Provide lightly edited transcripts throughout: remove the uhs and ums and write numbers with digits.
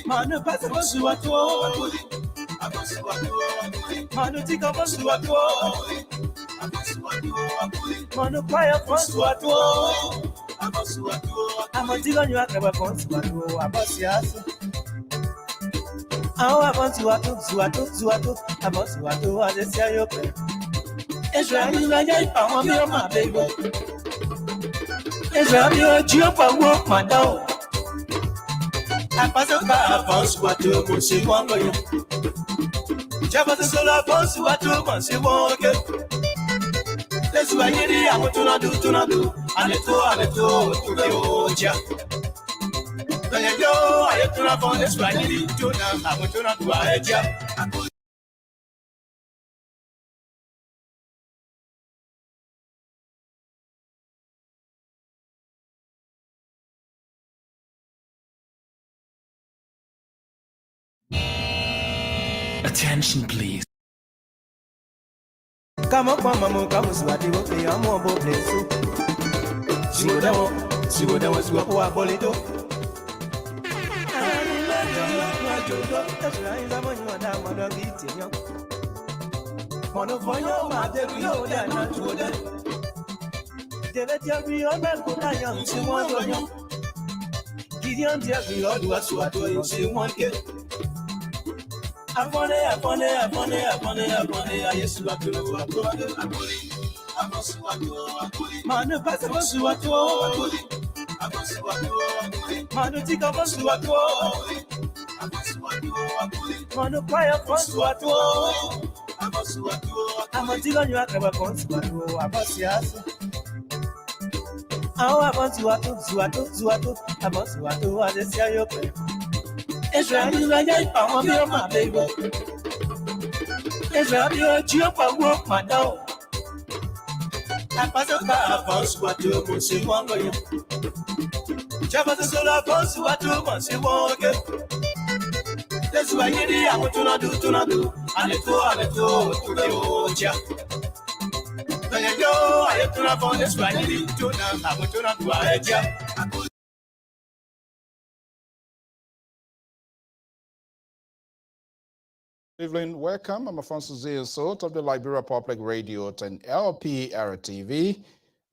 Manu pasa bosuato, Manu tika bosuato, Manu paya bosuato, Amatiga nyaka bosuato, abasiaso. I want to Abasuato, I just say your prayer. Israel, I want to my baby. Israel, you're a jump, I walk my dog. I pass a car, Abasuato, will see one for you. Jabba the solar, Abasuato, once you walk it. That's why you need, I want to do, and it's all to the old job. I turn up on this right, I want to not do a job. Attention, please. Come on, come Swati, okay, I'm on board place. See what I was what Bolito. That's right, I'm on your damn one of eating. Monophone, my devil, no, they're not good. They let you be on that good. I am someone on you. Gideon, dear, we all do us what you see one kid. I want it, I used to Manu pasa bosuato, Manu tika bosuato, Manu paya bosuato, Amatiga nyaka bosuato, abasiaso. I want to Abasuato, I just say your prayer. Israel, I want to my baby. Israel, you're a jump, I walk my dog. I pass a car, Abasuato, will see one for you. Jabba the solar, Abasuato, once you walk it. That's why you need, I want to do, and it's all to the old job. I turn up on this right, I want to not do a job. Good evening, welcome. I'm Alphonso Zean Soe of the Liberia Public Radio and LPR-TV.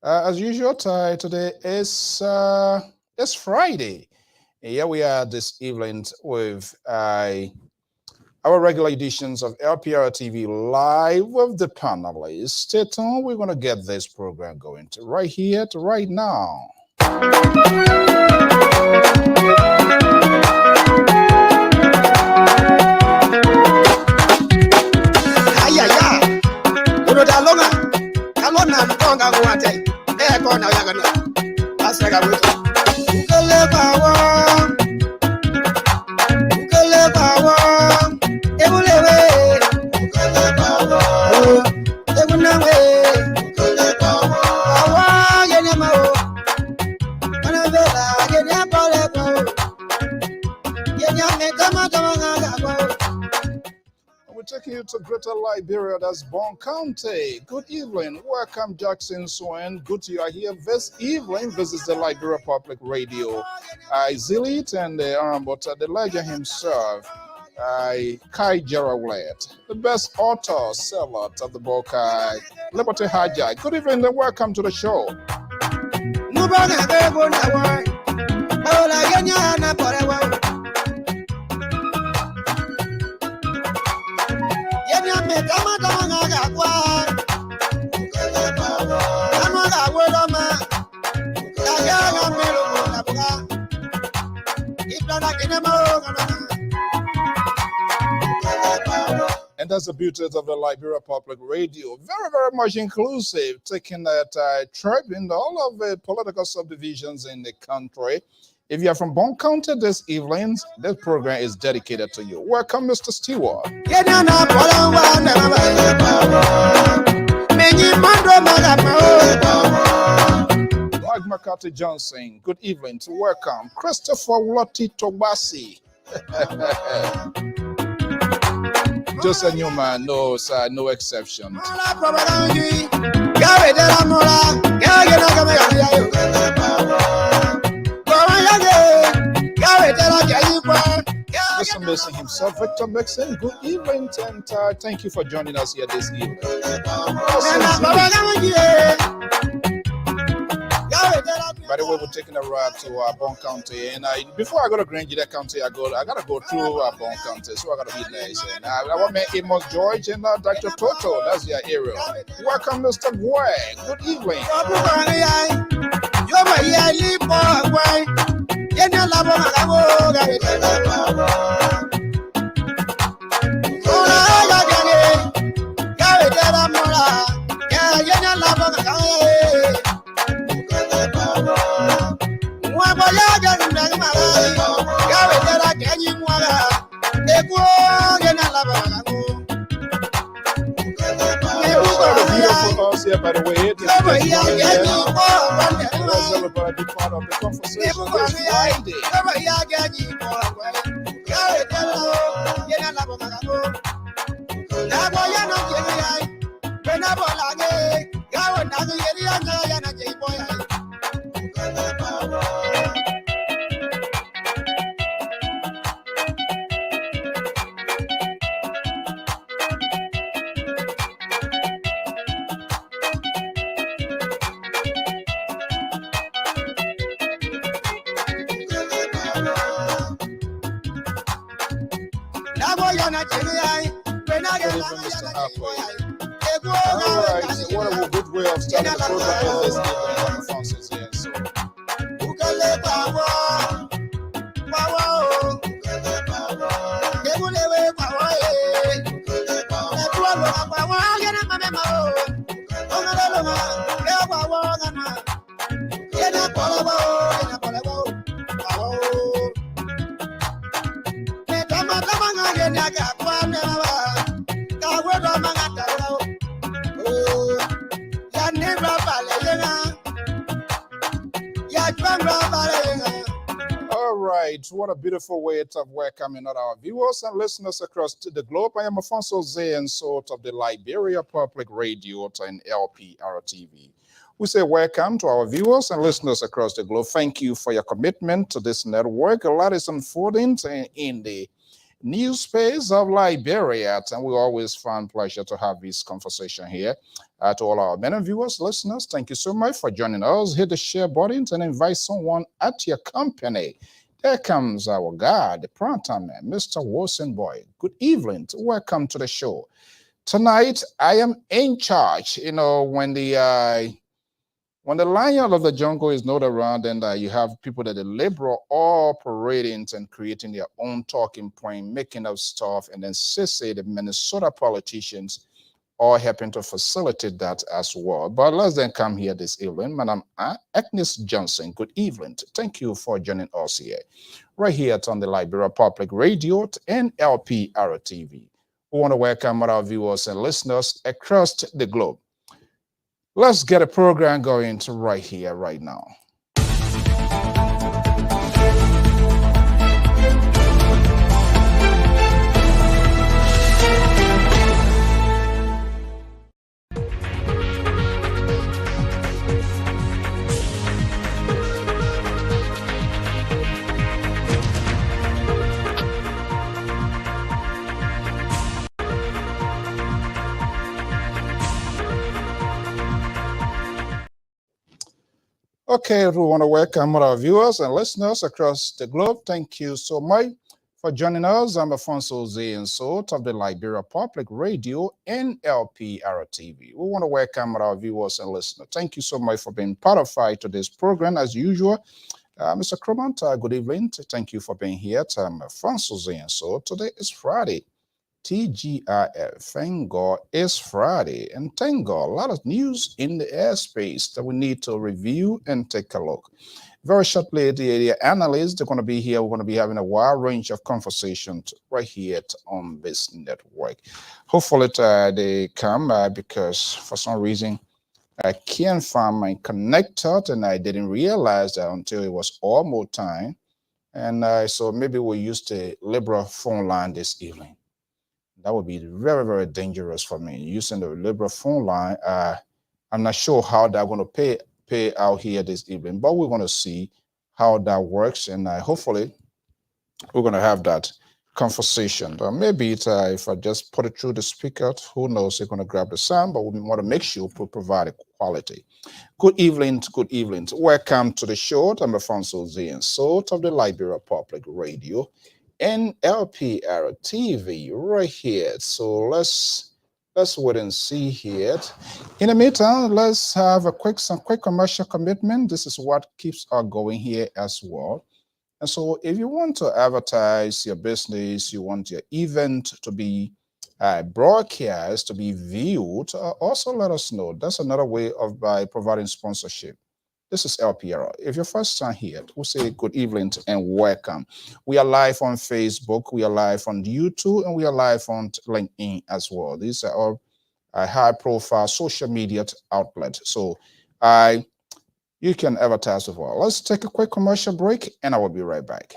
As usual, today is Friday. Here we are this evening with our regular editions of LPR-TV Live with the panelists. Stay tuned. We're going to get this program going to right here to right now. Taking you to Greater Liberia, that's Bon County. Good evening. Welcome, Jackson Swan. Good you are here this evening. This is the Liberia Public Radio. Zilit and the legend himself, Kai Jarawlet, the best author, seller of the book, Liberty Hajai. Good evening and welcome to the show. And that's the beauty of the Liberia Public Radio. Very, very much inclusive, taking that tribe in all of the political subdivisions in the country. If you are from Bon County this evening, this program is dedicated to you. Welcome, Mr. Stewart. Mike McCarthy Johnson, good evening. Welcome. Christopher Lottie Tobasi. Just a new man, no exception. Mixing himself, Victor Mixon. Good evening, and thank you for joining us here this evening. By the way, we're taking a ride to Bon County, and before I go to Granger County, I gotta go through Bon County, so I gotta be nice. And I want to Amos George and Dr. Toto. That's your area. Welcome, Mr. Boy. Good evening. Here, by the way, everybody be part of the conversation this Friday. Alright, so what a good way of starting the program is this evening. Alphonso Zean Soe. All right, what a beautiful way of welcoming all our viewers and listeners across the globe. I am Alphonso Zean Soe of the Liberia Public Radio and LPR-TV. We say welcome to our viewers and listeners across the globe. Thank you for your commitment to this network. A lot is unfolding in the new space of Liberia, and we always find pleasure to have this conversation here. To all our men and viewers, listeners, thank you so much for joining us. Hit the share button and invite someone at your company. There comes our guy, the primetime man, Mr. Wilson Boy. Good evening. Welcome to the show. Tonight, I am in charge. You know, when the lion of the jungle is not around, and you have people that are liberal operating and creating their own talking point, making up stuff, and then say the Minnesota politicians all helping to facilitate that as well. But let's then come here this evening. Madam Agnes Johnson, good evening. Thank you for joining us here, right here on the Liberia Public Radio and LPR-TV. We want to welcome all our viewers and listeners across the globe. Let's get a program going to right here, right now. Okay, we want to welcome all our viewers and listeners across the globe. Thank you so much for joining us. I'm Alphonso Zean Soe of the Liberia Public Radio and LPR-TV. We want to welcome all our viewers and listeners. Thank you so much for being part of today's program. As usual, Mr. Cromant, good evening. Thank you for being here. I'm Alphonso Zean Soe. Today is Friday. TGIF. Thank God it's Friday, and thank God a lot of news in the airspace that we need to review and take a look. Very shortly, the analysts are going to be here. We're going to be having a wide range of conversations right here on this network. Hopefully they come because for some reason I can't find my connector, and I didn't realize that until it was almost time. And so maybe we'll use the Libra phone line this evening. That would be very, very dangerous for me. Using the Libra phone line, I'm not sure how they're going to pay out here this evening, but we're going to see how that works. And hopefully we're going to have that conversation. Maybe if I just put it through the speaker, who knows, they're going to grab the sound, but we want to make sure we provide a quality. Good evening, good evening. Welcome to the show. I'm Alphonso Zean Soe of the Liberia Public Radio and LPR-TV right here. So let's wait and see here. In the meantime, let's have some quick commercial commitment. This is what keeps us going here as well. And so if you want to advertise your business, you want your event to be broadcast, to be viewed, also let us know. That's another way of by providing sponsorship. This is LPR. If you're first time here, we'll say good evening and welcome. We are live on Facebook, we are live on YouTube, and we are live on LinkedIn as well. These are all high-profile social media outlets. So you can advertise as well. Let's take a quick commercial break, and I will be right back.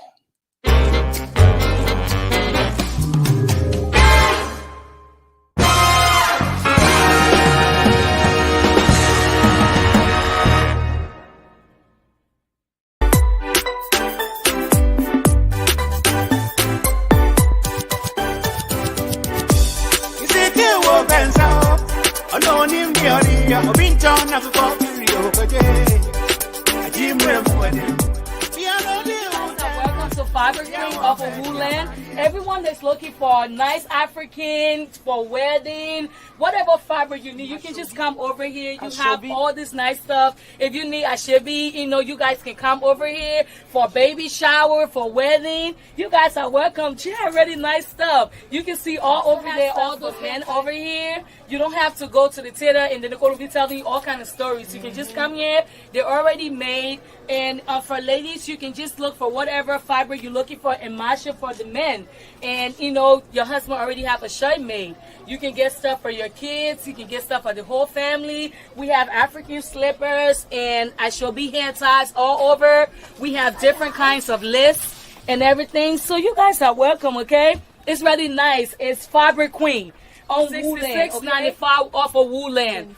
Welcome to Fiber Queen off of Woodland. Everyone that's looking for nice African for wedding, whatever fiber you need, you can just come over here. You have all this nice stuff. If you need ashebi, you guys can come over here for baby shower, for wedding. You guys are welcome. She had really nice stuff. You can see all over there, all those men over here. You don't have to go to the theater and then they're going to be telling you all kind of stories. You can just come here. They're already made. And for ladies, you can just look for whatever fiber you're looking for and match it for the men. And, your husband already have a shirt made. You can get stuff for your kids. You can get stuff for the whole family. We have African slippers and ashobi hand ties all over. We have different kinds of lists and everything. So you guys are welcome, okay? It's really nice. It's Fiber Queen on 6695 off of Woodland.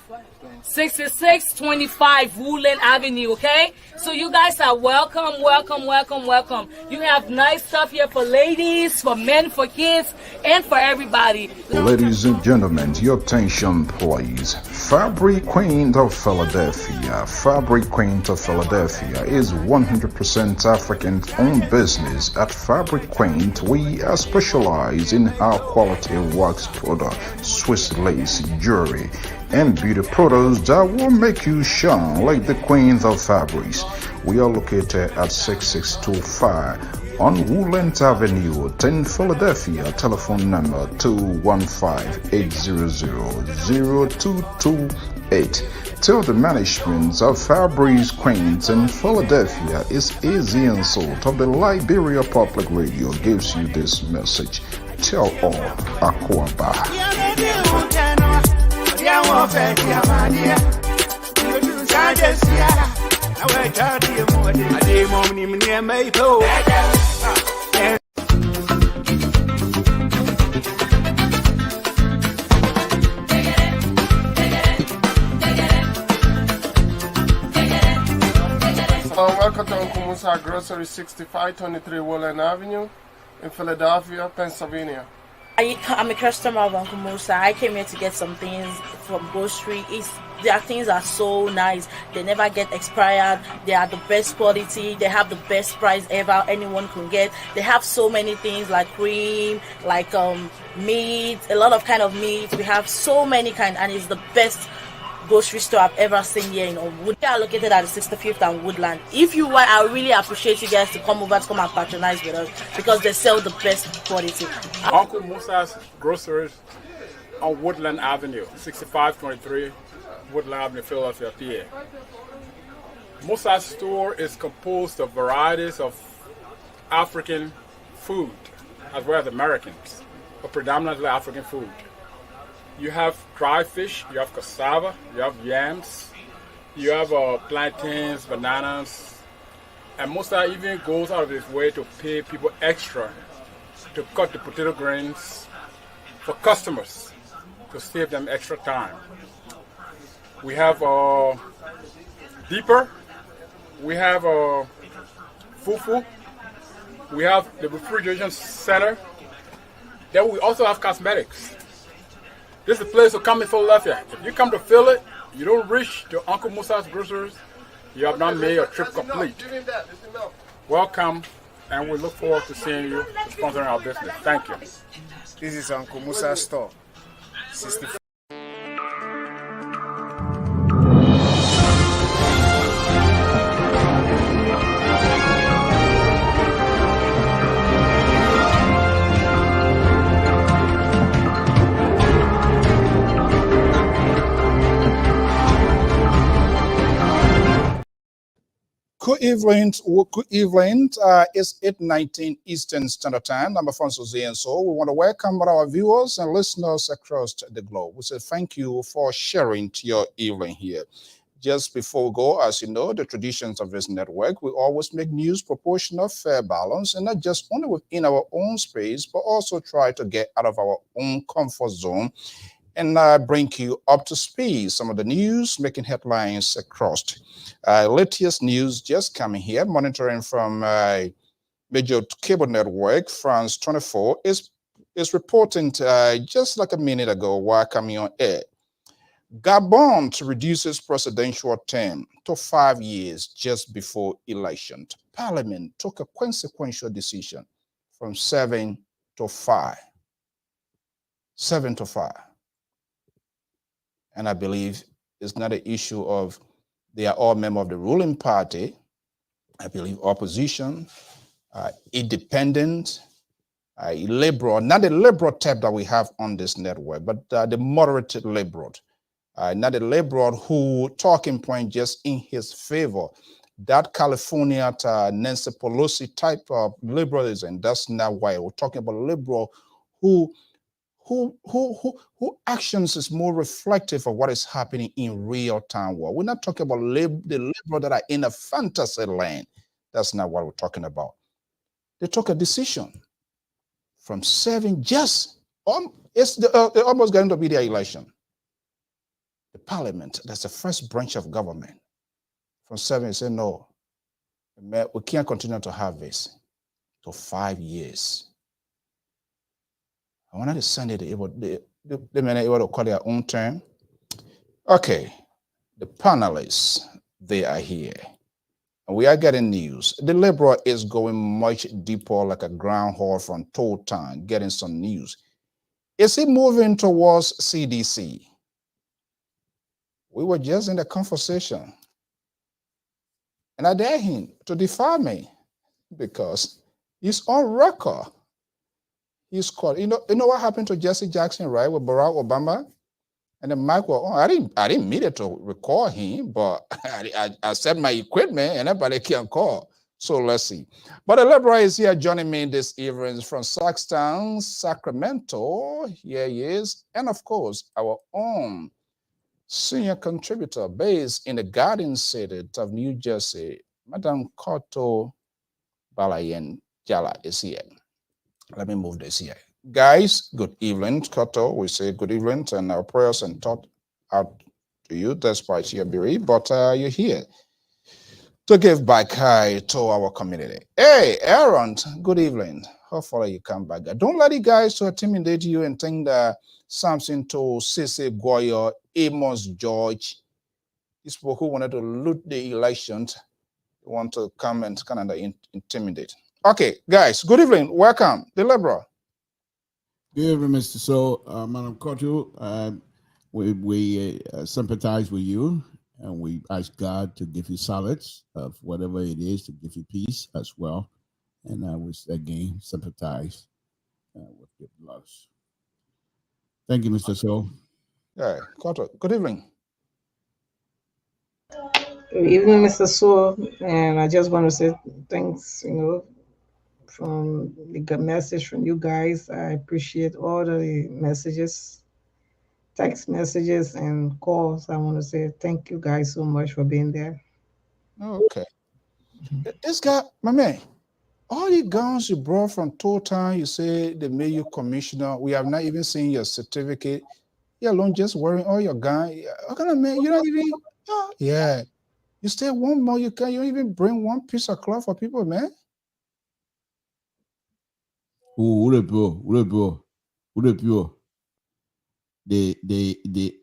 6625 Woodland Avenue, okay? So you guys are welcome, welcome, welcome, welcome. You have nice stuff here for ladies, for men, for kids, and for everybody. Ladies and gentlemen, your attention please. Fabric Queen of Philadelphia. Fabric Queen of Philadelphia is 100% African-owned business. At Fabric Queen, we are specialized in high quality wax product, Swiss lace, jewelry, and beauty products that will make you shine like the queen of fabrics. We are located at 6625 on Woodland Avenue, 10 Philadelphia. Telephone number 215-800-0228. Tell the management of Fabrics Queens in Philadelphia is Zean Soe of the Liberia Public Radio gives you this message. Tell all Akwaba. Welcome to Uncle Musa Grocery, 6523 Woodland Avenue in Philadelphia, Pennsylvania. I'm a customer of Uncle Musa. I came here to get some things from grocery. Their things are so nice. They never get expired. They are the best quality. They have the best price ever anyone can get. They have so many things like cream, like meat, a lot of kind of meat. We have so many kind, and it's the best grocery store I've ever seen here in Woodland. We are located at the 65th and Woodland. If you want, I really appreciate you guys to come over to come and patronize with us because they sell the best quality. Uncle Musa's Groceries on Woodland Avenue, 6523 Woodland Avenue, Philadelphia, PA. Musa's store is composed of varieties of African food as well as Americans, but predominantly African food. You have dry fish, you have cassava, you have yams, you have plantains, bananas, and Musa even goes out of his way to pay people extra to cut the potato grains for customers to save them extra time. We have deeper, we have fufu, we have the refrigeration center Then we also have cosmetics. This is a place to come in Philadelphia. If you come to Philly, you don't reach to Uncle Musa's Groceries, you have not made your trip complete. Welcome, and we look forward to seeing you sponsoring our business. Thank you. This is Uncle Musa's store. 64. Good evening. It's 8:19 Eastern Standard Time. I'm Alphonso Zean Soe. We want to welcome our viewers and listeners across the globe. We say thank you for sharing your evening here. Just before we go, as you know, the traditions of this network, we always make news proportional, fair balance, and not just only within our own space, but also try to get out of our own comfort zone and bring you up to speed. Some of the news making headlines across. Latest news just coming here, monitoring from major cable network, France 24, is reporting just like a minute ago while coming on air. Gabon to reduce its presidential term to 5 years just before election. Parliament took a consequential decision from 7 to 5. 7 to 5. And I believe it's not an issue of they are all members of the ruling party. I believe opposition, independent, liberal, not the liberal type that we have on this network, but the moderate liberal, not a liberal who talking point just in his favor. That California Nancy Pelosi type of liberalism, that's not why we're talking about liberal who actions is more reflective of what is happening in real time world. We're not talking about the liberal that are in a fantasy land. That's not what we're talking about. They took a decision from 7 just it's almost going to be their election. The parliament, that's the first branch of government. From 7, say no, we can't continue to have this for 5 years. I wanted to send it they may not able to call their own term. Okay, the panelists, they are here. And we are getting news. The Liberal is going much deeper like a groundhog from Toad Town, getting some news. Is he moving towards CDC? We were just in the conversation. And I dare him to defy me because he's on record. He's called. You know what happened to Jesse Jackson, right, with Barack Obama? And then Mike was, I didn't mean it to record him, but I set my equipment and everybody can call. So let's see. But the Liberal is here joining me this evening from Saxtown, Sacramento. Here he is. And of course, our own senior contributor based in the Garden City of New Jersey, Madam Koto Balayen Jala is here. Let me move this here. Guys, good evening. Koto, we say good evening and our prayers and thought out to you despite your bereavement, but you're here to give back to our community. Hey, Aaron, good evening. Hopefully you come back. Don't let the guys to intimidate you and think that something to Sisi Goyo, Amos George, these people who wanted to loot the elections, want to come and kind of intimidate. Okay, guys, good evening. Welcome. The Liberal. Good evening, Mr. Soe. Madam Kotu, we sympathize with you, and we ask God to give you solace of whatever it is, to give you peace as well. And I was, again, sympathize with your loss. Thank you, Mr. Soe. Yeah, Kotu, good evening. Good evening, Mr. Soe. And I just want to say thanks, from the good message from you guys. I appreciate all the messages, text messages and calls. I want to say thank you guys so much for being there. Okay. This guy, my man, all the guns you brought from Total, you say they made you commissioner. We have not even seen your certificate. You're alone just wearing all your guns. How can I, man? You don't even, yeah. You stay one more, you don't even bring one piece of cloth for people, man. Bro. the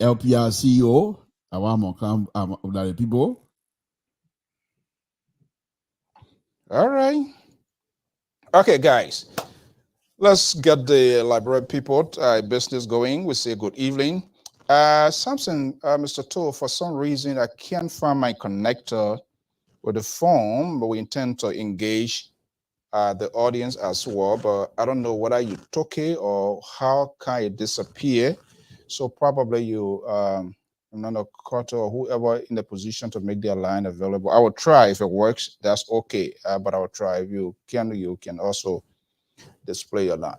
LPR CEO. I want to come the people. All right. Okay, guys. Let's get the library people business going. We say good evening. Samson, Mr. Tool, for some reason I can't find my connector with the phone, but we intend to engage the audience as well. But I don't know whether you took it or how can it disappear. So probably you, Nana Carter or whoever in the position to make their line available. I will try. If it works, that's okay. But I will try. If you can also display your line.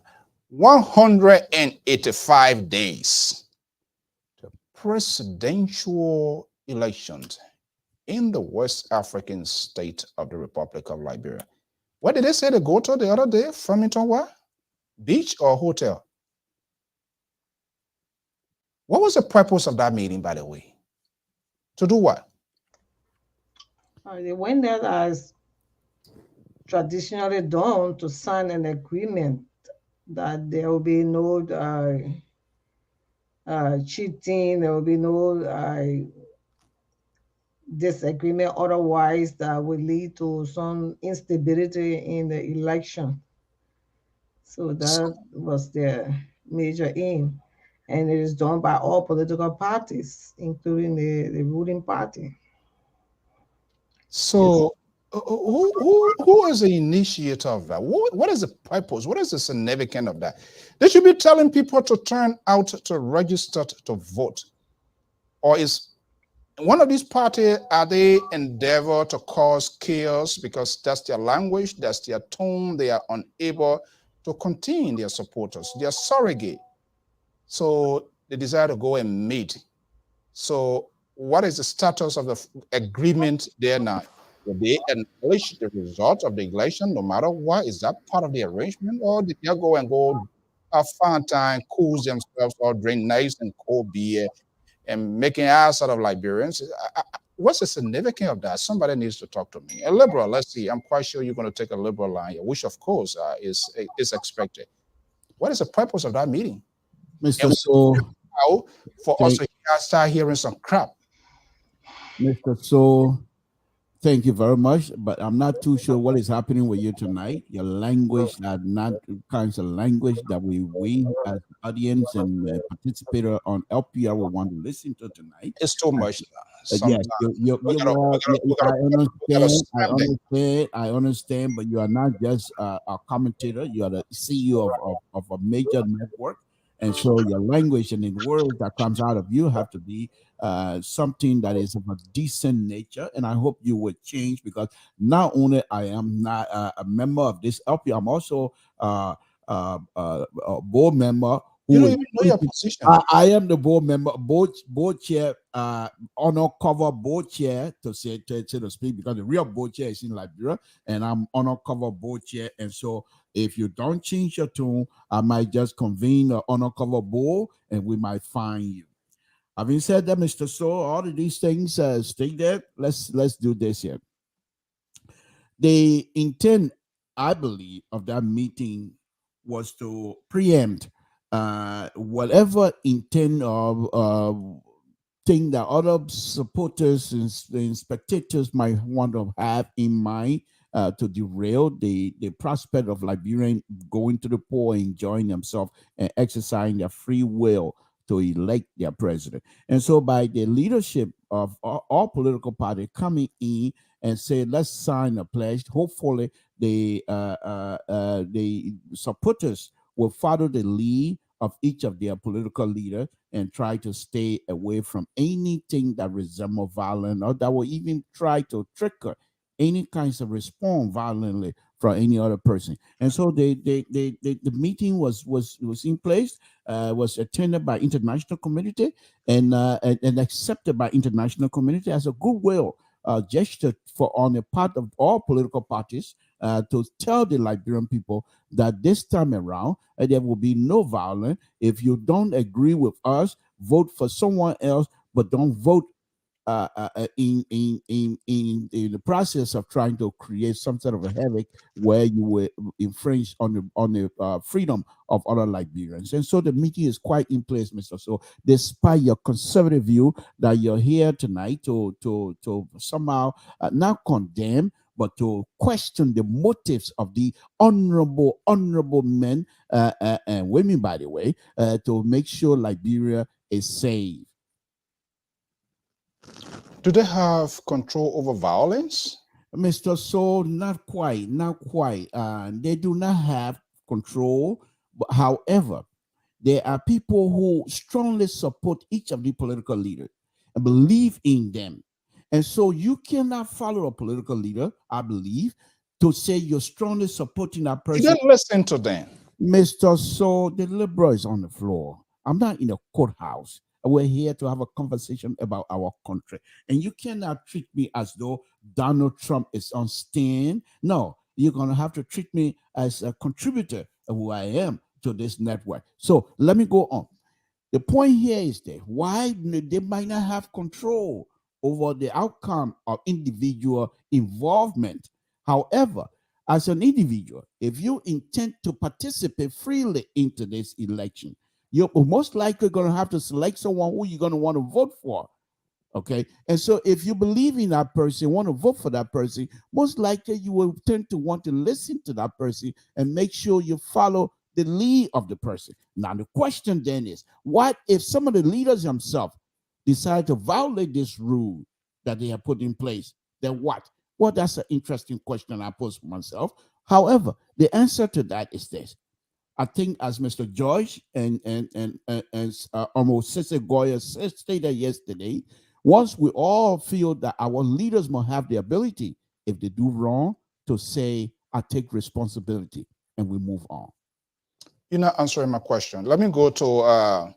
185 days to presidential elections in the West African state of the Republic of Liberia. What did they say to go to the other day? Farmington what? Beach or hotel? What was the purpose of that meeting, by the way? To do what? They went there as traditionally done to sign an agreement that there will be no cheating, there will be no disagreement otherwise that will lead to some instability in the election. So that was their major aim. And it is done by all political parties, including the ruling party. So who is the initiator of that? What is the purpose? What is the significance of that? They should be telling people to turn out to register to vote. Or is one of these parties, are they endeavor to cause chaos because that's their language, that's their tone, they are unable to contain their supporters, they are surrogate. So they desire to go and meet. So what is the status of the agreement there now? Will they acknowledge the result of the election no matter what? Is that part of the arrangement? Or did they go and have fun time, cool themselves, or drink nice and cold beer and making ass out of Liberians? What's the significance of that? Somebody needs to talk to me. A liberal, let's see. I'm quite sure you're going to take a liberal line here, which of course is expected. What is the purpose of that meeting? Mr. So, for us to start hearing some crap. Mr. So, thank you very much, but I'm not too sure what is happening with you tonight. Your language are not kinds of language that we as audience and participator on LPR will want to listen to tonight. It's too much. Yes, I understand, but you are not just a commentator. You are the CEO of a major network. And so your language and the words that comes out of you have to be something that is of a decent nature. And I hope you will change, because not only I am not a member of this LP, I'm also a board member. You don't even know your position. I am the board member, board chair, honor cover board chair to speak, because the real board chair is in Liberia, and I'm honor cover board chair. And so if you don't change your tune, I might just convene an honor cover board and we might fine you. Having said that, Mr. So, all of these things stay there. Let's do this here. The intent, I believe, of that meeting was to preempt whatever intent of thing that other supporters and spectators might want to have in mind to derail the prospect of Liberians going to the poll, enjoying themselves and exercising their free will to elect their president. And so by the leadership of all political parties coming in and say, let's sign a pledge, hopefully the supporters will follow the lead of each of their political leaders and try to stay away from anything that resembles violence, or that will even try to trigger any kinds of response violently from any other person. And so the meeting was in place, was attended by international community and accepted by international community as a goodwill gesture on the part of all political parties to tell the Liberian people that this time around there will be no violence. If you don't agree with us, vote for someone else, but don't vote in the process of trying to create some sort of a havoc where you will infringe on the freedom of other Liberians. And so the meeting is quite in place, Mr. So, despite your conservative view that you're here tonight to somehow not condemn, but to question the motives of the honorable men and women, by the way, to make sure Liberia is safe. Do they have control over violence? Mr. So, not quite. They do not have control, but however, there are people who strongly support each of the political leaders and believe in them. And so you cannot follow a political leader, I believe, to say you're strongly supporting that person. You don't listen to them. Mr. So, the liberal is on the floor. I'm not in a courthouse. We're here to have a conversation about our country. And you cannot treat me as though Donald Trump is on stand. No, you're going to have to treat me as a contributor of who I am to this network. So let me go on. The point here is that why they might not have control over the outcome of individual involvement. However, as an individual, if you intend to participate freely into this election, you're most likely going to have to select someone who you're going to want to vote for. Okay. And so if you believe in that person, want to vote for that person, most likely you will tend to want to listen to that person and make sure you follow the lead of the person. Now, the question then is, what if some of the leaders themselves decide to violate this rule that they have put in place? Then what? Well, that's an interesting question I pose for myself. However, the answer to that is this. I think, as Mr. George and almost Sister Goya stated yesterday, once we all feel that our leaders must have the ability, if they do wrong, to say, I take responsibility, and we move on. You're not answering my question. Let me go to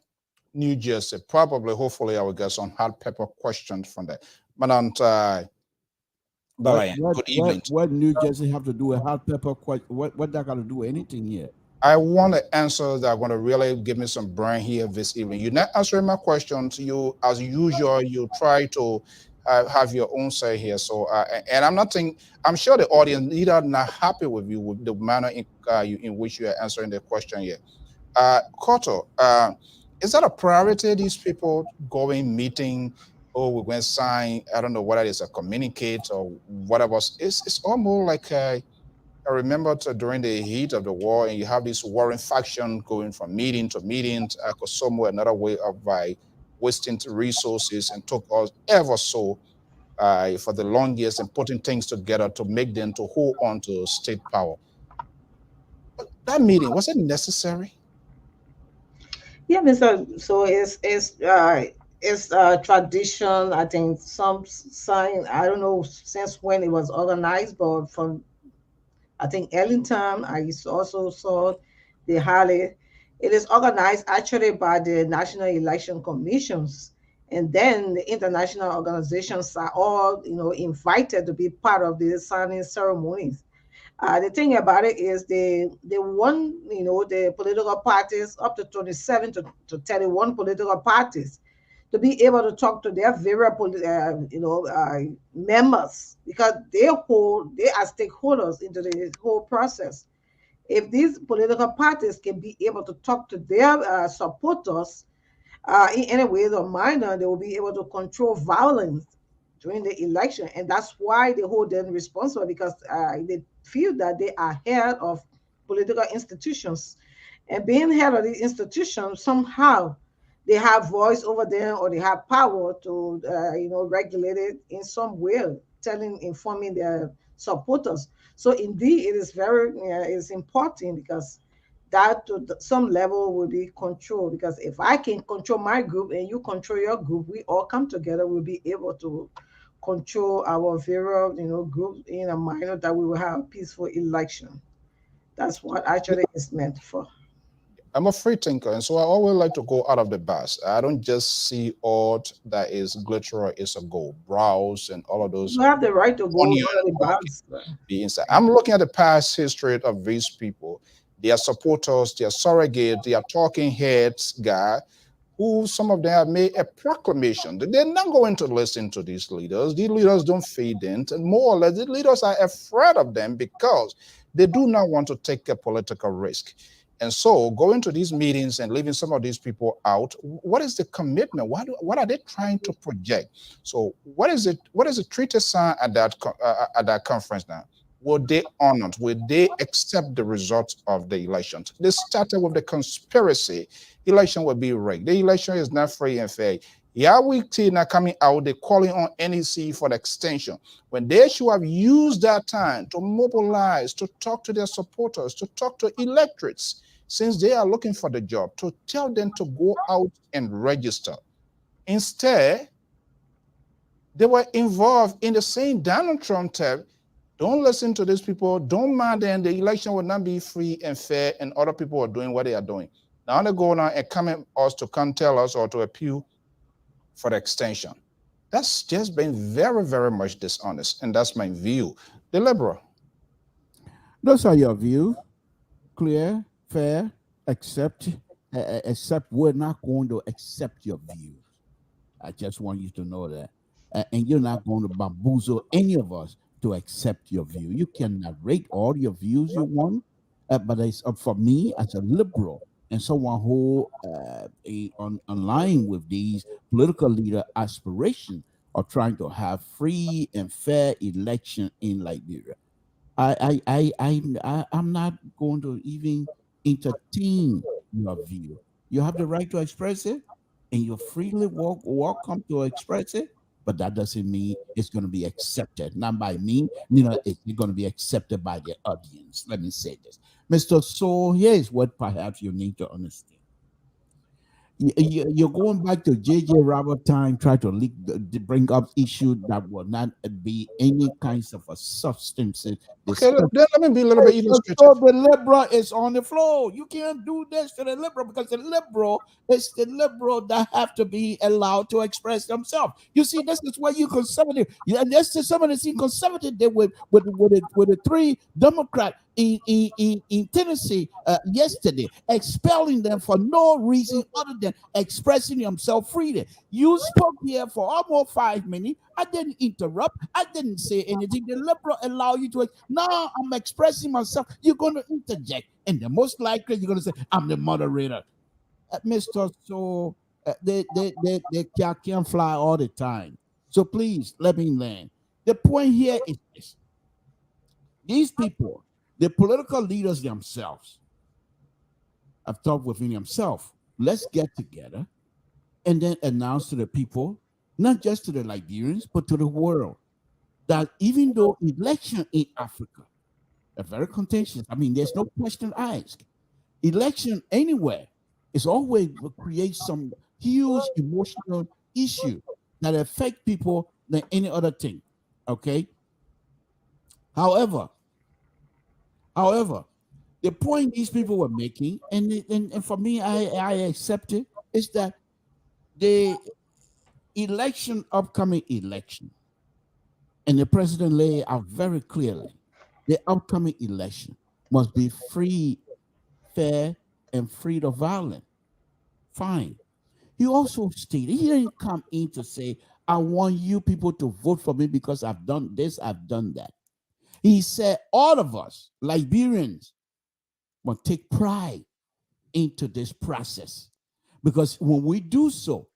New Jersey. Probably, hopefully, I will get some hot pepper questions from there. Madam Balayan, good evening. What New Jersey have to do with hot pepper? What that got to do with anything here? I want to answer that. I'm going to really give me some brain here this evening. You're not answering my questions. You, as usual, you try to have your own say here. So, and I'm not saying, I'm sure the audience either not happy with you with the manner in which you are answering the question here. Koto, is that a priority? These people going meeting, or we're going to sign, I don't know whether it's a communicate or whatever. It's almost like I remember during the heat of the war, and you have this warring faction going from meeting to meeting, somewhere another way of wasting resources, and took us ever so for the long years and putting things together to make them to hold on to state power. But that meeting, was it necessary? Yeah, Mr. So it's tradition. I think some sign. I don't know since when it was organized, but from I think Ellington, I also saw the Harley. It is organized actually by the National Election Commissions. And then the international organizations are all, invited to be part of the signing ceremonies. The thing about it is they won, the political parties, up to 27 to 31 political parties, to be able to talk to their various, members, because they are stakeholders into the whole process. If these political parties can be able to talk to their supporters in any way or manner, they will be able to control violence during the election. And that's why they hold them responsible, because they feel that they are head of political institutions. And being head of the institutions, somehow they have voice over them, or they have power to, regulate it in some way, informing their supporters. So indeed, it is it's important, because that to some level will be control. Because if I can control my group and you control your group, we all come together, we'll be able to control our various, groups in a manner that we will have a peaceful election. That's what actually is meant for. I'm a free thinker, and so I always like to go out of the box. I don't just see art that is glitter or is a gold, brows and all of those. You have the right to go out of the box. Be inside. I'm looking at the past history of these people. They are supporters, they are surrogates, they are talking heads, guy, who some of them have made a proclamation that they're not going to listen to these leaders. These leaders don't feed in, and more or less, the leaders are afraid of them because they do not want to take a political risk. And so going to these meetings and leaving some of these people out, what is the commitment? What are they trying to project? So what is it? What is the treaty signed at that conference now? Will they honor? Will they accept the results of the elections? They started with the conspiracy. Election will be rigged. The election is not free and fair. Yahweh now coming out, they're calling on NEC for the extension. When they should have used that time to mobilize, to talk to their supporters, to talk to electorates, since they are looking for the job, to tell them to go out and register. Instead, they were involved in the same Donald Trump tape. Don't listen to these people. Don't mind them. The election will not be free and fair, and other people are doing what they are doing. Now they're going on and coming us to come tell us or to appeal for the extension. That's just been very, very much dishonest, and that's my view. The liberal. Those are your views. Clear, fair, except we're not going to accept your views. I just want you to know that. And you're not going to bamboozle any of us to accept your view. You can narrate all your views you want, but it's up for me as a liberal and someone who on line with these political leader aspirations of trying to have free and fair election in Liberia. I'm not going to even entertain your view. You have the right to express it, and you're freely welcome to express it. But that doesn't mean it's going to be accepted. Not by me, it's going to be accepted by the audience. Let me say this, Mr. Soe. Here is what perhaps you need to understand. You're going back to J.J. Robert time, try to bring up issues that will not be any kinds of a substances. Okay, let me be a little bit illustrative. So the liberal is on the floor. You can't do this to the liberal because the liberal is the liberal that have to be allowed to express themselves. You see, this is where you conservative. And this is some of the conservative did with the three Democrats in Tennessee yesterday, expelling them for no reason other than expressing themselves freely. You spoke here for almost 5 minutes. I didn't interrupt. I didn't say anything. The liberal allow you to. Now I'm expressing myself. You're going to interject, and the most likely you're going to say, "I'm the moderator." Mr. Soe, they can't fly all the time. So please let me land. The point here is this: these people, the political leaders themselves, have talked within themselves. Let's get together and then announce to the people, not just to the Liberians, but to the world, that even though election in Africa are very contentious, I mean, there's no question asked. Election anywhere is always will create some huge emotional issue that affect people than any other thing. Okay. However, the point these people were making, and for me, I accept it, is that the upcoming election, and the president laid out very clearly, the upcoming election must be free, fair, and free of violence. Fine. He also stated, he didn't come in to say, I want you people to vote for me because I've done this, I've done that. He said all of us, Liberians, must take pride into this process. Because when we do so,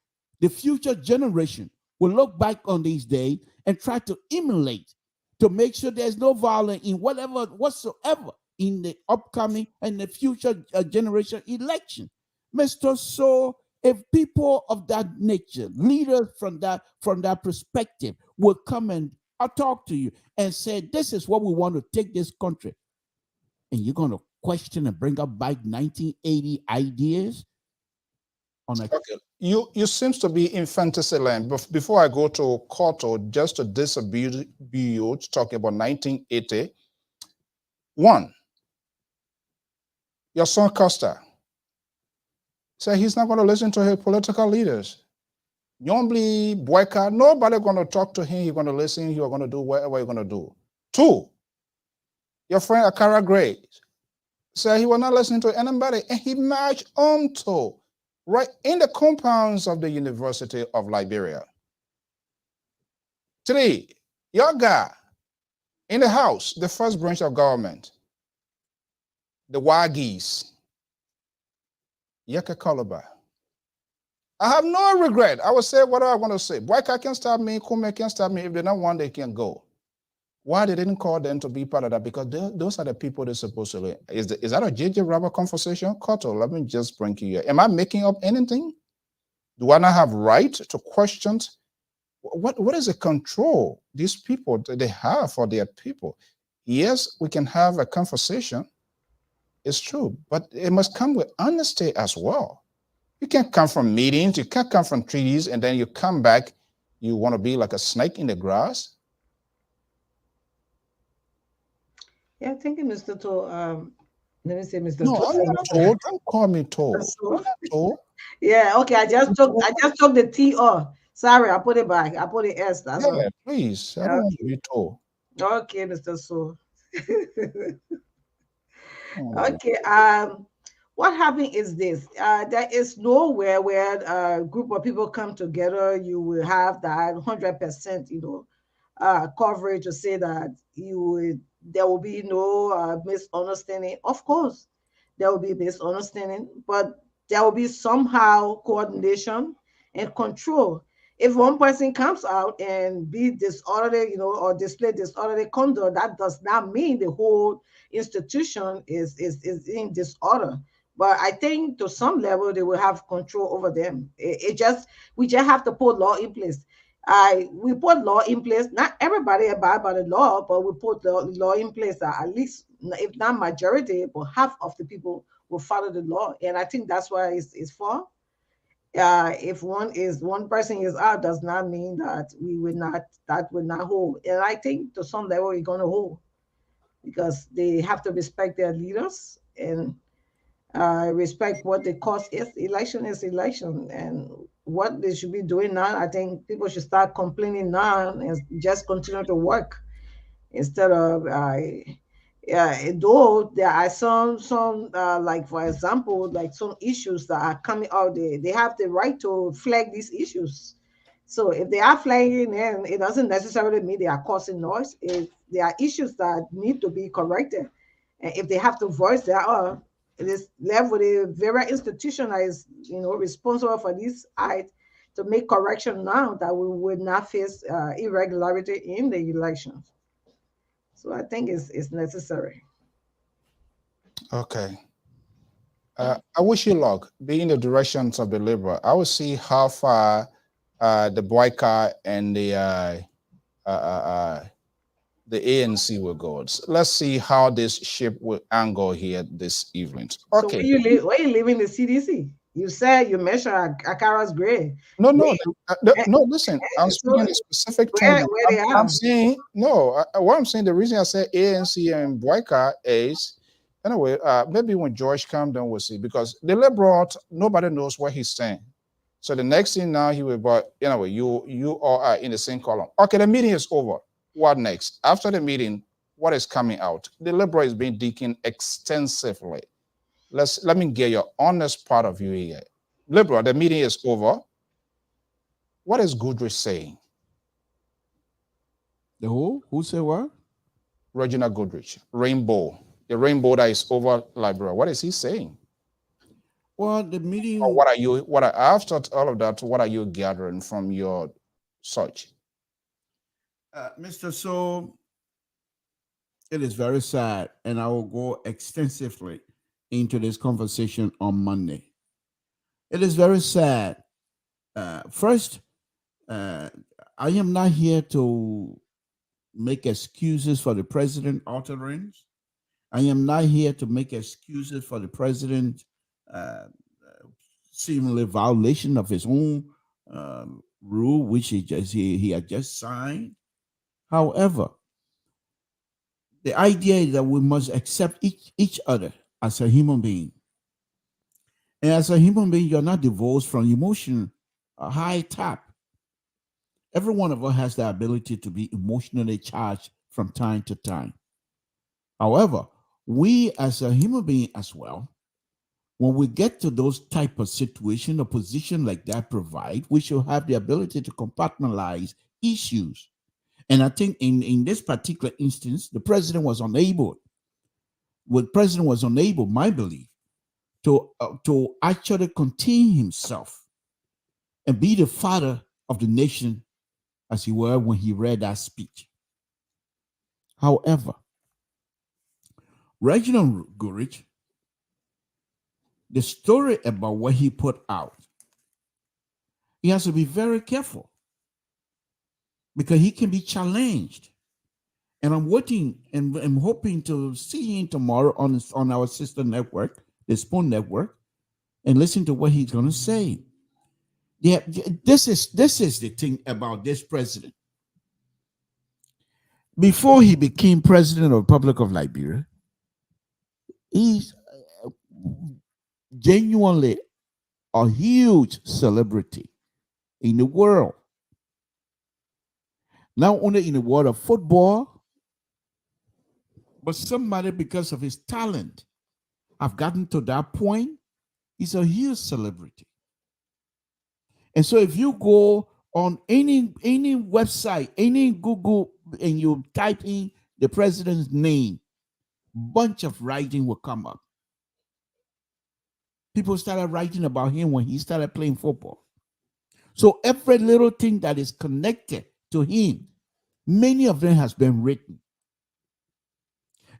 the future generation will look back on these days and try to emulate to make sure there's no violence in whatsoever in the upcoming and the future generation election. Mr. Soe, if people of that nature, leaders from that perspective, will come and talk to you and say, this is what we want to take this country, and you're going to question and bring up back 1980 ideas on a You seems to be in fantasy land. But before I go to Koto, just to disabuse you, talking about 1980. One, your son Costa said he's not going to listen to his political leaders. Nyombli, Boyka, nobody going to talk to him. He's going to listen. You're going to do whatever you're going to do. Two, your friend Akara Gray said he was not listening to anybody, and he marched on to right in the compounds of the University of Liberia. Today, your guy in the House, the first branch of government, the Wagis, Yeka Koloba. I have no regret. I will say what I want to say. Boyka can stop me, Kume can stop me. If they don't want, they can go. Why they didn't call them to be part of that? Because those are the people they're supposed to lead. Is that a JJ Rubber conversation? Koto, let me just bring you here. Am I making up anything? Do I not have right to question what is the control these people they have for their people? Yes, we can have a conversation. It's true, but it must come with honesty as well. You can't come from meetings, you can't come from treaties, and then you come back, you want to be like a snake in the grass. Yeah, thank you, Mr. To. Let me say, Mr. No, To. I'm not told. Don't call me told. I'm not told. Yeah, okay. I just took the T off. Sorry, I put it back. I put the S. That's all. Please. I don't want to be told. Okay, Mr. So. Oh, okay. What happened is this. There is nowhere where a group of people come together. You will have that 100%, coverage to say that there will be no misunderstanding. Of course, there will be misunderstanding, but there will be somehow coordination and control. If one person comes out and be disorderly, or display disorderly conduct, that does not mean the whole institution is in disorder. But I think to some level they will have control over them. We just have to put law in place. We put law in place. Not everybody abide by the law, but we put the law in place that at least, if not majority, but half of the people will follow the law. And I think that's why it's for. If one person is out, does not mean that that will not hold. And I think to some level we're going to hold, because they have to respect their leaders and respect what the cost is. Election is election, and what they should be doing now, I think people should start complaining now and just continue to work instead of though there are some like, for example, like some issues that are coming out, they have the right to flag these issues. So if they are flagging, then it doesn't necessarily mean they are causing noise. If there are issues that need to be corrected, and if they have to voice their it is left with a very institution that is, responsible for this act to make correction now, that we would not face irregularity in the elections. So I think it's necessary. okay. I wish you luck. Be in the directions of the Liberal. I will see how far the boycott and the ANC will go. Let's see how this ship will angle here this evening. Okay. So where you live in the CDC? You said you measure Akara's grade. No. Listen, I'm speaking a specific term. I'm saying no. What I'm saying, the reason I say ANC and boycott is, anyway, maybe when George comes, then we'll see, because the Liberal, nobody knows what he's saying. So the next thing now he will, but anyway, you all are in the same column. Okay, the meeting is over. What next? After the meeting, what is coming out? The Liberal is being deaconed extensively. Let me get your honest part of view here. Liberal, the meeting is over. What is Goodrich saying? The who? Who say what? Reginald Goodrich, Rainbow. The rainbow that is over Liberia. What is he saying? Well, the meeting. Or after all of that, what are you gathering from your search? Mr. So, it is very sad, and I will go extensively into this conversation on Monday. It is very sad. First, I am not here to make excuses for the president utterance. I am not here to make excuses for the president seemingly violation of his own rule, which he had just signed. However, the idea is that we must accept each other as a human being. And as a human being, you're not divorced from emotion, a high top. Every one of us has the ability to be emotionally charged from time to time. However, we as a human being as well, when we get to those type of situation, a position like that provide, we should have the ability to compartmentalize issues. And I think in this particular instance, the president was unable, my belief, to actually contain himself and be the father of the nation as he were when he read that speech. However, Reginald Gurich, the story about what he put out, he has to be very careful because he can be challenged. And I'm waiting and I'm hoping to see him tomorrow on our sister network, the Spoon Network, and listen to what he's going to say. Yeah, this is the thing about this president. Before he became president of the Republic of Liberia, he's genuinely a huge celebrity in the world. Not only in the world of football, but somebody, because of his talent, have gotten to that point. He's a huge celebrity. And so if you go on any website, any Google, and you type in the president's name, bunch of writing will come up. People started writing about him when he started playing football. So every little thing that is connected to him, many of them has been written.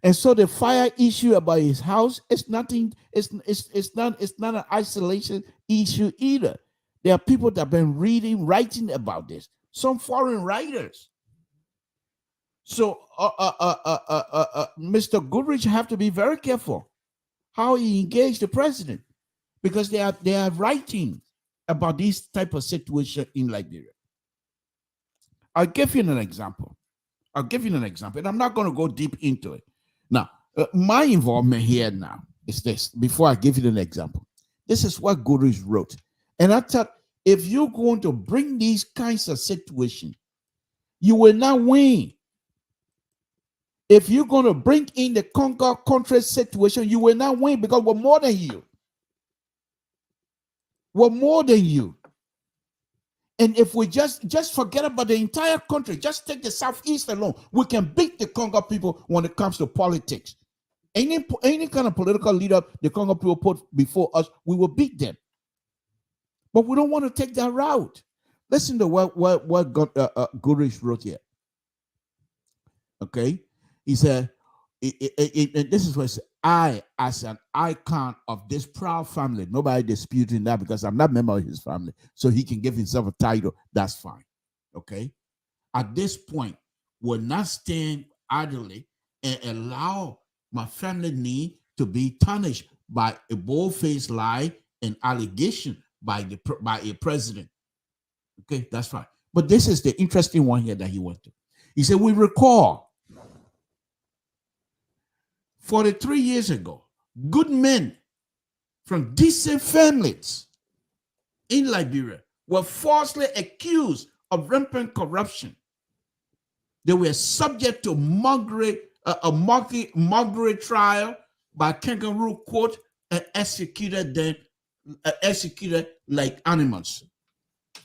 And so the fire issue about his house is nothing. It's not an isolation issue either. There are people that have been writing about this. Some foreign writers. So Mr. Goodrich have to be very careful how he engaged the president, because they are writing about this type of situation in Liberia. I'll give you an example. And I'm not going to go deep into it. Now, my involvement here now is this. Before I give you an example, this is what Goodrich wrote. And I thought, if you're going to bring these kinds of situations, you will not win. If you're going to bring in the Congo country situation, you will not win, because we're more than you. We're more than you. And if we just forget about the entire country, just take the Southeast alone, we can beat the Congo people when it comes to politics. Any kind of political leader the Congo people put before us, we will beat them. But we don't want to take that route. Listen to what Goodrich wrote here. Okay? He said, this is what he said: I, as an icon of this proud family, nobody disputing that, because I'm not a member of his family, so he can give himself a title, that's fine. Okay? At this point, will not stand idly and allow my family name to be tarnished by a bold-faced lie and allegation by a president. Okay, that's fine. But this is the interesting one here that he went to. He said, we recall 43 years ago, good men from decent families in Liberia were falsely accused of rampant corruption. They were subject to a mockery trial by kangaroo court and executed like animals.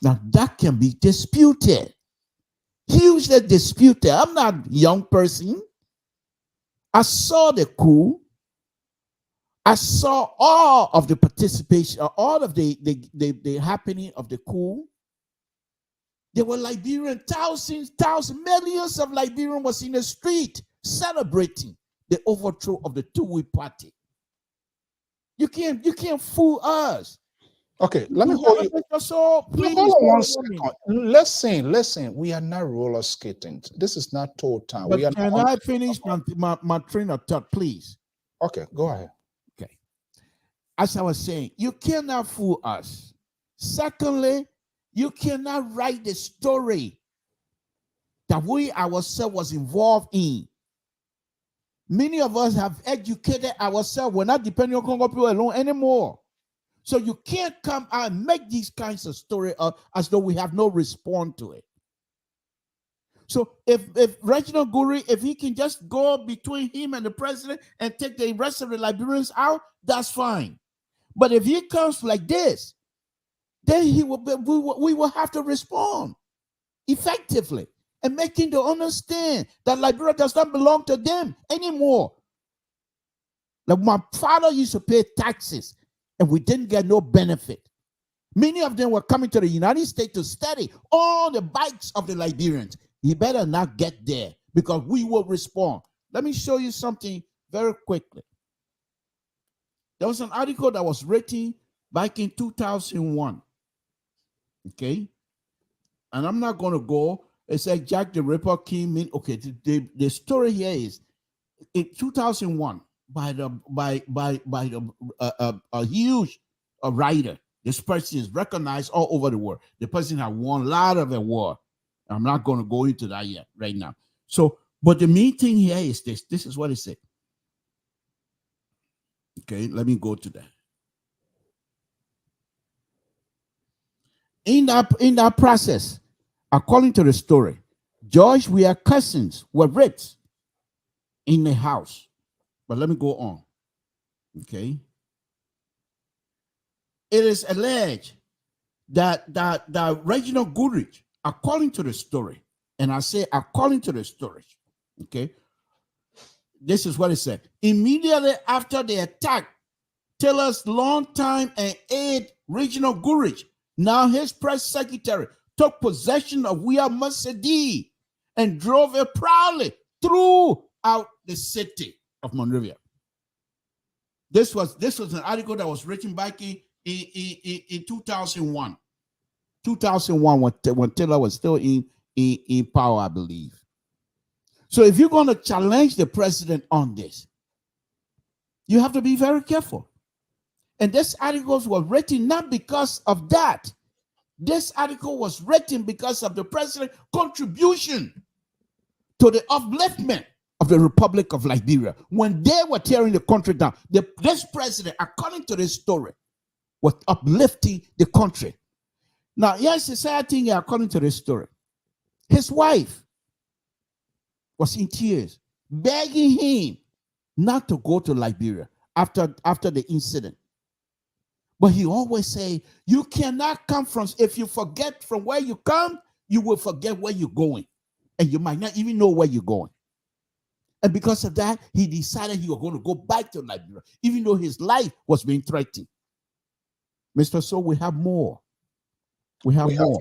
Now that can be disputed, hugely disputed. I'm not a young person. I saw the coup. I saw all of the participation, all of the happening of the coup. There were Liberian thousands, millions of Liberians was in the street celebrating the overthrow of the two-way party. You can't fool us. Okay, let me hold you. So please, hold on 1 second. Listen. We are not roller skating. This is not total. But can I finish my train of thought, please? Okay, go ahead. Okay. As I was saying, you cannot fool us. Secondly, you cannot write the story that we ourselves was involved in. Many of us have educated ourselves. We're not depending on Congo people alone anymore. So you can't come out and make these kinds of stories as though we have no response to it. So if Reginald Guri, if he can just go between him and the president and take the rest of the Liberians out, that's fine. But if he comes like this, then we will have to respond effectively and making them understand that Liberia does not belong to them anymore. Like my father used to pay taxes and we didn't get no benefit. Many of them were coming to the United States to study all the bikes of the Liberians. You better not get there because we will respond. Let me show you something very quickly. There was an article that was written back in 2001. Okay. And I'm not going to go. It said Jack the Ripper came in. Okay. The story here is in 2001 by a huge writer. This person is recognized all over the world. The person has won a lot of awards. I'm not going to go into that yet right now. So, but the main thing here is this. This is what it said. Okay, let me go to that. In that process, according to the story, George, we are cousins, were raped in the house. But let me go on. Okay. It is alleged that Reginald Goodrich, according to the story, and I say according to the story, okay, this is what it said. Immediately after the attack, Taylor's longtime and aide, Reginald Goodrich, now his press secretary, took possession of Wea Mercedes and drove it proudly throughout the city of Monrovia. This was an article that was written back in 2001. 2001 when Taylor was still in power, I believe. So if you're going to challenge the president on this, you have to be very careful. And this article was written not because of that. This article was written because of the president's contribution to the upliftment of the Republic of Liberia. When they were tearing the country down, this president, according to this story, was uplifting the country. Now, here's the sad thing according to this story. His wife was in tears, begging him not to go to Liberia after the incident. But he always say, you cannot come from, if you forget from where you come, you will forget where you're going. And you might not even know where you're going. And because of that, he decided he was going to go back to Liberia, even though his life was being threatened. Mr. So we have more. We have more.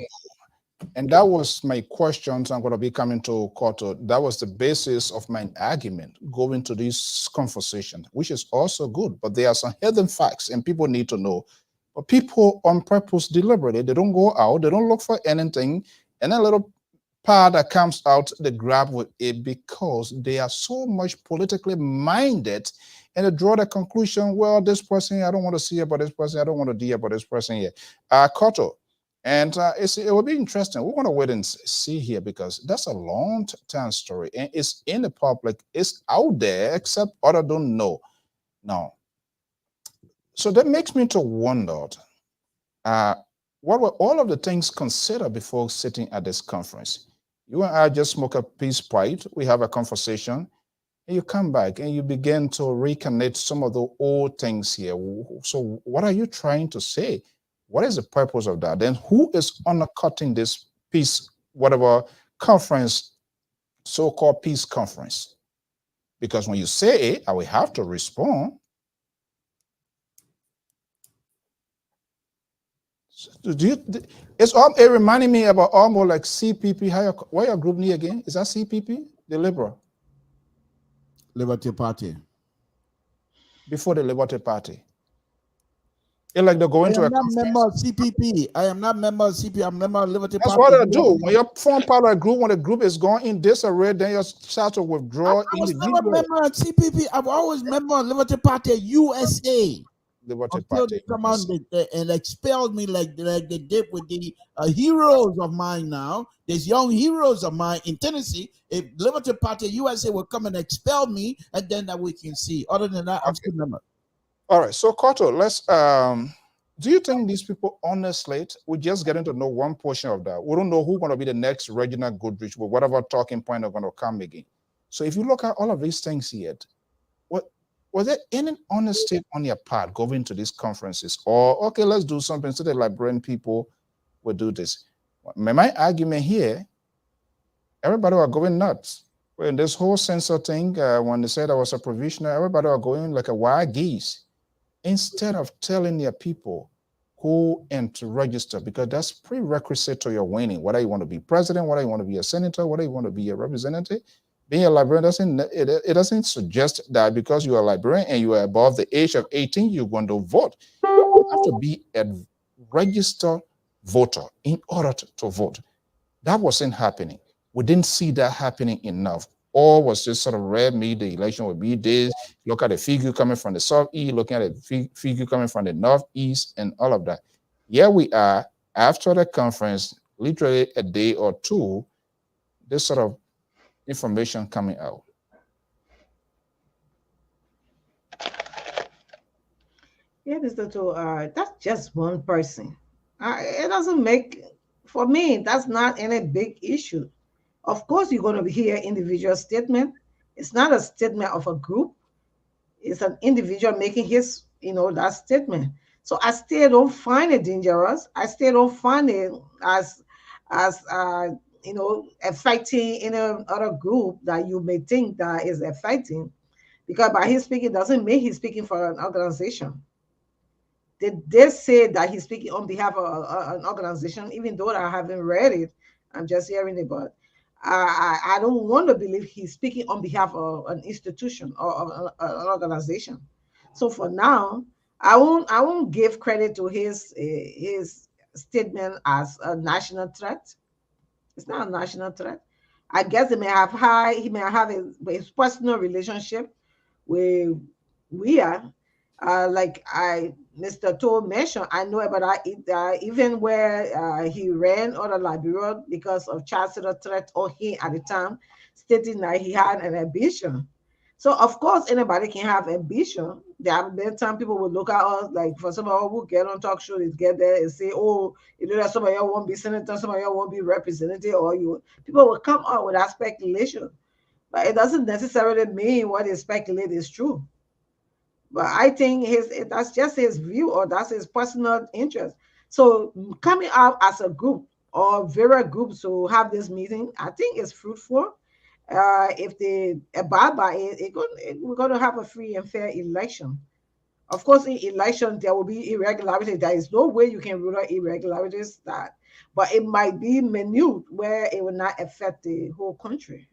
And that was my questions. I'm going to be coming to Koto. That was the basis of my argument going to this conversation, which is also good. But there are some hidden facts and people need to know. But people on purpose, deliberately, they don't go out, they don't look for anything. And a little part that comes out, they grab with it because they are so much politically minded and they draw the conclusion, well, this person, I don't want to see about this person. I don't want to deal about this person here. Koto. And it will be interesting. We want to wait and see here because that's a long-term story and it's in the public. It's out there, except others don't know. Now, so that makes me to wonder, what were all of the things considered before sitting at this conference? You and I just smoke a peace pipe. We have a conversation and you come back and you begin to reconnect some of the old things here. So what are you trying to say? What is the purpose of that? Then who is undercutting this peace, whatever conference, so-called peace conference? Because when you say it, I will have to respond. So it's all it reminding me about almost like CPP. What your group name again? Is that CPP? The Liberal? Liberty Party. Before the Liberty Party. It's like they're going to a conference. I am not member of CPP. I am not member of CPP. I'm member of Liberty That's Party. That's what I do. When you form part of a group, when the group is going in disarray, then you start to withdraw. I was never a member of CPP. I've always member of Liberty Party USA. Liberty Until Party. they come out and expelled me like they did with the heroes of mine now. There's young heroes of mine in Tennessee. If Liberty Party USA will come and expel me, and then that we can see. Other than that, I'm still a member. All right, so Koto, let's do you think these people honestly, we're just getting to know one portion of that. We don't know who's going to be the next Reginald Goodrich with whatever talking point are going to come again. So if you look at all of these things here, what Was there any honesty on your part going to these conferences? Or, okay, let's do something so the Liberian people will do this. My argument here, everybody were going nuts. When this whole censor thing, when they said I was a provisional, everybody were going like a wild geese. Instead of telling your people who and to register, because that's prerequisite to your winning, whether you want to be president, whether you want to be a senator, whether you want to be a representative. Being a Liberian it doesn't suggest that because you are a Liberian and you are above the age of 18, you're going to vote. You have to be a registered voter in order to vote. That wasn't happening. We didn't see that happening enough. All was just sort of red meat. The election would be this. Look at the figure coming from the southeast, looking at the figure coming from the northeast, and all of that. Here we are after the conference, literally a day or two, this sort of information coming out. Yeah, Mr. To, that's just one person. It doesn't make, for me, that's not any big issue. Of course, you're going to hear individual statement. It's not a statement of a group. It's an individual making his, that statement. So I still don't find it dangerous. I still don't find it as affecting any other group that you may think that is affecting. Because by his speaking doesn't mean he's speaking for an organization. They say that he's speaking on behalf of an organization, even though I haven't read it. I'm just hearing it, but I don't want to believe he's speaking on behalf of an institution or an organization. So for now, I won't give credit to his statement as a national threat. It's not a national threat. I guess he may have his personal relationship with like Mr. Toll mentioned. I know about even where he ran out of Liberia because of chancellor threat, or he at the time stating that he had an ambition. So of course anybody can have ambition. There have been time people will look at us like, for some of us who get on talk show, they get there and say, oh, that some of y'all won't be senator, some of y'all won't be representative, or people will come out with that speculation. But it doesn't necessarily mean what they speculate is true. But I think that's just his view, or that's his personal interest. So coming out as a group or various groups to have this meeting, I think is fruitful. If they abide by it, we're going to have a free and fair election. Of course, in election, there will be irregularities. There is no way you can rule out irregularities, but it might be minute where it will not affect the whole country.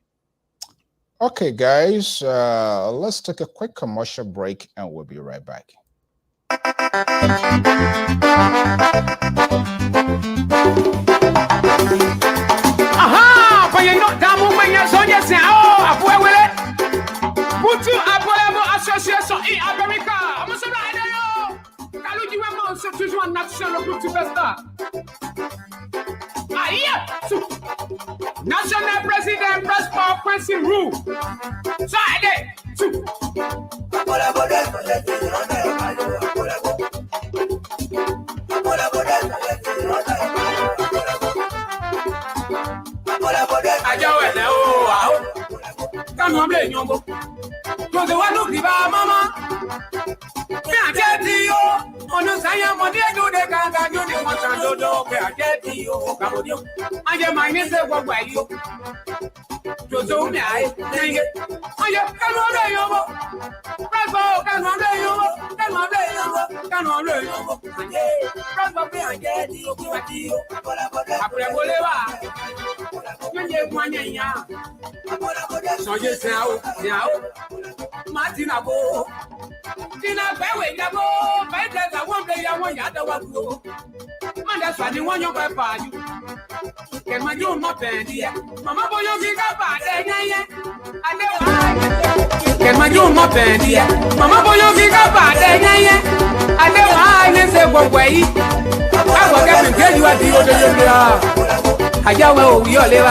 Okay, guys, let's take a quick commercial break and we'll be right back. Aha! But you're not that moment, you're so yes, oh, I will it. Put you up, whatever association in America. I'm a son of the Kalu, you have also choose one national group to best. National President Prosper Quincy Rule. So I did two. Come on, play your book. Because the one who give our mama. I get you. On the side, money do the ganga, do the one and do the I get you. I get my name, what by you. To do me, I think it. I can order you. Bravo, can order you. Can order you. Can order you. Bravo, I get you. When you want ya. So you say, now, Martina Bo. Tina Bewe, Yabo, better than one day I want the other one. And that's why you want your papa. Can my do not bend here? Mamma boy, you got bad. Can my do not bend here? Mamma boy, you got bad. I know I say one way. I will get to tell you at the other. I know you live.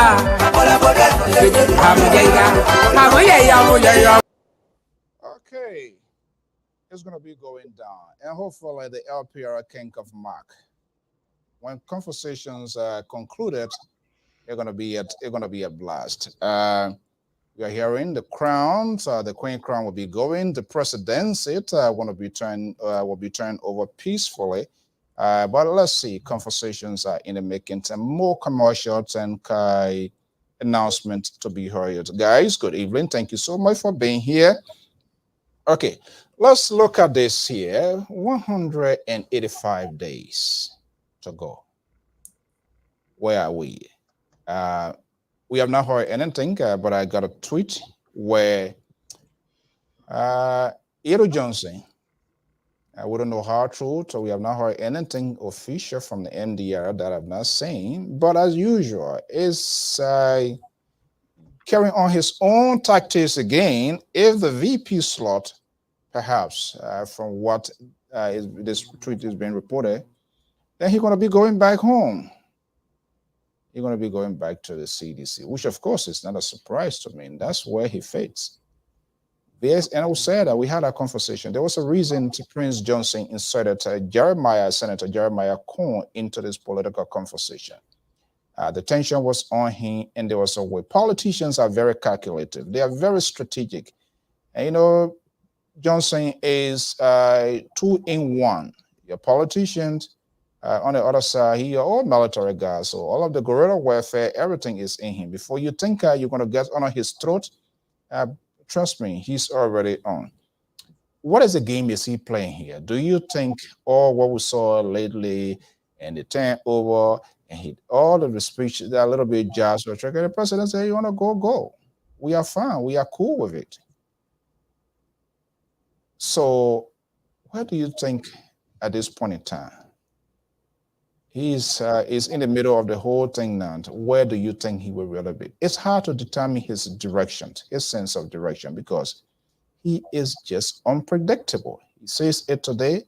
Okay, it's going to be going down, and hopefully the LPR can of mark. When conversations are concluded, it's going to be a blast. We are hearing the crowns, the Queen crown will be going. The presidency will be turned over peacefully. But let's see, conversations are in the making, and more commercials and announcements to be heard. Guys, good evening. Thank you so much for being here. Okay, let's look at this here. 185 days to go. Where are we? We have not heard anything, but I got a tweet where Edo Johnson, I wouldn't know how true, so we have not heard anything official from the NDR that I've not seen, but as usual, is carrying on his own tactics again. If the VP slot, perhaps, from what this tweet is being reported, then he's going to be going back home. He's going to be going back to the CDC, which of course is not a surprise to me. And that's where he fits. Yes, and I will say that we had a conversation. There was a reason to Prince Johnson inserted Senator Jeremiah Cohen into this political conversation. The tension was on him, and there was a way. Politicians are very calculative. They are very strategic. And, you know, Johnson is 2 in 1. Your politicians, on the other side, he are all military guys. So all of the guerrilla warfare, everything is in him. Before you think you're going to get on his throat, trust me, he's already on. What is the game is he playing here? Do you think all what we saw lately and the turnover and all of the speeches, that little bit jobs were triggered? The president said, you want to go. We are fine. We are cool with it. So what do you think at this point in time? He's in the middle of the whole thing now. Where do you think he will really be? It's hard to determine his direction, his sense of direction, because he is just unpredictable. He says it today,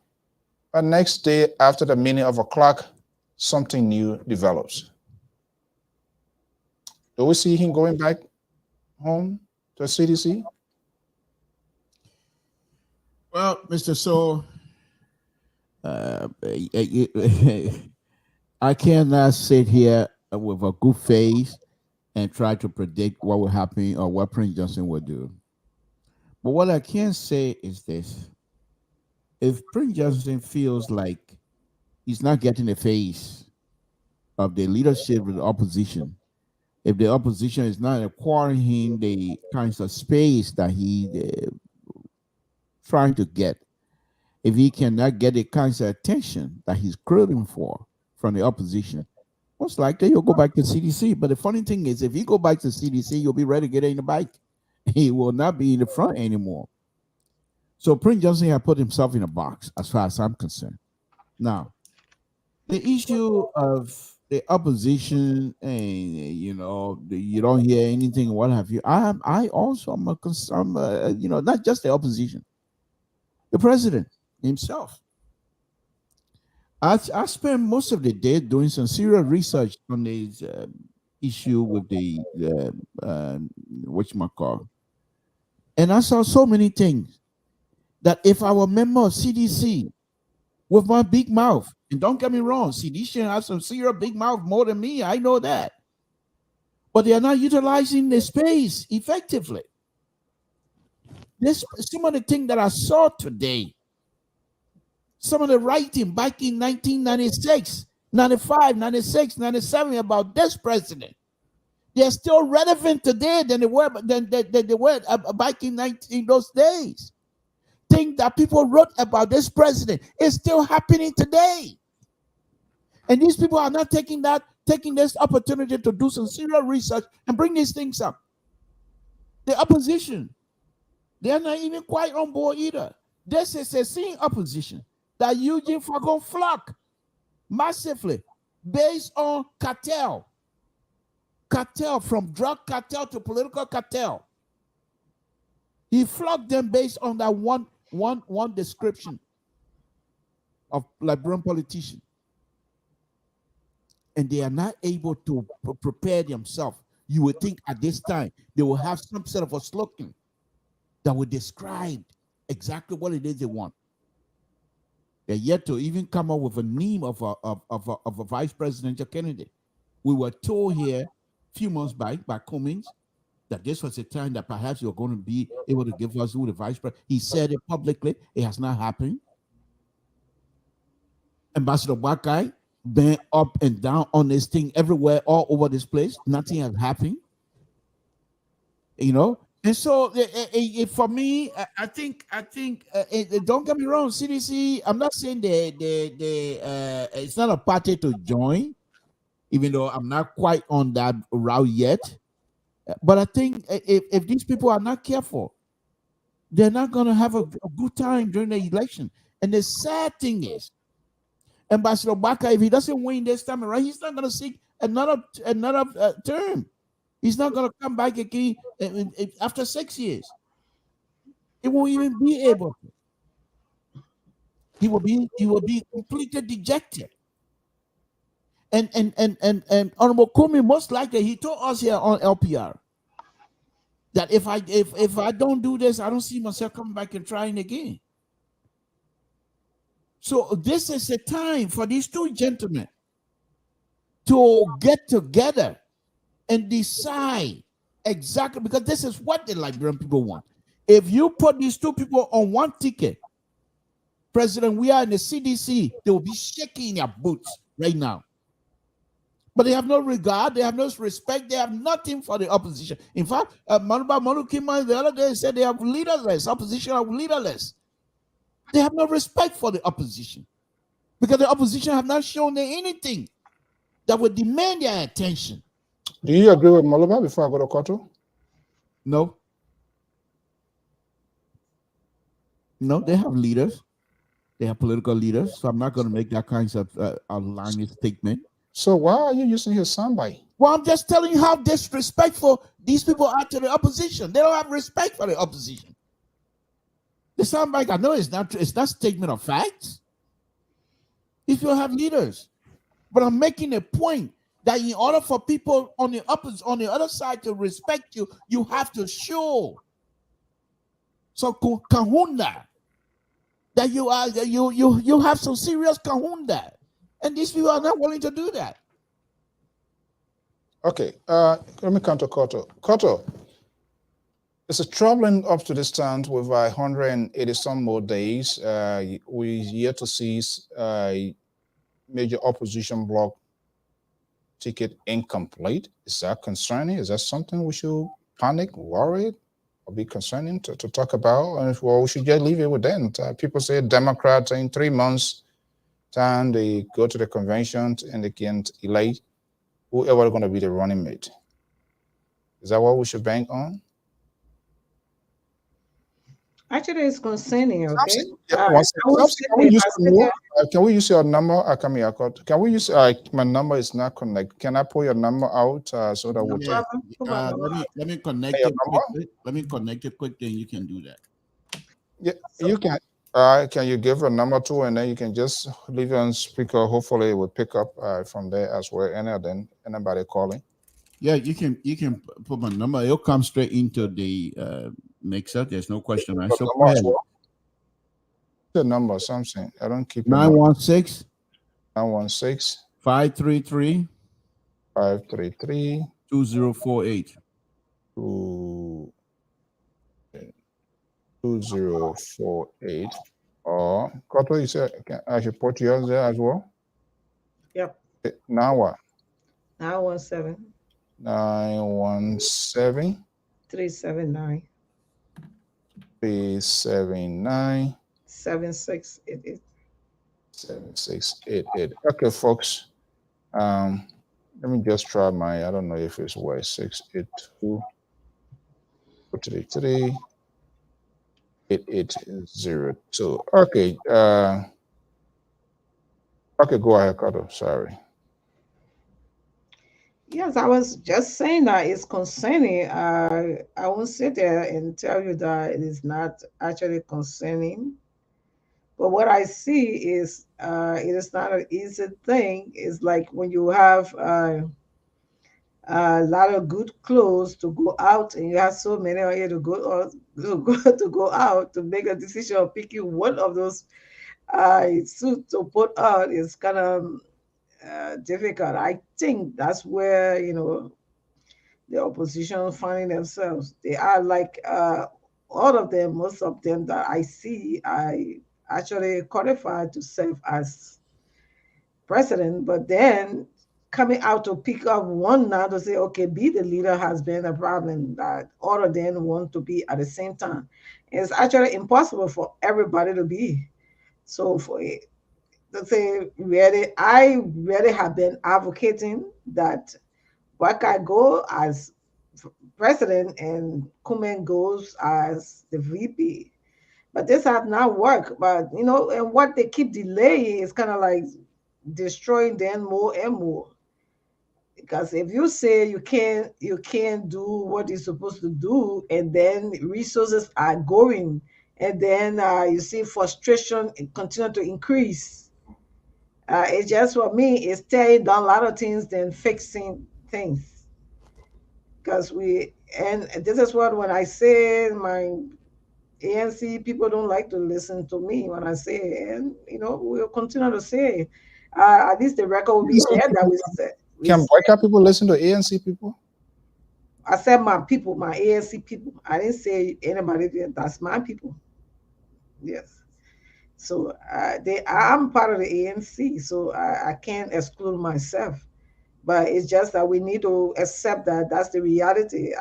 but next day after the meeting of a clock, something new develops. Do we see him going back home to the CDC? Well, Mr. Soe, I cannot sit here with a good face and try to predict what will happen or what Prince Johnson will do. But what I can say is this. If Prince Johnson feels like he's not getting the face of the leadership of the opposition, if the opposition is not acquiring him the kinds of space that he trying to get, if he cannot get the kinds of attention that he's craving for from the opposition, most likely he'll go back to CDC. But the funny thing is, if he go back to CDC, you'll be ready to get in the bike. He will not be in the front anymore. So Prince Johnson has put himself in a box, as far as I'm concerned. Now, the issue of the opposition, and you don't hear anything, what have you? I also am a concern. Not just the opposition, the president himself. I spent most of the day doing some serious research on this issue with the whatchamacallit, and I saw so many things that if I were a member of CDC with my big mouth, and don't get me wrong, CDC has some serious big mouth more than me, I know that, but they are not utilizing the space effectively. Some of the things that I saw today, some of the writing back in 1996, 95, 96, 97 about this president, they're still relevant today than they were back in those days. Things that people wrote about this president is still happening today. And these people are not taking this opportunity to do some serious research and bring these things up. The opposition, they're not even quite on board either. This is a same opposition that Eugene Fagon flock massively based on cartel, from drug cartel to political cartel. He flocked them based on that one description of Liberian politician. And they are not able to prepare themselves. You would think at this time they will have some sort of a slogan that would describe exactly what it is they want. They're yet to even come up with a name of a vice presidential candidate. We were told here a few months back by Cummings that this was a time that perhaps you're going to be able to give us who the vice president. He said it publicly. It has not happened. Ambassador Wakai been up and down on this thing everywhere, all over this place. Nothing has happened. You know, and so for me, I think don't get me wrong, CDC. I'm not saying it's not a party to join, even though I'm not quite on that route yet. But I think if these people are not careful, they're not going to have a good time during the election. And the sad thing is, Ambassador Baka, if he doesn't win this time around, he's not going to seek another term. He's not going to come back again after 6 years. He won't even be able to. He will be completely dejected. And Honorable Kumi, most likely, he told us here on LPR that if I don't do this, I don't see myself coming back and trying again. So this is a time for these two gentlemen to get together and decide exactly, because this is what the Liberian people want. If you put these two people on one ticket, President, we are in the CDC, they will be shaking their boots right now. But they have no regard, they have no respect, they have nothing for the opposition. In fact, Manu Kima the other day said they have leaderless, opposition are leaderless. They have no respect for the opposition because the opposition have not shown them anything that would demand their attention. Do you agree with Moloba before I go to Koto? No. No, they have leaders. They have political leaders. So I'm not going to make that kind of outlandish statement. So why are you using his soundbite? Well, I'm just telling you how disrespectful these people are to the opposition. They don't have respect for the opposition. The soundbite, I know it's not statement of facts. If you have leaders. But I'm making a point that in order for people on the other side to respect you, you have to show some kahunda, that you have some serious kahunda, and these people are not willing to do that. Okay, let me come to Koto. Koto, it's a troubling up to this time with 180 some more days. We yet to see major opposition bloc ticket incomplete. Is that concerning? Is that something we should panic, worry, or be concerning to talk about? And well, we should just leave it with that. People say Democrats in 3 months time they go to the convention and they can elect whoever is going to be the running mate. Is that what we should bank on? Actually, it's concerning, okay? Can we use your number? Can we use my number is not connected. Can I pull your number out so that we let me connect it quickly. Let me connect it quickly and you can do that. Yeah, you can. Can you give a number to, and then you can just leave it on speaker. Hopefully, it will pick up from there as well. And then anybody calling. Yeah, you can put my number. It'll come straight into the mixer. There's no question. Right? So go ahead. The number, something. I don't keep 916 916 533 533 2048 2048. Or Koto, you said I should put yours there as well? Yep. Now what? 917 917 379 379 7688 7688. Okay, folks. Let me just try my, I don't know if it's where 682 433 8802. Okay. Okay, go ahead, Kato. Sorry. Yes, I was just saying that it's concerning. I won't sit there and tell you that it is not actually concerning. But what I see is it is not an easy thing. It's like when you have a lot of good clothes to go out, and you have so many of you to go out to make a decision of picking one of those suits to put on is kind of difficult. I think that's where the opposition finding themselves. They are like all of them, most of them that I see, I actually qualified to serve as president, but then coming out to pick up one now to say, okay, be the leader has been a problem that all of them want to be at the same time. It's actually impossible for everybody to be. So for it, to say really, I really have been advocating that Waka go as president and Kumen goes as the VP. But this has not worked. But you know, and what they keep delaying is kind of like destroying them more and more. Because if you say you can't do what you're supposed to do, and then resources are going, and then you see frustration continue to increase. It's just for me, it's tearing down a lot of things than fixing things. Because and this is what when I say my ANC people don't like to listen to me when I say it, and you know we'll continue to say it. At least the record will be there that we said. Can Boyka people listen to ANC people? I said my people, my ANC people. I didn't say anybody there. That's my people. Yes. So I'm part of the ANC, so I can't exclude myself. But it's just that we need to accept that that's the reality.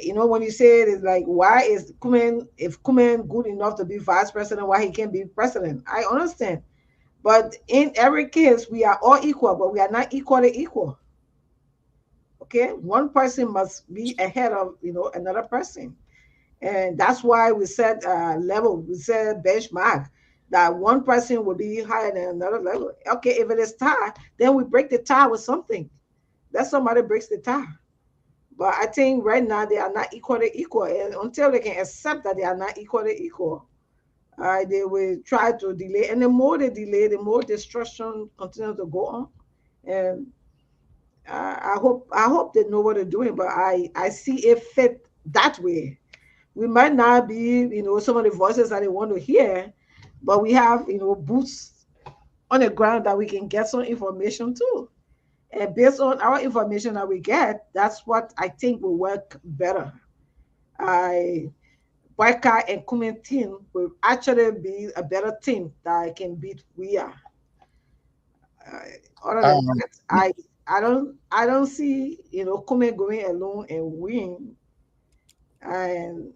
You know, when you say it, it's like, why is Kumen, if Kumen good enough to be vice president, why he can't be president? I understand. But in every case, we are all equal, but we are not equally equal. Okay? One person must be ahead of, you know, another person. And that's why we set level, we set benchmark that one person will be higher than another level. Okay, if it is tie, then we break the tie with something. That somebody breaks the tie. But I think right now they are not equally equal. And until they can accept that they are not equally equal, they will try to delay. And the more they delay, the more destruction continues to go on. And I hope they know what they're doing, but I see it fit that way. We might not be, you know, some of the voices that they want to hear, but we have, you know, boots on the ground that we can get some information too. And based on our information that we get, that's what I think will work better. Boyka and Kumen team will actually be a better team that can beat we are. Other than that, I don't see, you know, Kumen going alone and win, and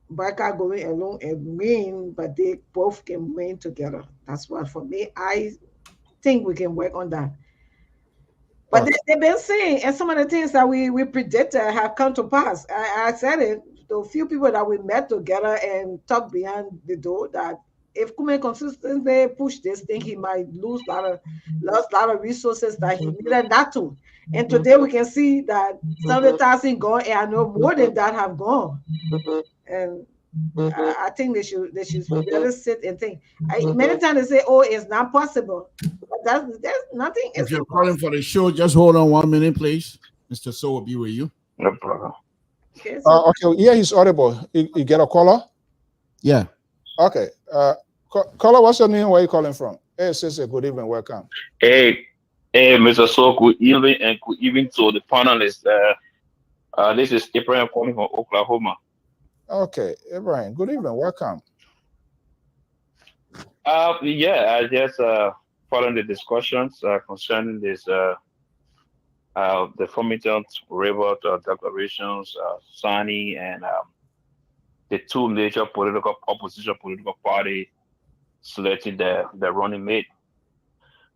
Boyka going alone and win, but they both can win together. That's what for me. I think we can work on that. But they've been saying, and some of the things that we predicted have come to pass. I said it, the few people that we met together and talked behind the door, that if Kume consistently push this thing, he might lost a lot of resources that he needed not to. And today we can see that some of the tasks gone, and I know more than that have gone. And I think they should really sit and think. Many times they say, "Oh, it's not possible." But there's nothing. If you're calling for the show, just hold on 1 minute, please. Mr. Soe will be with you. No problem. Okay. So Okay. Yeah, he's audible. You get a caller? Yeah. Okay. Caller, what's your name? Where are you calling from? Hey, sister. Good evening. Welcome. Hey, Mr. Soe, good evening, and good evening to the panelists. This is Abraham calling from Oklahoma. Okay, Abraham. Good evening. Welcome. Yeah, I just following the discussions concerning this the Farmington River declarations, signing, and the two major opposition political party selecting the running mate.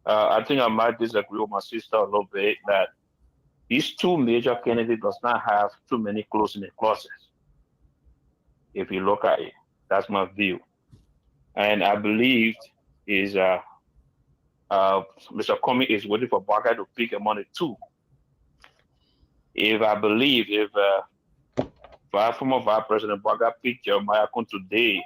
I think I might disagree with my sister a little bit that these two major candidates does not have too many close in the closet. If you look at it, that's my view. And I believe is Mr. Comey is waiting for Boyka to pick among the two. If former Vice President Boyka picked Jeremiah Kun today,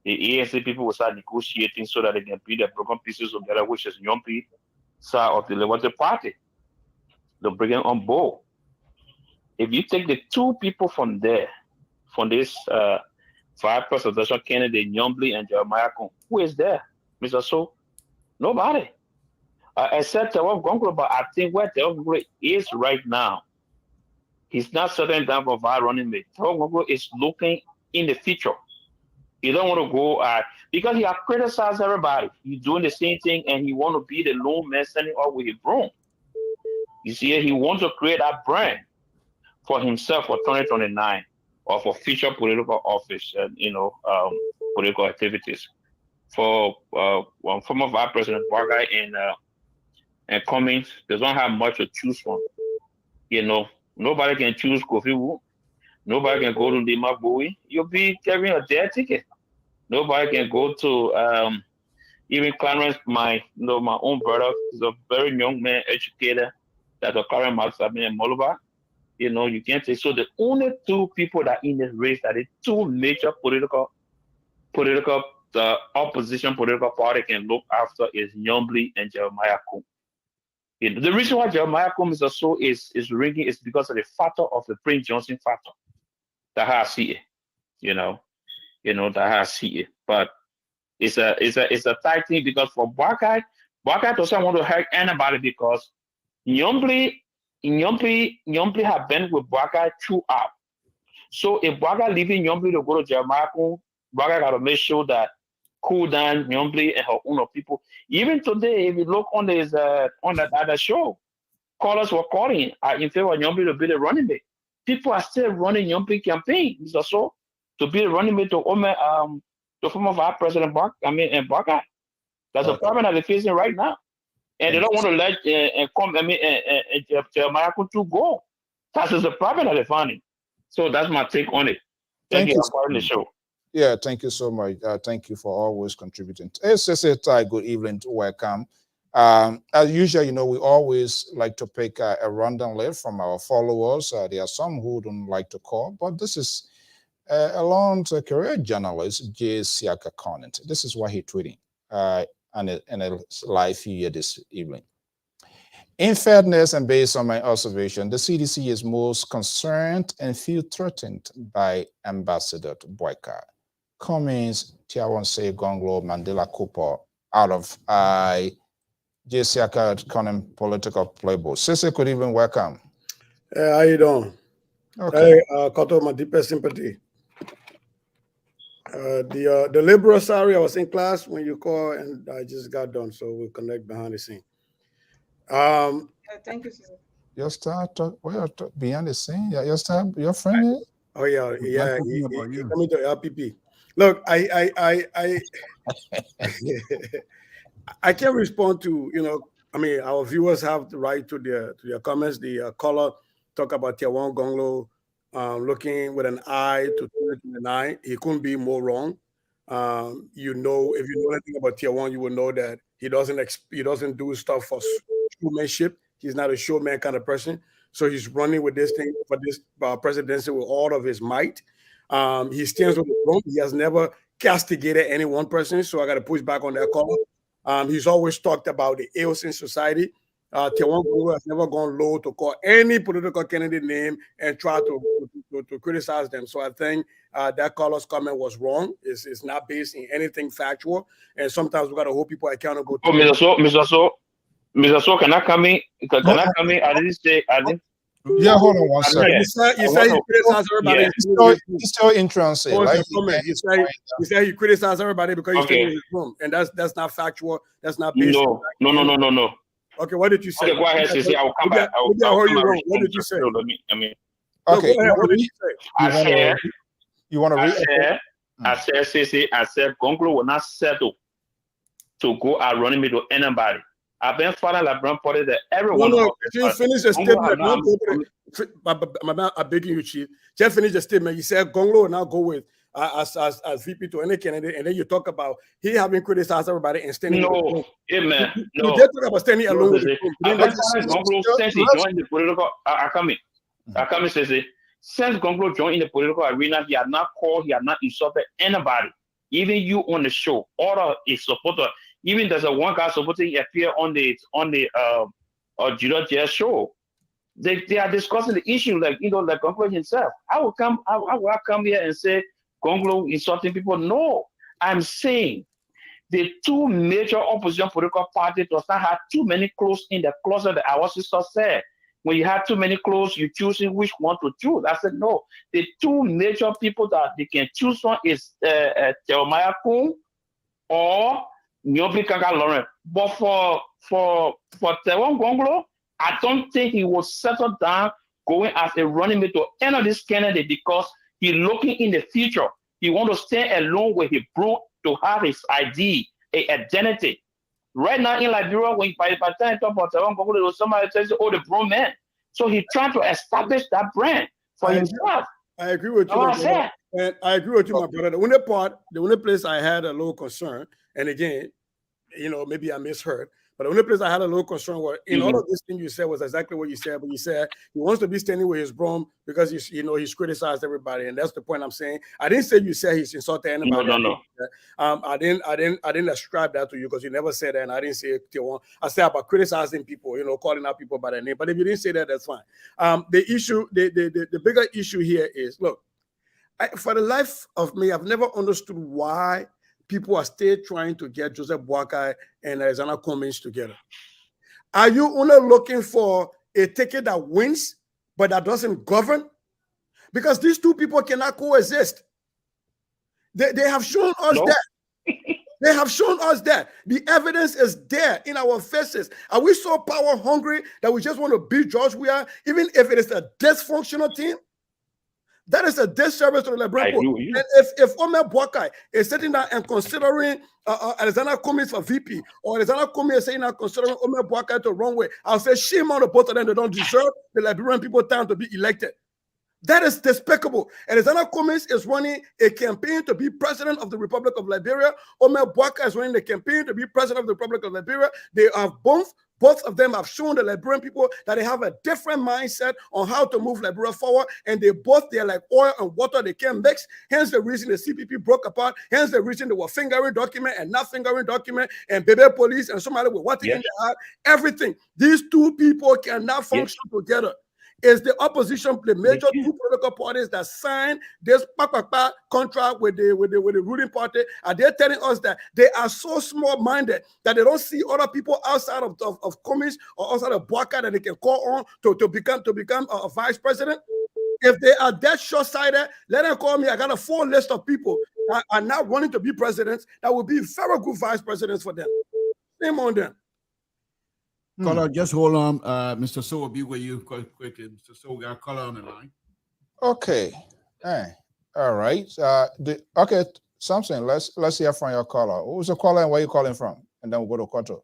the ANC people will start negotiating so that they can put the broken pieces together, which is Yompi side of the Liberal Party. They'll bring it on board. If you take the two people from there, from this vice presidential candidate, Nyombli and Jeremiah Kun, who is there, Mr. Soe? Nobody. Except Tewaf Gongro, but I think where Tewaf Gongro is right now, He's not settling down for vice running mate. Tayo Gonglo is looking in the future. He don't want to go because he has criticized everybody. He's doing the same thing, and he want to be the lone man standing up with his broom. You see, he wants to create that brand for himself for 2029 or for future political office and political activities. For former Vice President Bargai and Cummings, they don't have much to choose from. Nobody can choose Kofi Wu. Nobody can go to Lima Bowie. You'll be carrying a dead ticket. Nobody can go to even Clarence, my own brother. He's a very young man, educator. That's a Clarence Matsabin and Moluba. You can't say. So the only two people that in this race that the two major political opposition political party can look after is Nyombli and Jeremiah Kum. The reason why Jeremiah Kum is ringing is because of the factor of the Prince Johnson factor. That's how I see it. That's how I see it. But it's a tight thing because for Barkai doesn't want to hurt anybody because Nyombli have been with Barkai throughout. So if Barkai leaving Nyombli to go to Jeremiah Kum, Barkai got to make sure that cool down Nyombli and her own people. Even today, if you look on that other show, callers were calling in favor of Nyombli to be the running mate. People are still running Nyombli campaign, Mr. So, to be the running mate to former Vice President Barkai. That's a problem that they're facing right now. And they don't want to let Jeremiah to go. That's just the problem that they're finding. So that's my take on it. Thank you for the show. Yeah, thank you so much. Thank you for always contributing. SSA, good evening, welcome. As usual, we always like to pick a random list from our followers. There are some who don't like to call, but this is a long-career journalist, J. Siaka Conant. This is what he's tweeting in a live here this evening. In fairness and based on my observation, the CDC is most concerned and feel threatened by Ambassador Boyka. Cummings, Tiawanse, Gonglo, Mandela Cooper out of J.C.A. Conant political playbook. Sisse, good evening, welcome. How you doing? Okay. Koto, my deepest sympathy. The liberal, sorry, I was in class when you called and I just got done, so we'll connect behind the scene. Thank you, sir. Your star behind the scene? Yeah, your star, your friend here? Oh yeah, he coming to LPP. Look, I can't respond to our viewers have the right to their comments. The caller talk about Tiawan Gonglo looking with an eye to 2029. He couldn't be more wrong. If you know anything about Tiawan, you will know that he doesn't do stuff for showmanship. He's not a showman kind of person. So he's running with this thing for this presidency with all of his might. He stands with the throne. He has never castigated any one person. So I got to push back on that call. He's always talked about the ills in society. Tiawan Gonglo has never gone low to call any political candidate name and try to criticize them. So I think that caller's comment was wrong. It's not based in anything factual. And sometimes we got to hold people accountable. Mr. So, can I come in? I didn't. Yeah, hold on one second. You said he criticized everybody. He's still interested. He said he criticized everybody because he's still in his room, and that's not factual. That's not based. No. Okay, what did you say? Okay, go ahead, Sissy. I will come back. What did you say? Okay. What did you say? You want to read? I said, Sissy. I said, Gonglo will not settle to go out running me to anybody. I've been following like Brown Party that everyone. No, just finish the statement. I'm begging you, Chief. Just finish the statement. You said Gonglo will now go with as VP to any candidate, and then you talk about he having criticized everybody and standing. No, man. No. You did talk about standing alone. Gonglo since he joined the political. I come in, Sissy. Since Gonglo joined in the political arena, he had not called, he had not insulted anybody. Even you on the show, all of his supporters. Even there's one guy supposed to appear on the Judah Jazz show. They are discussing the issue like Gonglo himself. I will come here and say Gonglo insulting people. No, I'm saying the two major opposition political parties does not have too many clothes in the closet that our sister said. when you have too many clothes, you're choosing which one to choose. I said, no. The two major people that they can choose from is Jeremiah Kuhn or Nyobi Kaka Lauren. But for Tewon Gonglo, I don't think he will settle down going as a running mate to any of this candidate because he's looking in the future. He want to stand alone with his bro to have his ID, a identity. Right now in Liberia, when by the time you talk about Tewon Gonglo, somebody says, oh, the bro man. So he's trying to establish that brand for himself. I agree with you, my brother. And I agree with you, my brother. The only place I had a little concern, and again, maybe I misheard, but the only place I had a little concern was in all of this thing you said was exactly what you said. But you said he wants to be standing with his broom because he's criticized everybody, and that's the point I'm saying. I didn't say you said he's insulted anybody. No. I didn't ascribe that to you because you never said that, and I didn't say Tijuana. I said about criticizing people, calling out people by their name. But if you didn't say that, that's fine. The bigger issue here is, look, for the life of me, I've never understood why people are still trying to get Joseph Boakai and Alexander Cummings together. Are you only looking for a ticket that wins, but that doesn't govern? Because these two people cannot coexist. They have shown us that. They have shown us that. The evidence is there in our faces. Are we so power hungry that we just want to beat George Weah, even if it is a dysfunctional team? That is a disservice to the Liberian people. And if Omer Boakai is sitting down and considering Alexander Cummings for VP, or Alexander Cummings is saying now considering Omer Boakai to run way, I'll say shame on the both of them. They don't deserve the Liberian people time to be elected. That is despicable. Alexander Cummings is running a campaign to be president of the Republic of Liberia. Omer Boakai is running a campaign to be president of the Republic of Liberia. They are both of them have shown the Liberian people that they have a different mindset on how to move Liberia forward, and they're like oil and water, they can't mix. Hence the reason the CPP broke apart. Hence the reason they were fingering document and not fingering document, and baby police and somebody with what in their heart. Everything. These two people cannot function together. Is the opposition, the major two political parties that signed this contract with the ruling party, are they telling us that they are so small-minded that they don't see other people outside of Cummings or outside of Boakai that they can call on to become a vice president? If they are that short-sighted, let them call me. I got a full list of people that are not wanting to be presidents that will be very good vice presidents for them. Shame on them. Caller, just hold on. Mr. Soe will be with you quickly. Mr. Soe, we got a caller on the line. Okay. All right. Okay, Samson, let's hear from your caller. Who's the caller and where you calling from? And then we'll go to Koto.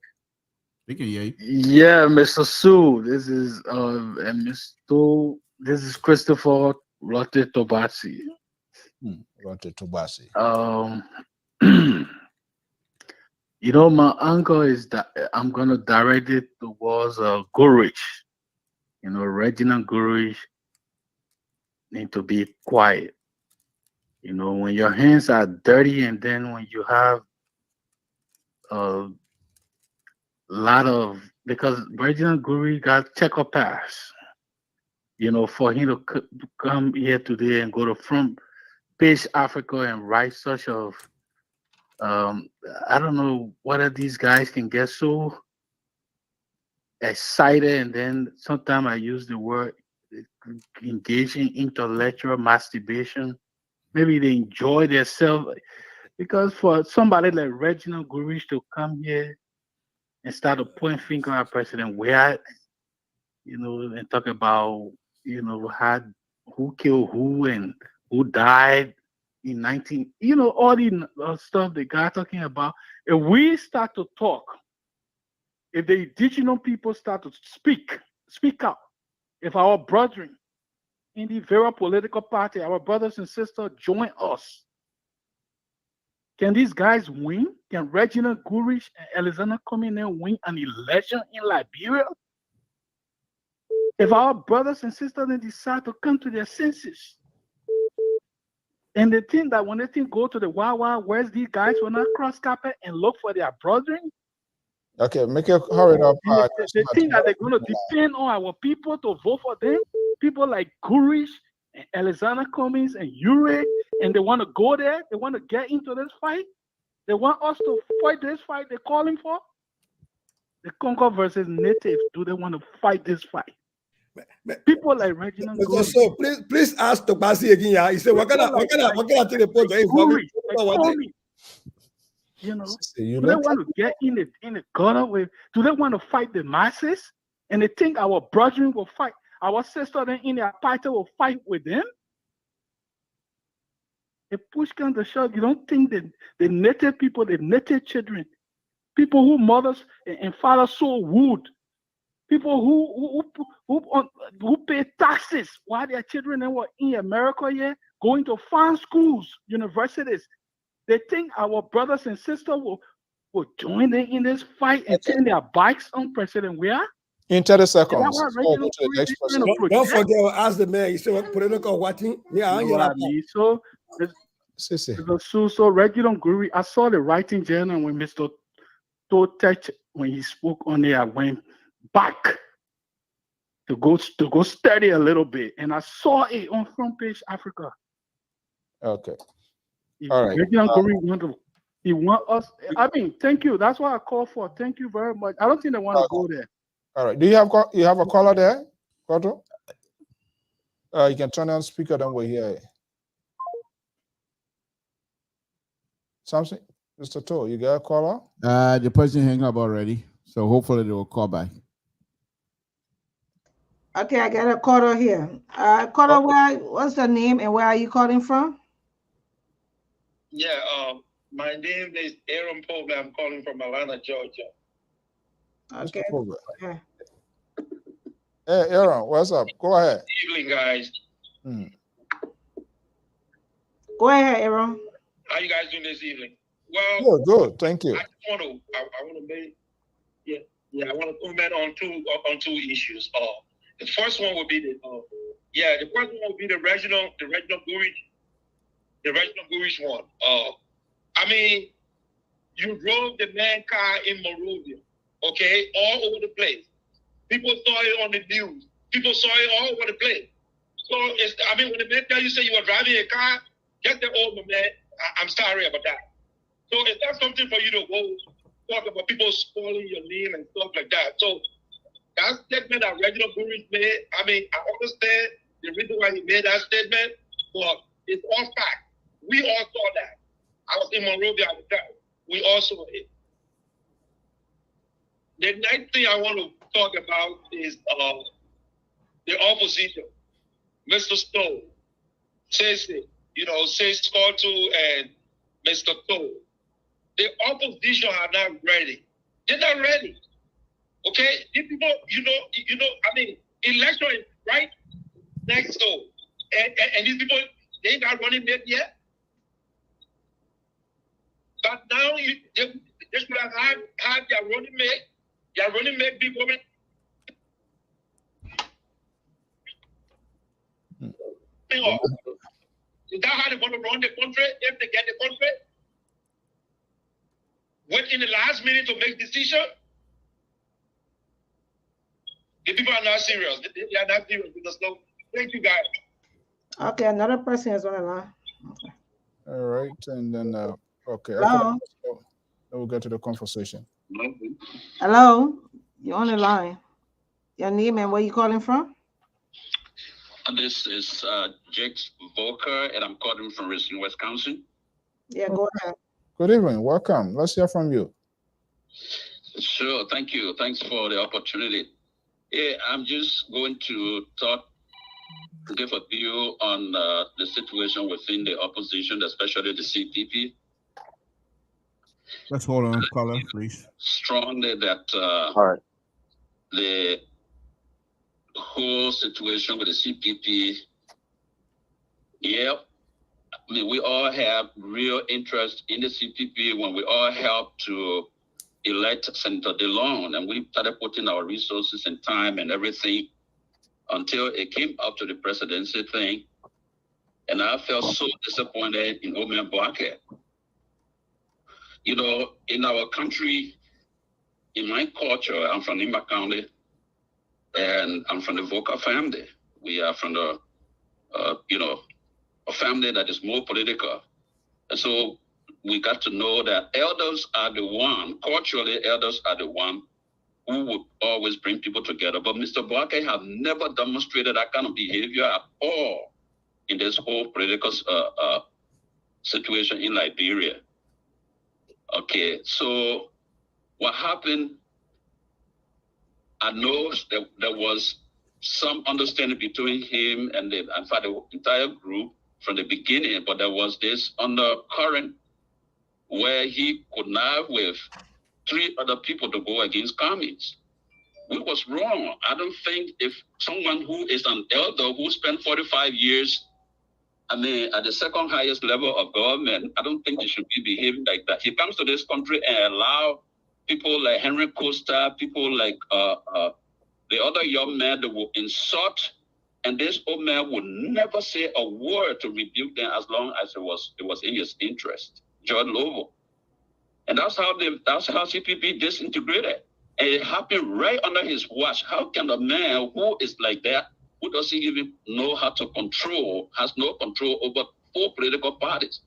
We can hear you. Yeah, Mr. Soe. This is Mr. This is Christopher Lotte Tobasi. Lotte Tobasi. My uncle is that I'm gonna direct it towards Gurich. Reginald Gurich need to be quiet. When your hands are dirty, and then when you have a lot of, because Reginald Gurich got checker pass. For him to come here today and go to front page Africa and write such of I don't know whether these guys can get so excited, and then sometimes I use the word engaging intellectual masturbation. Maybe they enjoy themselves, because for somebody like Reginald Gurich to come here and start to point finger at President Weah, and talk about who killed who and who died in 19, all the stuff the guy talking about. If we start to talk, if the indigenous people start to speak out, if our brethren in the very political party, our brothers and sisters join us, can these guys win? Can Reginald Gurich and Alexander Cummings win an election in Liberia? If our brothers and sisters decide to come to their senses, and they think that when they go to the Wild Wild West, these guys will not cross carpet and look for their brethren. Okay, make it hurry up. They think that they're going to depend on our people to vote for them. People like Gurich and Alexander Cummings and Ure, and they want to go there. They want to get into this fight. They want us to fight this fight they're calling for. The Concord versus Natives, do they want to fight this fight? People like Reginald Guri. So please ask Tobasi again. Yeah, he said, "What can I take the point?" You know, do they want to get in the gutter with? Do they want to fight the masses? And they think our brethren will fight, our sisters in the apartheid will fight with them? If push comes to shove, you don't think that the native people, the native children, people who mothers and fathers so wood, people who pay taxes while their children were in America here, going to fine schools, universities, they think our brothers and sisters will join in this fight and turn their bikes on President Weah? In 30 seconds. Don't forget, ask the man. He said, "What political watching?" Yeah, So Reginald Guri, I saw the writing journal when Mr. Totech, when he spoke on there, I went back to go study a little bit, and I saw it on Front Page Africa. Okay. All right. Reginald Guri he want us. I mean, thank you. That's what I call for. Thank you very much. I don't think they want to go there. All right. Do you have a caller there, Koto? You can turn on speaker, then we'll hear it. Something, Mr. To, you got a caller? The person hung up already, so hopefully they will call back. Okay, I got a caller here. Caller, what's the name and where are you calling from? Yeah, my name is Aaron Povey. I'm calling from Atlanta, Georgia. Okay. Hey, Aaron, what's up? Go ahead. Good evening, guys. Go ahead, Aaron. How you guys doing this evening? Well, good. Thank you. I want to make, I want to comment on two issues. The first one would be the Reginald Gurish one. I mean, you drove the man car in Monrovia, okay, all over the place. People saw it on the news. People saw it all over the place. So when the man tell you say you were driving a car, just the old man. I'm sorry about that. So is that something for you to go talk about people spoiling your name and stuff like that? So that statement that Reginald Guri made, I mean, I understand the reason why he made that statement, but it's all fact. We all saw that. I was in Monrovia at the time. We all saw it. The next thing I want to talk about is the opposition. Mr. Soe, says Scotto and Mr. Soe. The opposition are not ready. They're not ready. Okay? These people, election is right next door. And these people, they ain't got running mate yet. But now they should have had their running mate. Their running mate be women. Is that how they want to run the country if they get the country? Wait in the last minute to make decision? The people are not serious. They are not serious with us. No. Thank you, guys. Okay, another person is on the line. Okay. All right, and then okay. Hello. Then we'll get to the conversation. Hello, you're on the line. Your name and where you calling from? This is Jake Volker, and I'm calling from Richmond, Wisconsin. Yeah, go ahead. Good evening. Welcome. Let's hear from you. Sure. Thank you. Thanks for the opportunity. Yeah, I'm just going to give a view on the situation within the opposition, especially the CPP. Let's hold on, caller, please. Strongly that the whole situation with the CPP, we all have real interest in the CPP when we all help to elect Senator DeLong, and we started putting our resources and time and everything until it came up to the presidency thing. And I felt so disappointed in Oman Boakye. In our country, in my culture, I'm from Nimba County, and I'm from the Voka family. We are from the, a family that is more political. And so we got to know that elders are the one, culturally, elders are the one who would always bring people together. But Mr. Boakye have never demonstrated that kind of behavior at all in this whole political situation in Liberia. Okay, so what happened, I know that there was some understanding between him and the entire group from the beginning, but there was this undercurrent where he could not with 3 other people to go against commies. Which was wrong. I don't think if someone who is an elder who spent 45 years, at the second highest level of government, I don't think they should be behaving like that. He comes to this country and allow people like Henry Costa, people like the other young man that will insult, and this old man would never say a word to rebuke them as long as it was in his interest. George Lovo. And that's how CPP disintegrated. And it happened right under his watch. How can a man who is like that, who doesn't even know how to control, has no control over 4 political parties?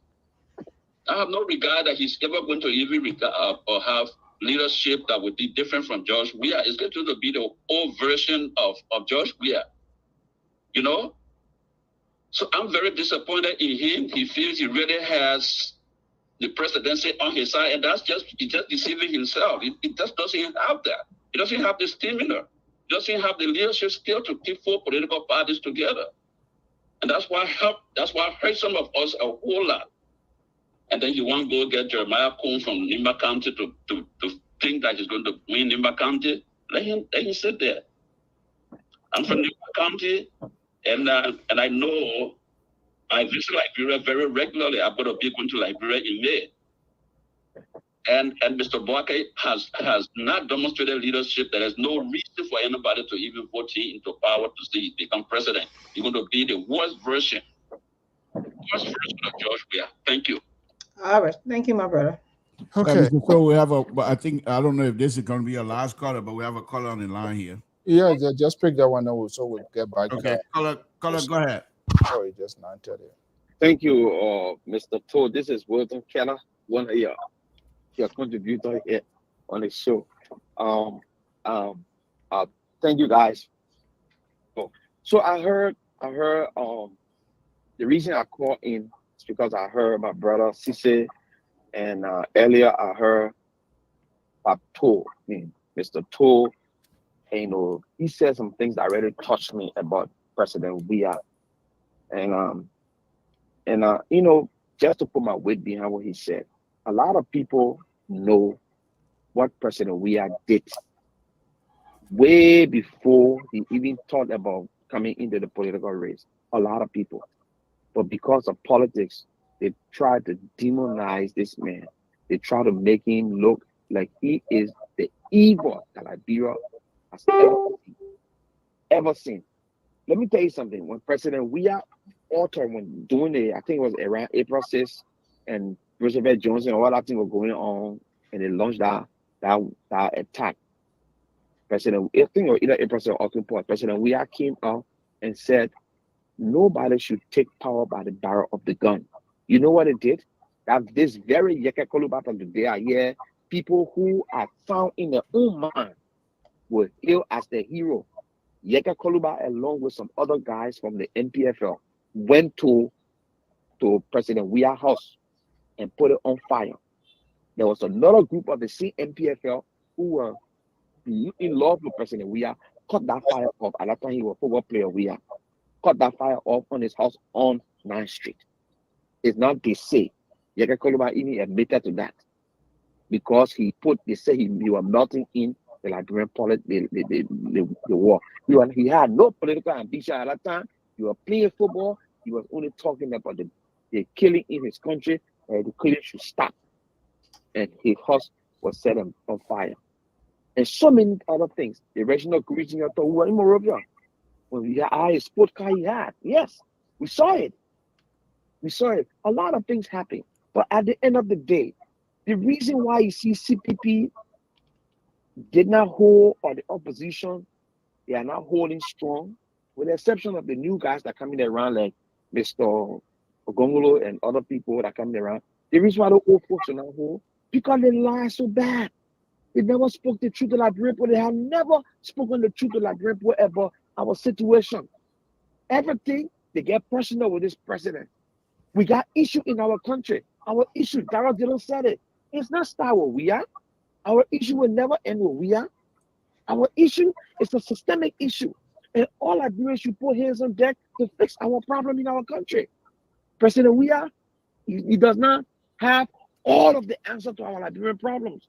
I have no regard that he's ever going to even regard or have leadership that would be different from George Weah. It's going to be the old version of George Weah, you know? So I'm very disappointed in him. He feels he really has the presidency on his side, and he's just deceiving himself. He just doesn't have that. He doesn't have the stamina. He doesn't have the leadership skill to keep 4 political parties together. And that's why I hurt some of us a whole lot. And then you want to go get Jeremiah Combs from Nimba County to think that he's going to win Nimba County. Let him sit there. I'm from Nimba County, and I know I visit Liberia very regularly. I'm going to be going to Liberia in May. And Mr. Boakye has not demonstrated leadership. There is no reason for anybody to even vote him into power to see become president. He's going to be the worst version of George Weah. Thank you. All right. Thank you, my brother. Okay. So we have I don't know if this is going to be a last caller, but we have a caller on the line here. Yeah, just pick that one out so we'll get back. Okay, caller, go ahead. Sorry, just 9:30. Thank you, Mr. Todd. This is Wilton Keller, one of your contributor here on the show. Thank you guys. So I heard the reason I called in is because I heard my brother Cisse, and earlier I heard Mr. Todd. You know, he said some things that really touched me about President Weah. And you know, just to put my weight behind what he said, a lot of people know what President Weah did way before he even thought about coming into the political race. A lot of people. But because of politics, they try to demonize this man. They try to make him look like he is the evil that Liberia has ever seen. Let me tell you something. When President Weah altered, when doing I think it was around April 6th, and Roosevelt Johnson and all that thing was going on, and they launched that attack. I think it was either April 6th or October. President Weah came out and said, nobody should take power by the barrel of the gun. You know what it did? That this very Yeke Koluba of the day are here, people who are found in their own mind were hailed as the hero. Yeke Koluba, along with some other guys from the NPFL, went to President Weah's house and put it on fire. There was another group of the same NPFL who were in love with President Weah, cut that fire off. At that time, he was a football player, Weah. Cut that fire off on his house on 9th Street. It's not they say. Yeke Koluba even admitted to that. Because they say he was melting in the Liberian politics, the war. He had no political ambition at that time. He was playing football. He was only talking about the killing in his country, and the killing should stop. And his house was set on fire. And so many other things. The original Greeting who were in Morovia. When we had a sport car he had. Yes, we saw it. We saw it. A lot of things happened. But at the end of the day, the reason why you see CPP did not hold, or the opposition, they are not holding strong, with the exception of the new guys that are coming around, like Mr. Ogongolo and other people that are coming around. The reason why the old folks are not hold, because they lie so bad. They never spoke the truth to Liberian people. They have never spoken the truth to Liberian people about our situation. Everything, they get personal with this president. We got issue in our country. Our issue, Darrell Dillon said it. It's not start where we are. Our issue will never end where we are. Our issue is a systemic issue. And all Liberians should put hands on deck to fix our problem in our country. President Weah, he does not have all of the answer to our Liberian problems.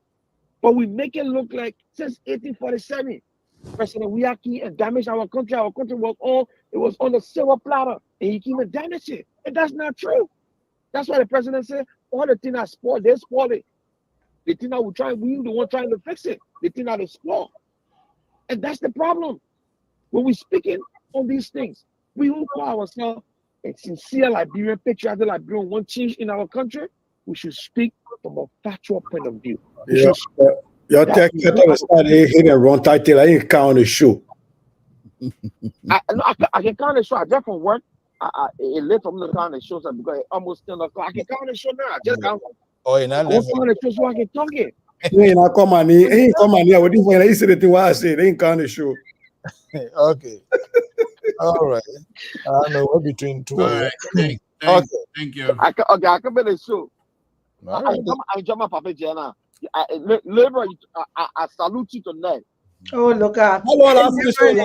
But we make it look like since 1847, President Weah came and damaged our country. Our country was on a silver platter, and he came and damaged it. And that's not true. That's why the president said all the things that spoiled, they spoiled it. The thing that we the one trying to fix it. The thing that is spoiled. And that's the problem. When we're speaking on these things, we will call ourselves a sincere Liberian, patriotic Liberian, one change in our country. We should speak from a factual point of view. Your tech start hitting a wrong title. I ain't count the show. I can count the show. I just from work. It late from the count the shows because it's almost 10 o'clock. I can count the show now. I just count. Oh, you're not count the show so I can talk it. He ain't come on here. What do you want? He said the thing what I said. They ain't count the show. Okay. All right. I don't know what between two. All right. Thank you. I can be the show. I jump my papa Jenna. Labor, I salute you tonight. Oh, look out. How long after the show?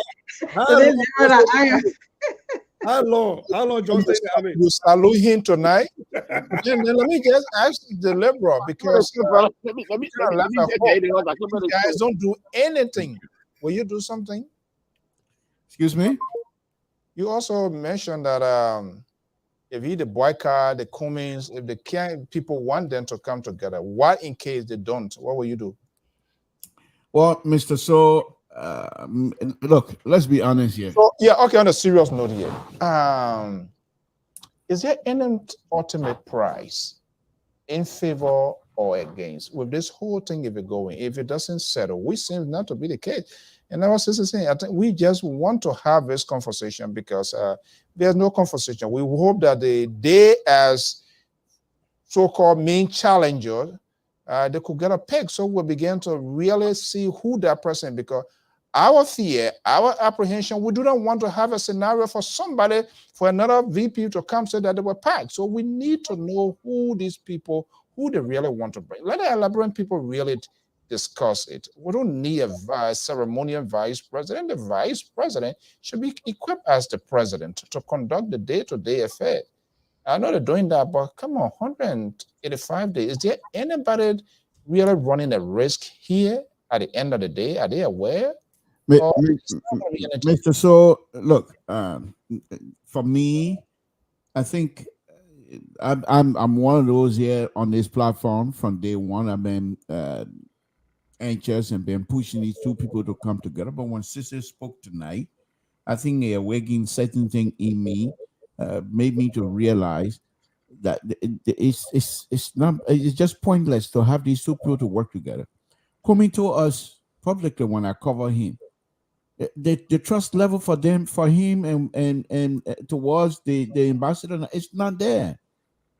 How long, John? You salute him tonight? Then let me just ask the liberal because you guys don't do anything. Will you do something? Excuse me? You also mentioned that if he the boycott, the Cummins, if the people want them to come together, what in case they don't? What will you do? Well, Mr. So, look, let's be honest here. So, yeah, okay, on a serious note here. Is there any ultimate price in favor or against with this whole thing if it going? If it doesn't settle, which seems not to be the case. And I was just saying, I think we just want to have this conversation because there's no conversation. We hope that they as so-called main challenger, they could get a pick. So we'll begin to really see who that person, because our fear, our apprehension, we do not want to have a scenario for somebody, for another VP to come say that they were packed. So we need to know who these people, who they really want to bring. Let the Liberian people really discuss it. We don't need a ceremonial vice president. The vice president should be equipped as the president to conduct the day-to-day affairs. I know they're doing that, but come on, 185 days. Is there anybody really running a risk here at the end of the day? Are they aware? Mr. So, look, for me, I think I'm one of those here on this platform from day one. I've been anxious and been pushing these two people to come together. But when Sister spoke tonight, I think they are waking certain thing in me, made me to realize that it's just pointless to have these two people to work together. Coming to us publicly when I cover him, the trust level for him and towards the ambassador, it's not there.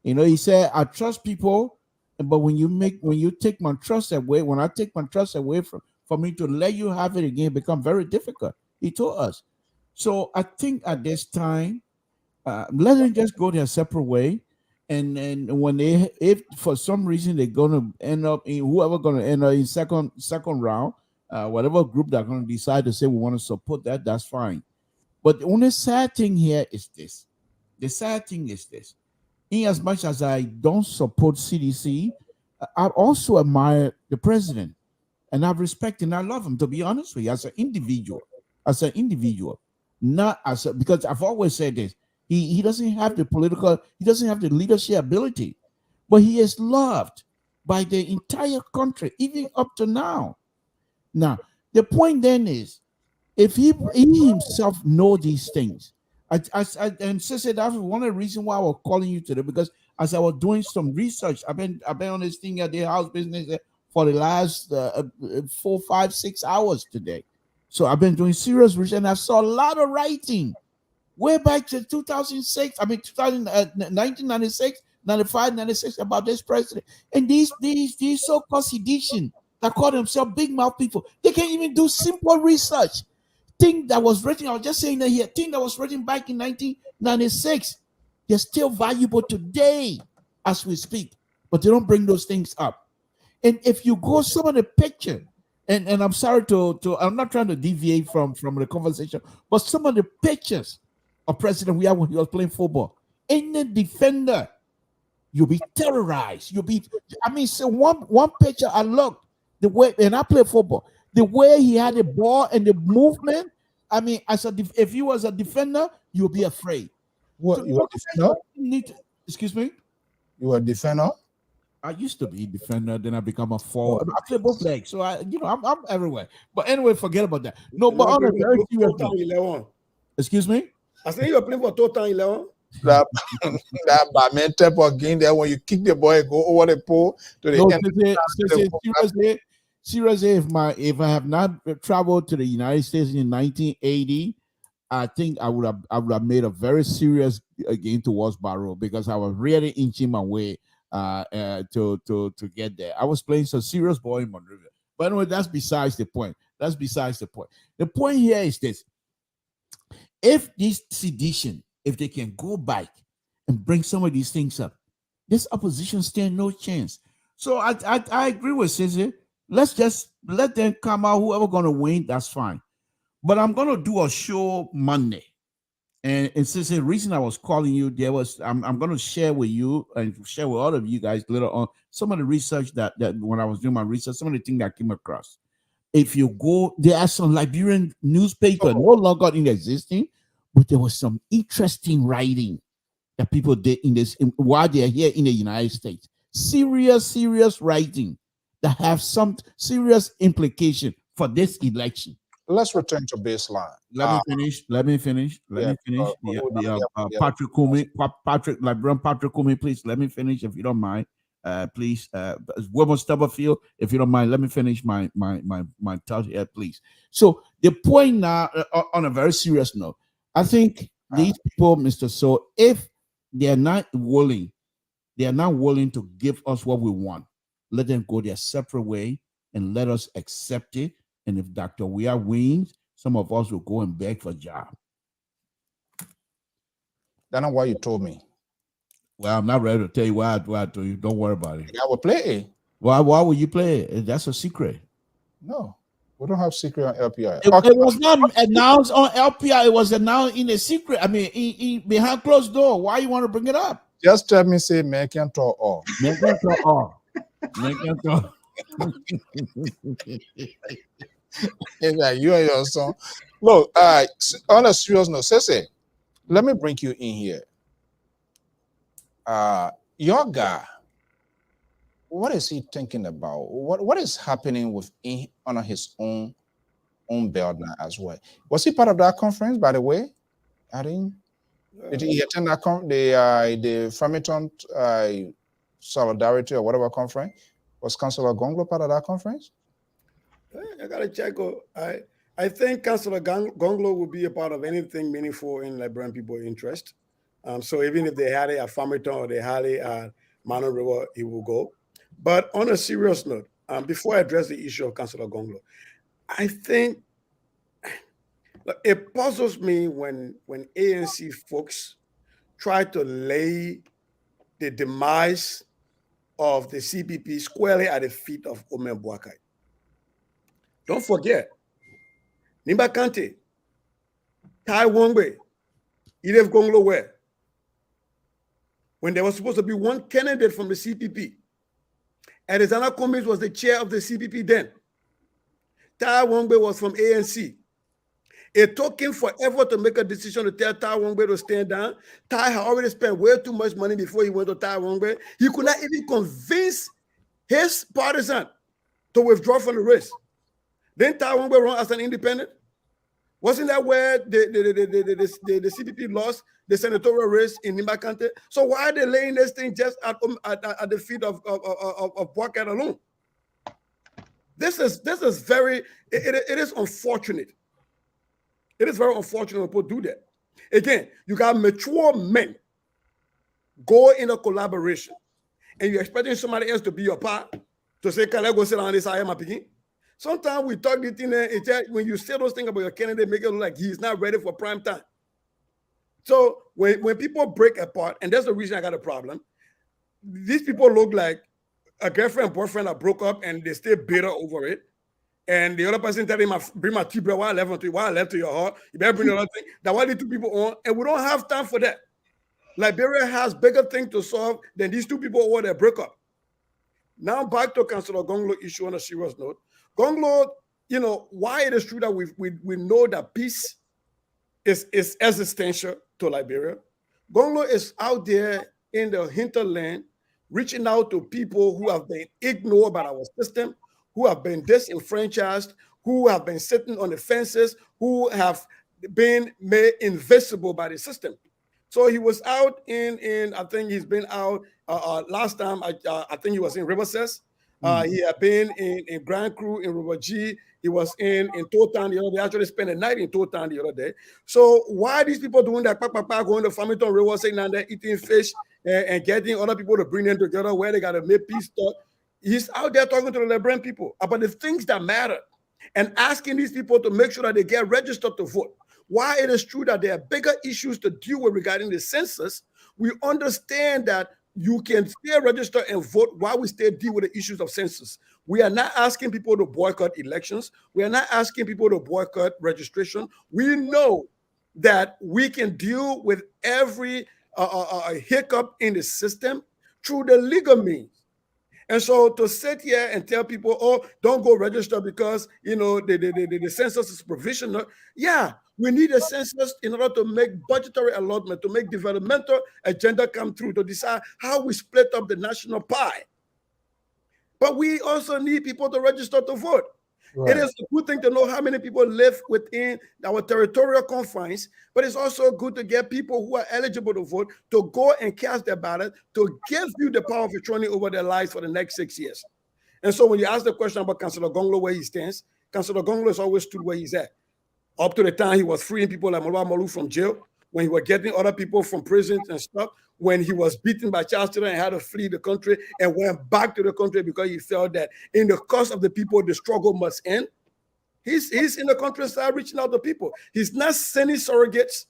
You know, he said, I trust people, but when you take my trust away, when I take my trust away for me to let you have it again, it become very difficult. He told us. So I think at this time, let them just go their separate way. And when if for some reason they're gonna end up in whoever gonna end up in second round, whatever group they're gonna decide to say we want to support that, that's fine. But the only sad thing here is this. The sad thing is this. In as much as I don't support CDC, I also admire the president, and I respect and I love him. To be honest with you, as an individual, not as because I've always said this. He doesn't have the leadership ability, but he is loved by the entire country, even up to now. Now, the point then is, if he himself know these things, and Sister, that's one of the reasons why I was calling you today, because as I was doing some research, I've been on this thing at the house business for the last 4, 5, 6 hours today. So I've been doing serious research, and I saw a lot of writing way back to 1996, 95, 96 about this president. And these so-called sedition, that call themselves big mouth people. They can't even do simple research. Thing that was written, I was just saying that here, thing that was written back in 1996, they're still valuable today as we speak, but they don't bring those things up. And if you go some of the picture, and I'm sorry to I'm not trying to deviate from the conversation, but some of the pictures of President we had when he was playing football, any defender, you'll be terrorized. So one picture I looked the way, and I play football, the way he had the ball and the movement. I mean, if you was a defender, you'll be afraid. What, So you were a defender? Excuse me? You were a defender? I used to be a defender, then I become a forward. I play both legs, so I'm everywhere. But anyway, forget about that. No, but on a very serious note. Excuse me? I think you were playing for total 11. That badminton game there when you kick the ball, go over the pole to the end. Seriously, if I have not traveled to the United States in 1980, I think I would have made a very serious game towards Barrow, because I was really inching my way to get there. I was playing some serious ball in Monrovia. But anyway, that's besides the point. The point here is this: if this sedition, if they can go back and bring some of these things up, this opposition stand no chance. So I agree with Cesar. Let's just let them come out. Whoever gonna win, that's fine. But I'm gonna do a show Monday. And since the reason I was calling you, I'm going to share with you and share with all of you guys later on some of the research that when I was doing my research, some of the things that I came across. If you go, there are some Liberian newspaper no longer in existing, but there was some interesting writing that people did while they're here in the United States. Serious writing that have some serious implication for this election. Let's return to baseline. Let me finish. Patrick Kumi, please let me finish if you don't mind. Please, Wilbur Stubblefield, if you don't mind, let me finish my thought here, please. So the point now, on a very serious note, I think these people, Mr. So, if they are not willing to give us what we want, let them go their separate way and let us accept it. And if Dr. Weah wins, some of us will go and beg for a job. That's not what you told me. Well, I'm not ready to tell you why I told you. Don't worry about it. I will play. Why would you play it? That's a secret. No, we don't have secret on LPR. It was not announced on LPR. It was announced in a secret. I mean, behind closed door. Why you want to bring it up? Just tell me, say, man can't talk all. Man can't talk all. Man can't talk. It's like you and your son. Look, on a serious note, Sese, let me bring you in here. Your guy, what is he thinking about? What is happening with him on his own belt now as well? Was he part of that conference, by the way? Did he attend that the Framingham Solidarity or whatever conference? Was Councillor Gonglo part of that conference? I gotta check. I think Councillor Gonglo will be a part of anything meaningful in Liberian people's interest. So even if they had it at Farmington or they had it at Mano River, he will go. But on a serious note, before I address the issue of Councillor Gonglo, I think it puzzles me when ANC folks try to lay the demise of the CPP squarely at the feet of Omen Boakai. Don't forget, Nimba Kante, Tai Wongbe, Idef Gonglo were. When there was supposed to be one candidate from the CPP, and Ezana Komis was the chair of the CPP then. Tai Wongbe was from ANC. It took him forever to make a decision to tell Tai Wongbe to stand down. Tai had already spent way too much money before he went to Tai Wongbe. He could not even convince his partisan to withdraw from the race. Then Tai Wongbe run as an independent. Wasn't that where the CPP lost the senatorial race in Nimba Kante? So why are they laying this thing just at the feet of Boakai alone? This is very, it is unfortunate. It is very unfortunate when people do that. Again, you got mature men go in a collaboration and you're expecting somebody else to be your part. to say, can I go sit on this? I am a picking. Sometimes we talk the thing, when you say those things about your candidate, make it look like he's not ready for prime time. So when people break apart, and that's the reason I got a problem, these people look like a girlfriend and boyfriend that broke up and they stay bitter over it. And the other person tell him, bring my tea bread, why I left to your heart. You better bring the other thing. That why the two people on, and we don't have time for that. Liberia has bigger things to solve than these two people over their breakup. Now back to Councillor Gonglo issue on a serious note. Gonglo, why it is true that we know that peace is existential to Liberia. Gonglo is out there in the hinterland, reaching out to people who have been ignored by our system, who have been disenfranchised, who have been sitting on the fences, who have been made invisible by the system. So he was out in I think he's been out last time. I think he was in Riverses. He had been in Grand Cru, in River G. He was in Totown the other day. Actually spent the night in Totown the other day. So why are these people doing that? Going to Farmington River, saying that they're eating fish and getting other people to bring them together where they got to make peace talk. He's out there talking to the Liberian people about the things that matter and asking these people to make sure that they get registered to vote. While it is true that there are bigger issues to deal with regarding the census, we understand that you can still register and vote while we still deal with the issues of census. We are not asking people to boycott elections. We are not asking people to boycott registration. We know that we can deal with every hiccup in the system through the legal means. And so to sit here and tell people, oh, don't go register because, the census is provisional. Yeah, we need a census in order to make budgetary allotment, to make developmental agenda come through, to decide how we split up the national pie. But we also need people to register to vote. Right. It is a good thing to know how many people live within our territorial confines, but it's also good to get people who are eligible to vote to go and cast their ballot to give you the power of attorney over their lives for the next 6 years. And so when you ask the question about Councillor Gonglo, where he stands, Councillor Gonglo has always stood where he's at. Up to the time he was freeing people like Malwa Malu from jail, when he was getting other people from prisons and stuff, when he was beaten by child children and had to flee the country and went back to the country because he felt that in the cause of the people, the struggle must end. He's in the countryside reaching out to people. He's not sending surrogates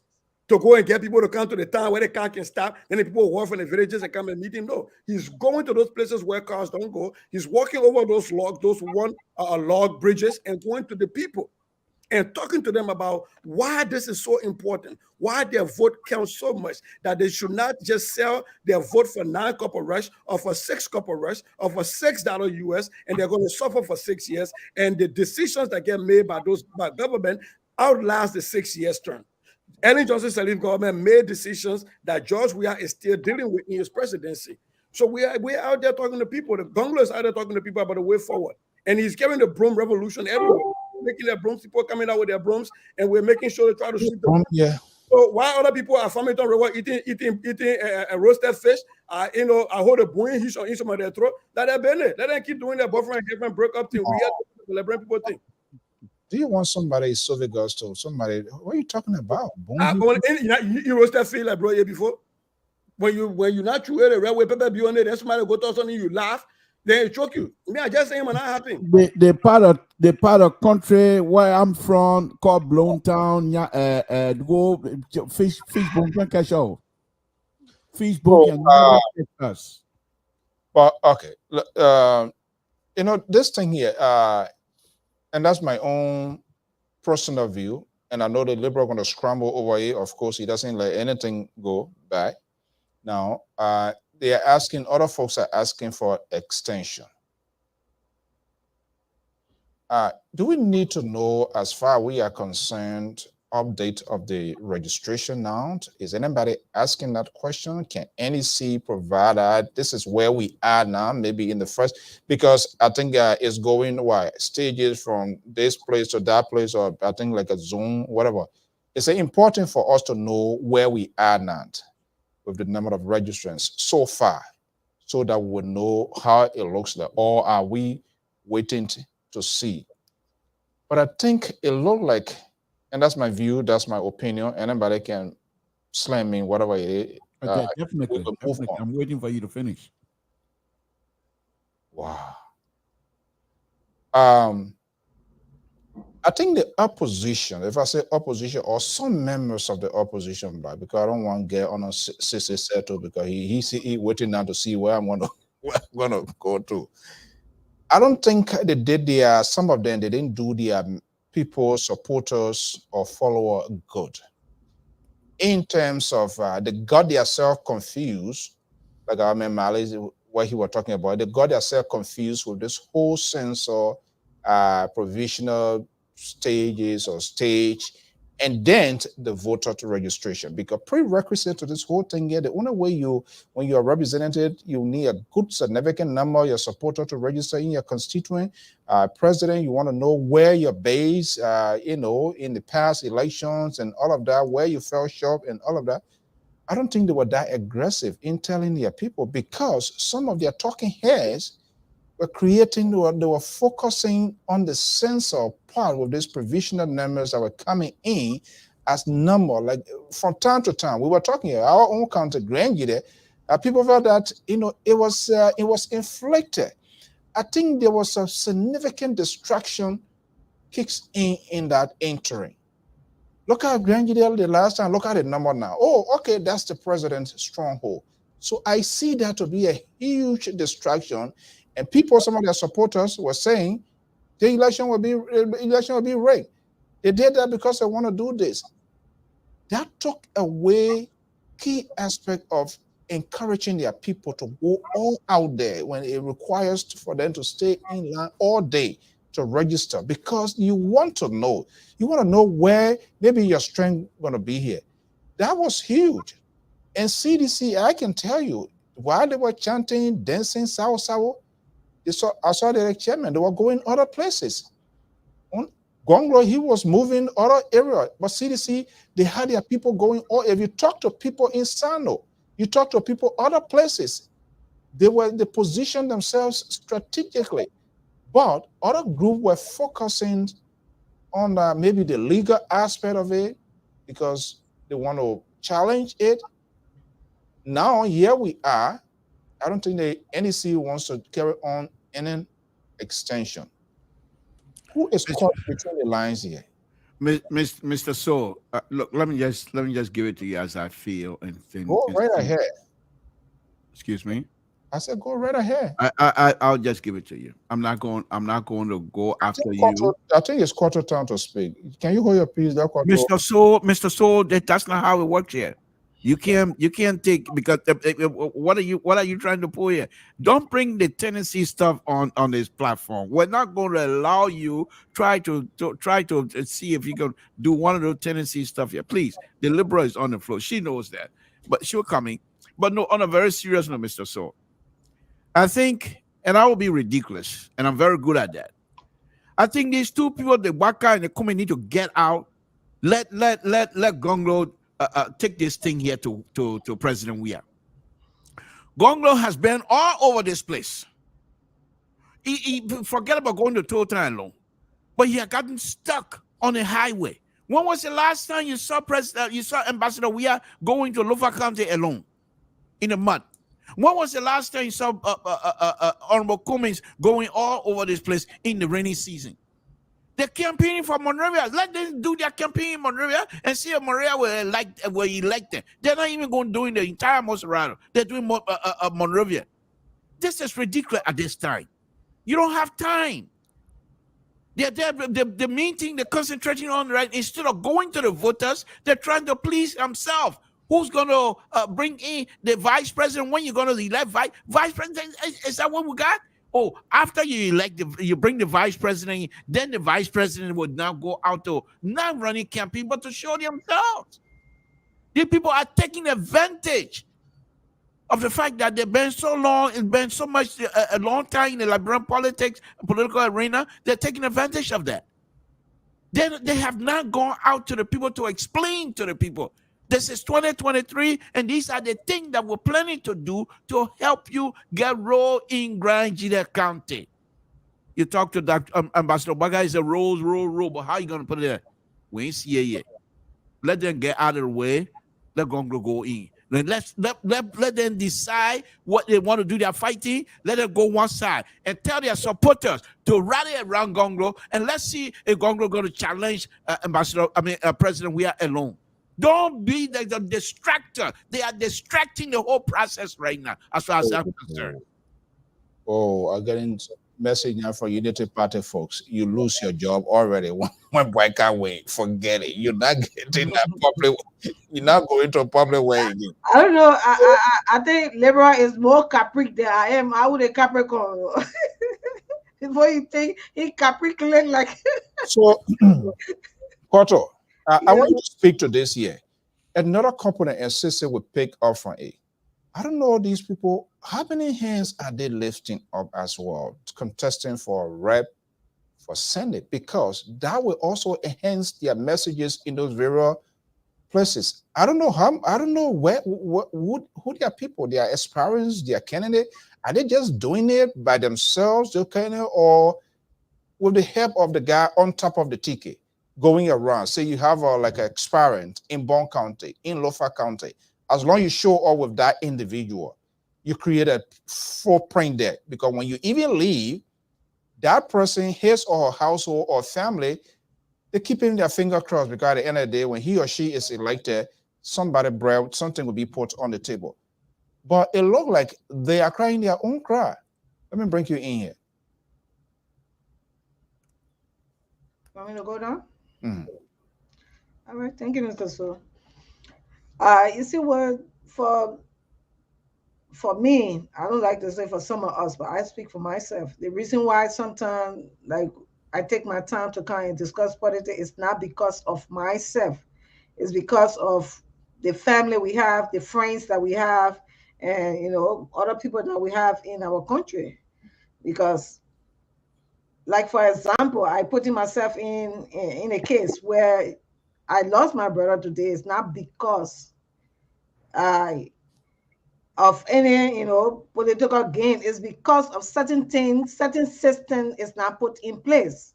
to go and get people to come to the town where the car can stop. Then the people walk from the villages and come and meet him. No, he's going to those places where cars don't go. He's walking over those log bridges and going to the people and talking to them about why this is so important, why their vote counts so much, that they should not just sell their vote for 9 copper rush or for 6 copper rush or for $6 US, and they're going to suffer for 6 years. And the decisions that get made by government outlast the 6 years term. Ellen Johnson Sirleaf government made decisions that George Weah is still dealing with in his presidency. So we're out there talking to people. The Gonglo is out there talking to people about the way forward. And he's carrying the broom revolution everywhere. Making their brooms, people coming out with their brooms, and we're making sure to try to shoot them. Yeah. So while other people are Farmington River eating a roasted fish, I hold a boy in some of their throat. Let them keep doing their boyfriend and girlfriend break up thing. We have to celebrate people thing. Do you want somebody Soviet girls to somebody? What are you talking about? You roasted fish like bro here before. When you not true the railway paper be on it, then somebody go to something, you laugh. They choke you. Me, I just saying, man, not happening. The part of country where I'm from called Blowntown. Go fish bone can catch out. Fish bone can catch us. But okay, this thing here, and that's my own personal view. And I know the Liberal are going to scramble over here. Of course, he doesn't let anything go back. Now, they are asking, other folks are asking for extension. Do we need to know, as far as we are concerned, update of the registration now? Is anybody asking that question? Can NEC provide that? This is where we are now, maybe in the first, because I think it's going, stages from this place to that place, or I think like a zone, whatever. It's important for us to know where we are now with the number of registrants so far, so that we will know how it looks like, or are we waiting to see? But I think it looks like, and that's my view, that's my opinion, anybody can slam me, whatever it is. Okay, definitely. I'm waiting for you to finish. Wow. I think the opposition, if I say opposition or some members of the opposition, but because I don't want to get on a CC settle because he waiting now to see where I'm gonna go to. I don't think they did some of them, they didn't do their people, supporters or follower good. In terms of they got themselves confused, like I remember what he was talking about, they got themselves confused with this whole sense of provisional stages or stage, and then the voter to registration. Because prerequisite to this whole thing here, the only way when you are represented, you need a good significant number of your supporter to register in your constituent. President, you want to know where you're based, in the past elections and all of that, where you fell short and all of that. I don't think they were that aggressive in telling their people, because some of their talking heads were they were focusing on the censor part with these provisional numbers that were coming in as number. Like from time to time, we were talking our own county, Grangida, people felt that it was inflicted. I think there was a significant distraction kicks in that entering. Look at Grangida the last time. Look at the number now. Oh, okay, that's the president's stronghold. So I see that to be a huge distraction. And some of their supporters were saying the election will be rigged. They did that because they want to do this. That took away key aspect of encouraging their people to go all out there when it requires for them to stay in line all day to register, because you want to know where maybe your strength going to be here. That was huge. And CDC, I can tell you, while they were chanting, dancing, Sao, I saw the chairman, they were going other places. Gonglo, he was moving other areas, but CDC, they had their people going. Or if you talk to people in Sano, you talk to people other places, they positioned themselves strategically. But other groups were focusing on maybe the legal aspect of it because they want to challenge it. Now here we are. I don't think the NEC wants to carry on any extension. Who is caught between the lines here? Mr. Soe, look, let me just give it to you as I feel and think. Go right ahead. Excuse me. I said go right ahead. I'll just give it to you. I'm not going to go after you. I think it's quarter time to speak. Can you hold your peace? Mr. Soe, that's not how it works here. You can't take, because what are you trying to pull here? Don't bring the Tennessee stuff on this platform. We're not going to allow you try to see if you can do one of those Tennessee stuff here. Please, the liberal is on the floor. She knows that, but she's coming. But no, on a very serious note, Mr. Soe, I think, and I will be ridiculous, and I'm very good at that. I think these two people, the Waka and the Kumi, need to get out. Let Gonglo take this thing here to President Weah. Gonglo has been all over this place. He forget about going to Tota alone, but he had gotten stuck on a highway. When was the last time you saw Ambassador Weah going to Lofa County alone in the mud? When was the last time you saw Honorable Cummings going all over this place in the rainy season? They're campaigning for Monrovia. Let them do their campaign in Monrovia and see if Monrovia will elect them. They're not even going to do in the entire Moserado. They're doing Monrovia. This is ridiculous at this time. You don't have time. The main thing they're concentrating on, right, instead of going to the voters, they're trying to please themselves. Who's going to bring in the vice president? When you're going to elect vice president? Is that what we got? Oh, after you elect, you bring the vice president in, then the vice president would now go out to not running campaign, but to show themselves. These people are taking advantage of the fact that they've been so long, it's been so much a long time in the Liberian political arena. They're taking advantage of that. They have not gone out to the people to explain to the people. This is 2023, and these are the things that we're planning to do to help you get rolled in Grand Gila County. You talk to Dr. Ambassador Baga, is a roll, but how are you going to put it there? We ain't see it yet. Let them get out of the way. Let Gonglo go in. Let them decide what they want to do. They're fighting. Let them go one side and tell their supporters to rally around Gonglo, and let's see if Gonglo going to challenge President We Are alone. Don't be the distractor. They are distracting the whole process right now, as far as I'm concerned. Oh, I'm getting message now from Unity Party folks. You lose your job already. One boy can't wait. Forget it. You're not getting that public. You're not going to a public way again. I don't know. I think Liberal is more Capric than I am. I would a Capricorn. Before you think he Capricorn like. So, Koto, I want you to speak to this here. Another company insisted we pick up from A. I don't know these people. How many hands are they lifting up as well, contesting for a rep, for Senate? Because that will also enhance their messages in those various places. I don't know how. I don't know who their people, their aspirants, their candidate. Are they just doing it by themselves, the candidate, or with the help of the guy on top of the ticket going around? Say you have like an aspirant in Bond County, in Lofa County. As long as you show up with that individual, you create a footprint there. Because when you even leave, that person, his or her household or family, they're keeping their finger crossed, because at the end of the day, when he or she is elected, something will be put on the table. But it looks like they are crying their own cry. Let me bring you in here. Want me to go down? Mm. All right, thank you, Mr. Soe. You see what, for me, I don't like to say for some of us, but I speak for myself. The reason why sometimes, like, I take my time to kind of discuss politics is not because of myself. It's because of the family we have, the friends that we have, and, you know, other people that we have in our country. Because, like, for example, I put myself in a case where I lost my brother today. It's not because of any, you know, political gain. Is because of certain things, certain system is not put in place.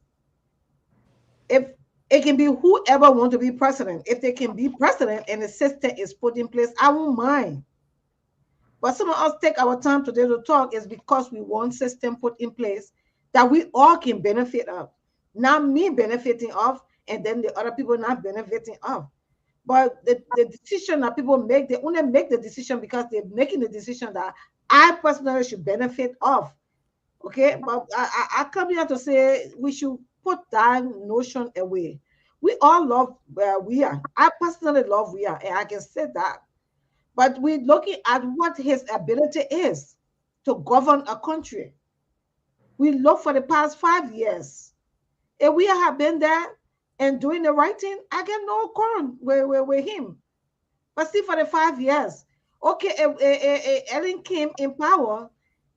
If it can be whoever want to be president, if they can be president and the system is put in place, I won't mind. But some of us take our time today to talk is because we want system put in place that we all can benefit of. Not me benefiting of, and then the other people not benefiting of. But the decision that people make, they only make the decision because they're making the decision that I personally should benefit of. Okay, but I come here to say we should put that notion away. We all love where we are. I personally love we are, and I can say that. But we're looking at what his ability is to govern a country. We look for the past 5 years. If we have been there and doing the right thing, I get no quarrel with him. But see, for the 5 years, okay, Ellen came in power,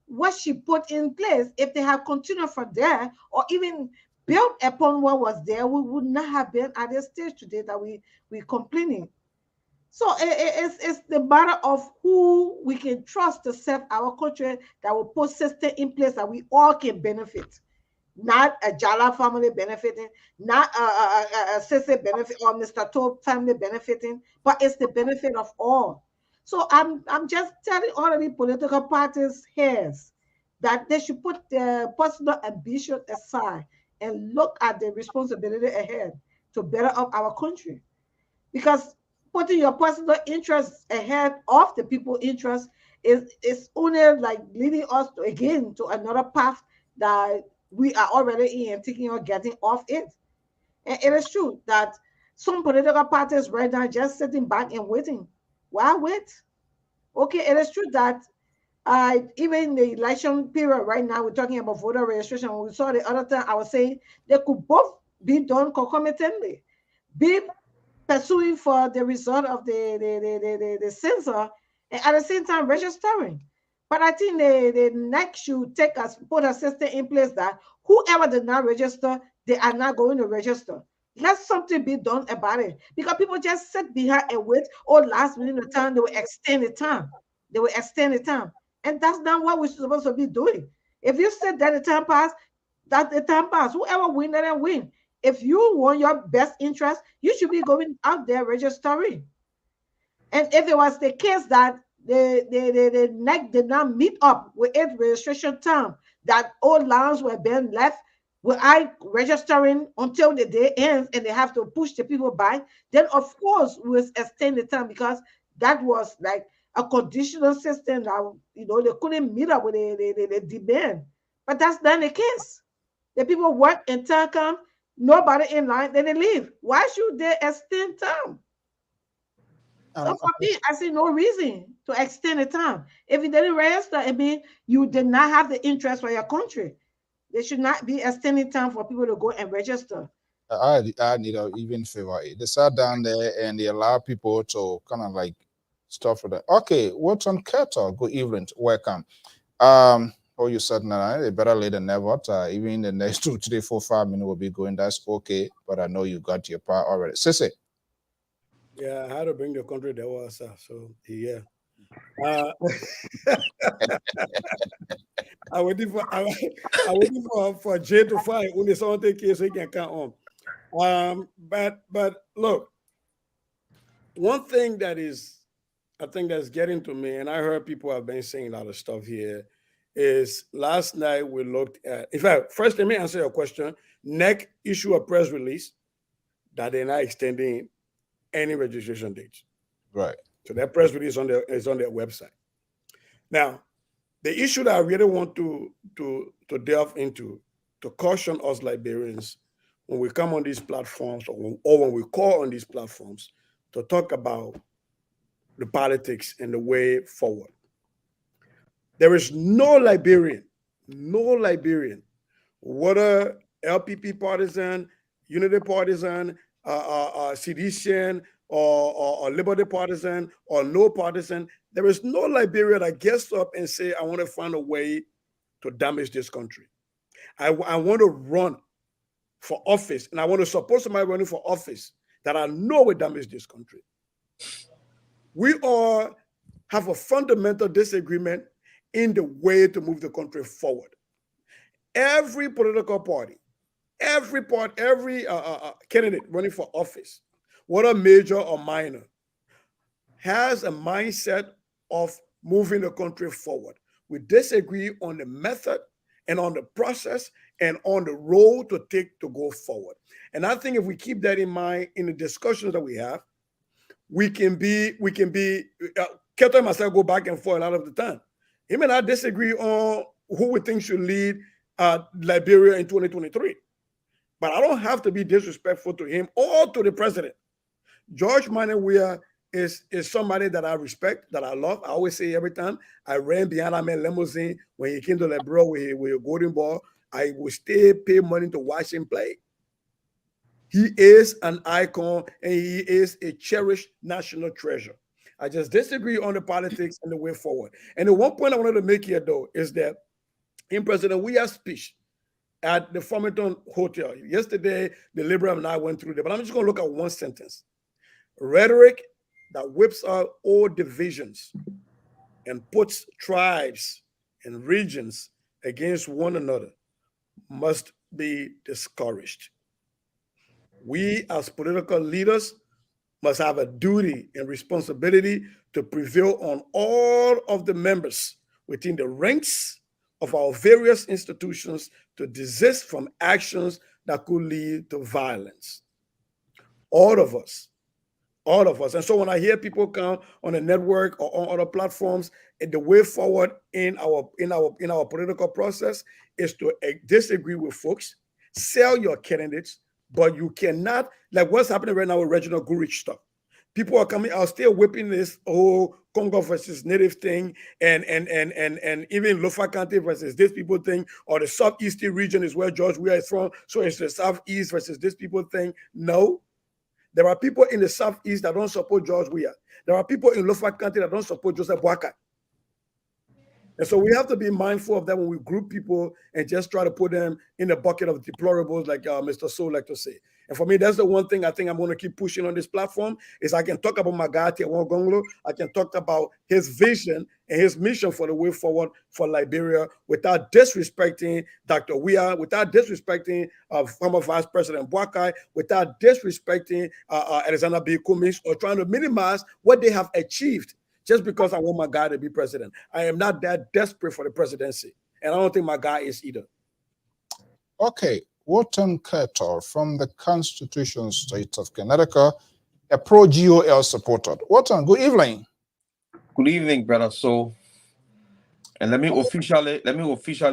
what she put in place, if they have continued from there or even built upon what was there, we would not have been at the stage today that we complaining. So it's the matter of who we can trust to serve our country that will put system in place that we all can benefit. Not a Jala family benefiting, not a Sese benefit or Mr. Tope family benefiting, but it's the benefit of all. So I'm just telling all of the political parties here that they should put their personal ambition aside and look at the responsibility ahead to better up our country. Because putting your personal interests ahead of the people's interest is only like leading us to, again, to another path that we are already in and thinking of getting off it. And it is true that some political parties right now just sitting back and waiting. Why wait? Okay, it is true that even in the election period right now, we're talking about voter registration. We saw the other time I was saying they could both be done concomitantly. Be pursuing for the result of the censor and at the same time registering. But I think the next should put a system in place that whoever did not register, they are not going to register. Let something be done about it. Because people just sit behind and wait, or last minute of time, they will extend the time. They will extend the time. And that's not what we're supposed to be doing. If you said that the time pass, that the time pass. Whoever win, let them win. If you want your best interest, you should be going out there registering. And if it was the case that the NEC did not meet up with its registration term, that old lands were being left without registering until the day ends and they have to push the people by, then of course we will extend the term, because that was like a conditional system that, you know, they couldn't meet up with the demand. But that's not the case. The people work in term come, nobody in line, then they leave. Why should they extend term? So for me, I see no reason to extend the time. If you didn't register, I mean, you did not have the interest for your country. There should not be extending time for people to go and register. I need a even favor. They sat down there and they allow people to kind of like stuff for that. Okay, what's on Keto? Good evening, welcome. Oh, you said no, better late than never. Even the next 2, 3, 4, 5 minutes will be going. That's okay, but I know you got your part already. Sissy. Yeah, I had to bring the country there was so yeah. I waiting for Jay to find only something case he can count on. But look, one thing that is, I think that's getting to me, and I heard people have been saying a lot of stuff here, is last night we looked at, in fact, first let me answer your question. NEC issued a press release that they're not extending any registration dates. Right. So that press release is on their website. Now, the issue that I really want to delve into, to caution us Liberians when we come on these platforms or when we call on these platforms to talk about the politics and the way forward. There is no Liberian, whether LPP partisan, Unity partisan, Seditian, or Liberty partisan, or no partisan, there is no Liberian that gets up and say, I want to find a way to damage this country. I want to run for office, and I want to support somebody running for office that I know will damage this country. We all have a fundamental disagreement in the way to move the country forward. Every political party, every candidate running for office, whether major or minor, has a mindset of moving the country forward. We disagree on the method and on the process and on the road to take to go forward. And I think if we keep that in mind in the discussions that we have, we can be, Keto and myself go back and forth a lot of the time. Him and I disagree on who we think should lead Liberia in 2023. But I don't have to be disrespectful to him or to the president. George Manawia is somebody that I respect, that I love. I always say every time I ran behind him in limousine when he came to Liberia with a golden ball, I would still pay money to watch him play. He is an icon and he is a cherished national treasure. I just disagree on the politics and the way forward. And the one point I wanted to make here, though, is that in President Weah's speech at the Farmington Hotel yesterday, the Liberal and I went through there, but I'm just going to look at one sentence. Rhetoric that whips out all divisions and puts tribes and regions against one another must be discouraged. We as political leaders must have a duty and responsibility to prevail on all of the members within the ranks of our various institutions to desist from actions that could lead to violence. All of us. And so when I hear people come on a network or on other platforms, the way forward in our political process is to disagree with folks, sell your candidates, but you cannot, like what's happening right now with Reginald Gurich stuff. People are coming out still whipping this whole Congo versus Native thing, and even Lofa County versus this people thing, or the Southeastern region is where George Weah is from, so it's the Southeast versus this people thing. No. There are people in the Southeast that don't support George Weah. There are people in Lofa County that don't support Joseph Boakai. And so we have to be mindful of that when we group people and just try to put them in the bucket of deplorables, like Mr. Soe like to say. And for me, that's the one thing I think I'm going to keep pushing on this platform is I can talk about my guy, Tiawan Gonglo. I can talk about his vision and his mission for the way forward for Liberia without disrespecting Dr. Weah, without disrespecting former Vice President Boakai, without disrespecting Alexander B. Cummings, or trying to minimize what they have achieved just because I want my guy to be president. I am not that desperate for the presidency. And I don't think my guy is either. Okay, Wharton Curtor from the Constitution State of Connecticut, a pro-GOL supporter. Wharton, good evening. Good evening, brother. So, and let me officially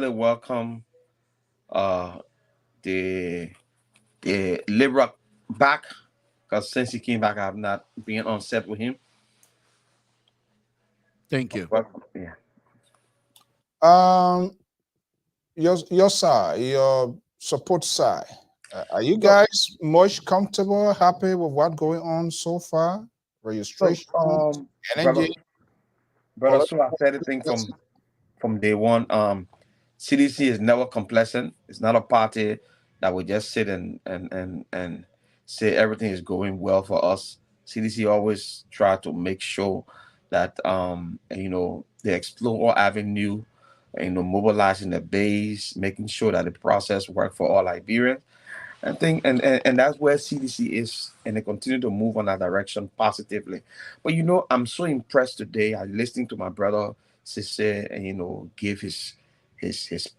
welcome the Liberal back, because since he came back, I have not been on set with him. Thank you. Welcome. Yeah. Your side, your support side, are you guys much comfortable, happy with what's going on so far? Registration, energy. Brother, so I said the thing from day one. CDC is never complacent. It's not a party that will just sit and say everything is going well for us. CDC always try to make sure that they explore all avenue, mobilizing the base, making sure that the process work for all Liberians. I think, and that's where CDC is, and they continue to move on that direction positively. But I'm so impressed today. I listening to my brother Sisse, and give his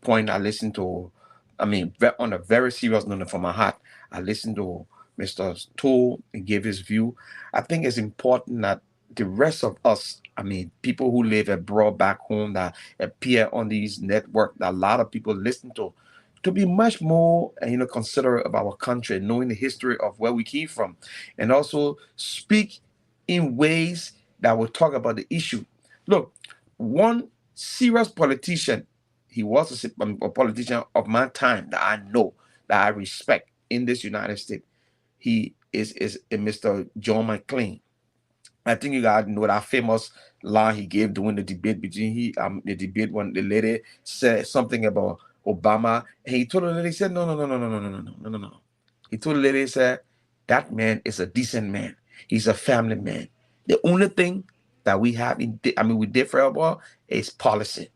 point. I listened to, on a very serious note from my heart, I listened to Mr. Soe and gave his view. I think it's important that the rest of us, people who live abroad back home that appear on these networks that a lot of people listen to be much more, considerate of our country, knowing the history of where we came from, and also speak in ways that will talk about the issue. Look, one serious politician, he was a politician of my time that I know, that I respect in this United States. He is a Mr. John McClain. I think you guys know that famous line he gave during the debate between the debate when the lady said something about Obama, and he told the lady, he said, no. He told the lady, he said, that man is a decent man. He's a family man. The only thing that we have we differ about is policy.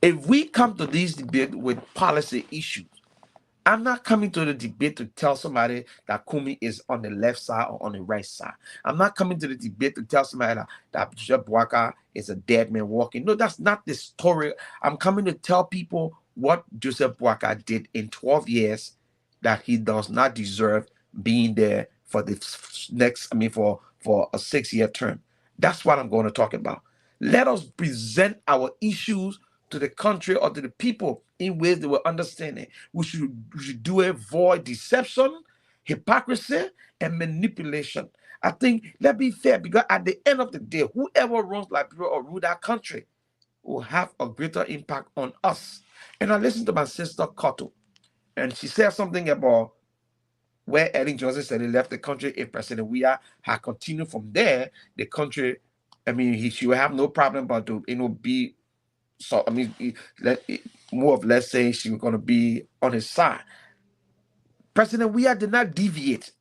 If we come to this debate with policy issues, I'm not coming to the debate to tell somebody that Kumi is on the left side or on the right side. I'm not coming to the debate to tell somebody that Bishop Boakai is a dead man walking. No, that's not the story. I'm coming to tell people what Joseph Boakai did in 12 years, that he does not deserve being there for the next, for a 6-year term. That's what I'm going to talk about. Let us present our issues to the country or to the people in ways they will understand it. We should do avoid deception, hypocrisy, and manipulation. I think, let's be fair, because at the end of the day, whoever runs Liberia or rule that country will have a greater impact on us. And I listened to my sister Koto, and she said something about where Ellen Johnson said he left the country. If President Weah had continued from there, the country, she would have no problem but to be. So more of less saying she was going to be on his side. President Weah did not deviate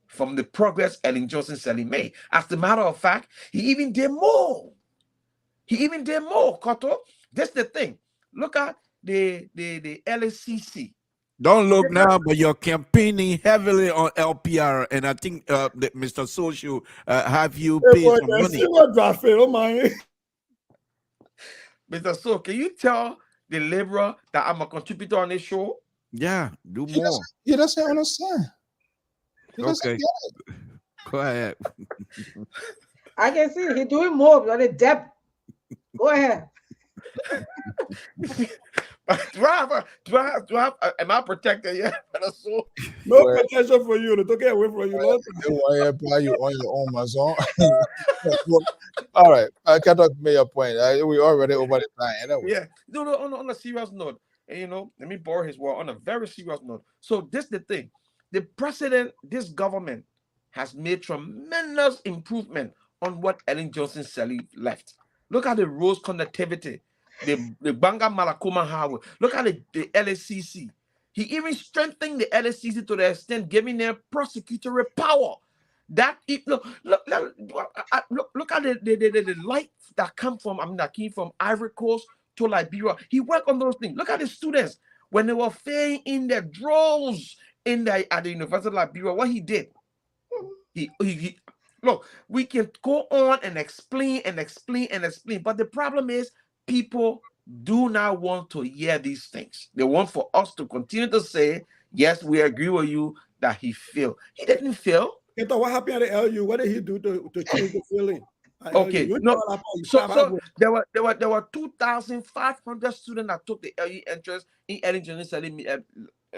from the progress Ellen Johnson said he made. As a matter of fact, he even did more. Koto. That's the thing. Look at the LACC. Don't look now, but you're campaigning heavily on LPR, and I think that Mr. Soe should have you pay some money. Mr. Soe, can you tell the Liberal that I'm a contributor on this show? Yeah, do more. He doesn't understand. Okay. Go ahead. I can see he's doing more on the depth. Go ahead. Am I protected yet? No protection for you. Don't get away from you. Don't apply you on your own, Mazon. All right. I cannot make a point. We already over the time. Anyway. Yeah. No, on a serious note, and, let me borrow his word on a very serious note. So this is the thing. The president, this government has made tremendous improvement on what Ellen Johnson Sirleaf left. Look at the roads connectivity, the Banga Malakuma Highway. Look at the LSCC. He even strengthened the LSCC to the extent giving them prosecutorial power. That look at the light that came from Ivory Coast to Liberia. He worked on those things. Look at the students when they were failing in their droves at the University of Liberia. What he did, he look. We can go on and explain, but the problem is people do not want to hear these things. They want for us to continue to say, yes, we agree with you that he failed. He didn't fail. What happened at the LU? What did he do to change the feeling? Okay, no. So there were 2,500 students that took the LU entrance in early journalism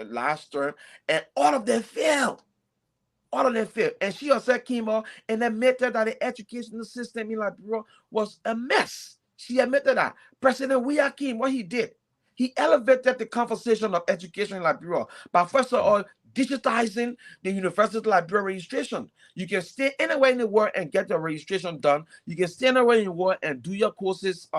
last term, and all of them failed. All of them failed. And she herself came out and admitted that the educational system in Liberia was a mess. She admitted that. President Wiakim, what he did, he elevated the conversation of education in Liberia by first of all digitizing the University of Liberia registration. You can stay anywhere in the world and get your registration done. You can stay anywhere in the world and do your courses,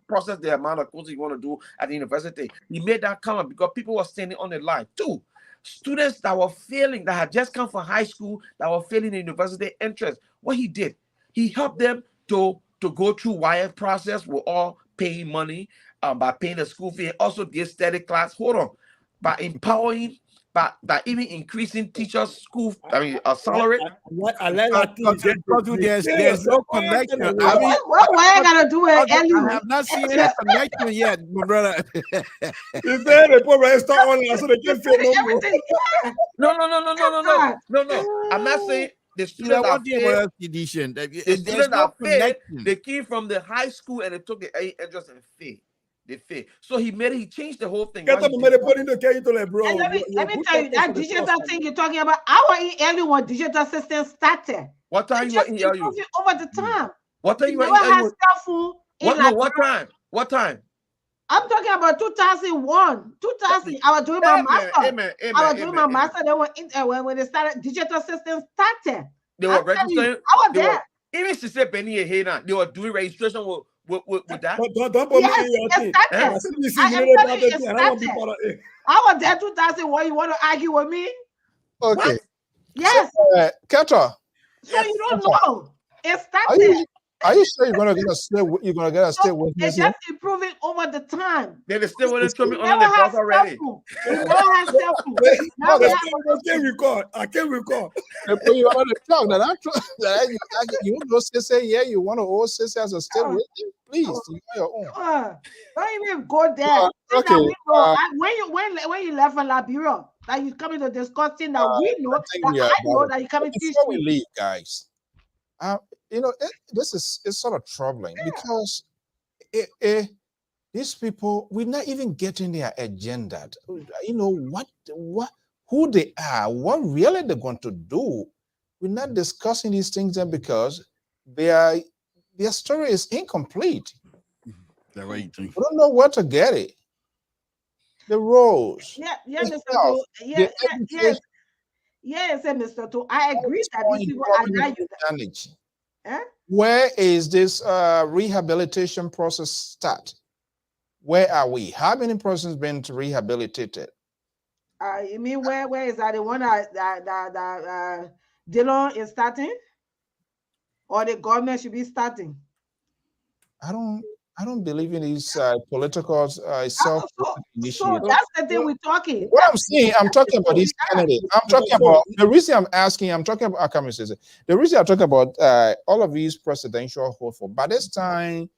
process the amount of courses you want to do at the university. He made that common because people were standing on the line. Two, students that were failing, that had just come from high school, that were failing the university entrance. What he did, he helped them to go through wire process. We're all paying money by paying the school fee. Also give steady class. Hold on. By empowering, by even increasing teachers' school, salary. There's no connection. What I gotta do it? I have not seen any connection yet, my brother. He said they put register online so they can fit No. I'm not saying the students that failed, they came from the high school and they took the entrance and failed. They failed. So he changed the whole thing. Let me tell you, that digital thing you're talking about, our early one digital system started. What time you were in LU? Over the time. What time you were in LU? What time? I'm talking about 2001, 2000. I was doing my master. I was doing my master. They were when they started, digital system started. They were registering. I was there. Even she said Benny here, they were doing registration with that. Don't put me in your thing. I was there 2001. You want to argue with me? Okay. What? Yes. So, Ketra. So you don't know. It started. Are you sure you're gonna get a stay with They're just improving over the time. They're still with us coming on the bus already. I can't record. They put you on the talk. You don't say yeah, you want to all say as a stay with you? Please, you know your own. Don't even go there. Okay. When you left for Liberia, that you coming to discussing that we know that I know that you coming to before we leave, guys. This is sort of troubling because these people, we're not even getting their agenda. Who they are, what really they're going to do. We're not discussing these things because their story is incomplete. We don't know where to get it. The roles. Mr. Mr. Tu. I agree that these people are not used. Where is this rehabilitation process start? Where are we? How many persons been rehabilitated? You mean where is that the one that Dillon is starting, or the government should be starting? I don't believe in these political self. So that's the thing we're talking. What I'm saying, I'm talking about these candidates. I'm talking about the reason I'm asking. I'm talking about. The reason I'm talking about all of these presidential hopeful. By this time,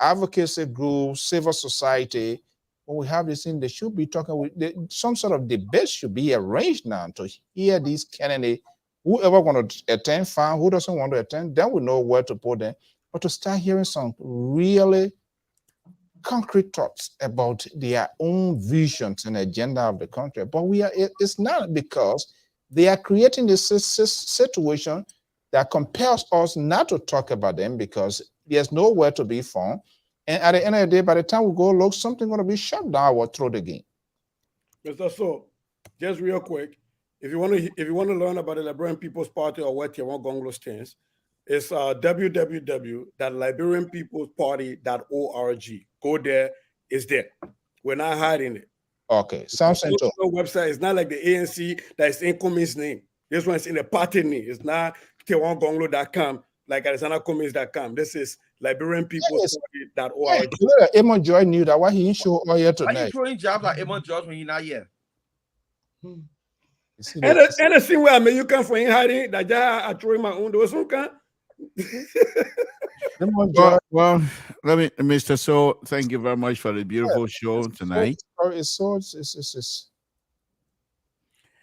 advocacy groups, civil society, when we have this thing, they should be talking. Some sort of debate should be arranged now to hear these candidates. Whoever want to attend, fine. Who doesn't want to attend, then we know where to put them. But to start hearing some really concrete thoughts about their own visions and agenda of the country. But it's not, because they are creating this situation that compels us not to talk about them because there's nowhere to be found. And at the end of the day, by the time we go look, something going to be shut down or thrown again. Mr. So, just real quick, if you want to learn about the Liberian People's Party or where Tiawan Gonglo stands, It's www.liberianpeoplesparty.org. Go there. It's there. We're not hiding it. Okay. Sounds simple. Website. It's not like the ANC that's in Cummins' name. This one's in the party name. It's not tewangonglo.com like ArizanaCummins.com. This is LiberianPeoplesParty.org. Amon Joy knew that why he didn't show all here Why you tonight. throwing jobs like Amon George when you're not here? And the same way I mean you come for in hiding that I throw my own those who can. Well, let me, Mr. So, thank you very much for the beautiful show tonight. Go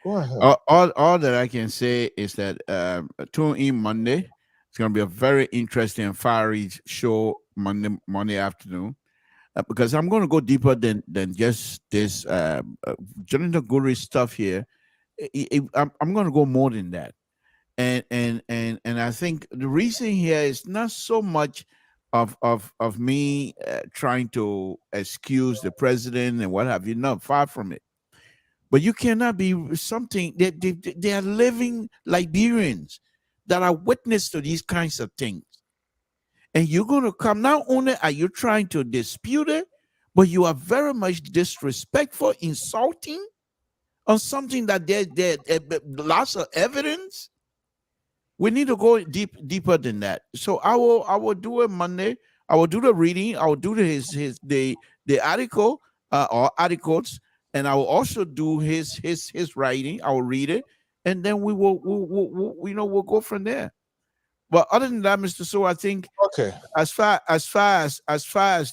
ahead. All that I can say is that tune in Monday. It's going to be a very interesting and fiery show Monday afternoon. Because I'm going to go deeper than just this Jonathan Goodrich stuff here. I'm going to go more than that. And I think the reason here is not so much of me trying to excuse the president and what have you. No, far from it. But you cannot be something that they are living Liberians that are witness to these kinds of things. And you're going to come, not only are you trying to dispute it, but you are very much disrespectful, insulting on something that there's lots of evidence. We need to go deeper than that. So I will do it Monday. I will do the reading. I will do the article or articles, and I will also do his writing. I will read it, and then we'll go from there. But other than that, Mr. So, I think as far as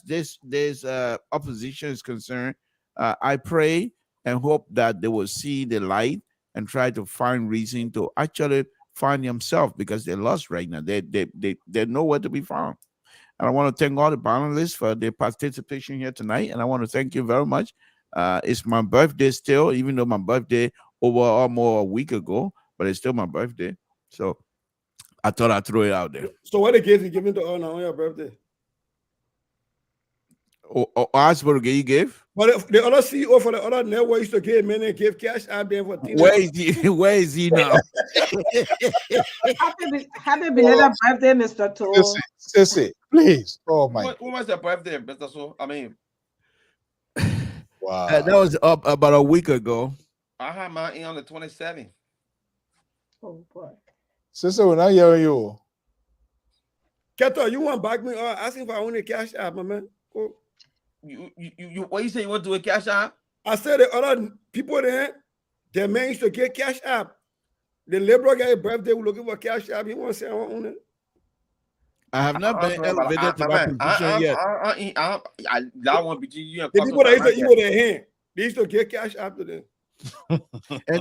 this opposition is concerned, I pray and hope that they will see the light and try to find reason to actually find themselves, because they're lost right now. They're nowhere to be found. And I want to thank all the panelists for their participation here tonight. And I want to thank you very much. It's my birthday still, even though my birthday over almost a week ago, but it's still my birthday. So I thought I'd throw it out there. So what gift you giving to Honor on your birthday? Ask for the gift? But the other CEO for the other network used to give many give cash out there for things. Where is he now? Happy belated birthday, Mr. Toll. Sissy, please. Oh my. When was your birthday, Mr. So? I mean, wow. That was up about a week ago. I had mine in on the 27th. Oh boy. Sister, we're not hearing you. Keto, you want back me or asking for only cash out, my man? Oh. You what you say you want to do a cash app? I said the other people there, they managed to get cash app. The liberal guy birthday was looking for cash app. He wants to say I want it. I have not been elevated to that position yet. That one between you and the people that used to eat with their hand, they used to get cash app to them.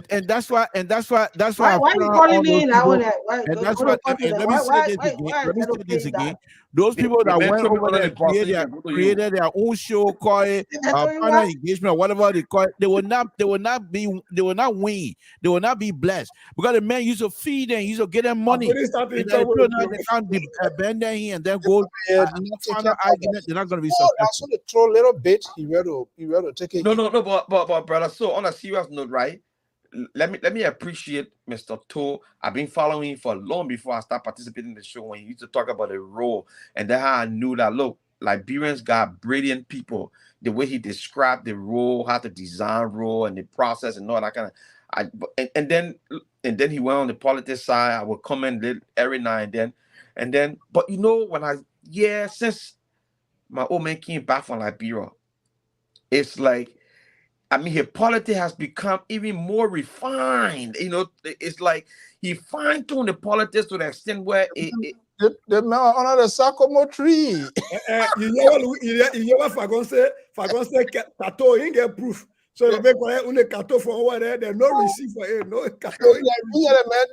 and that's why why you calling me now? Let me say this again. Those people that went over there and created their own show, call it panel engagement, whatever they call it, they will not win. They will not be blessed, because the man used to feed them, used to get them money. They can't abandon him and then go final argument. They're not going to be successful. To throw a little bit, he will to take it. No, but brother, so on a serious note, right? Let me appreciate Mr. Toe. I've been following him for long before I start participating in the show, when he used to talk about the role, and then how I knew that look, Liberians got brilliant people. The way he described the role, how to design role and the process and all that kind of. And then he went on the politics side. I would comment every now and then. But you know, since my old man came back from Liberia, it's like, I mean, his politics has become even more refined. You know, it's like he fine-tuned the politics to the extent where the man under the sycamore tree. You know what Fagon say Kato, he get proof. So the make only Kato for over there, there's no receipt for it. No Kato.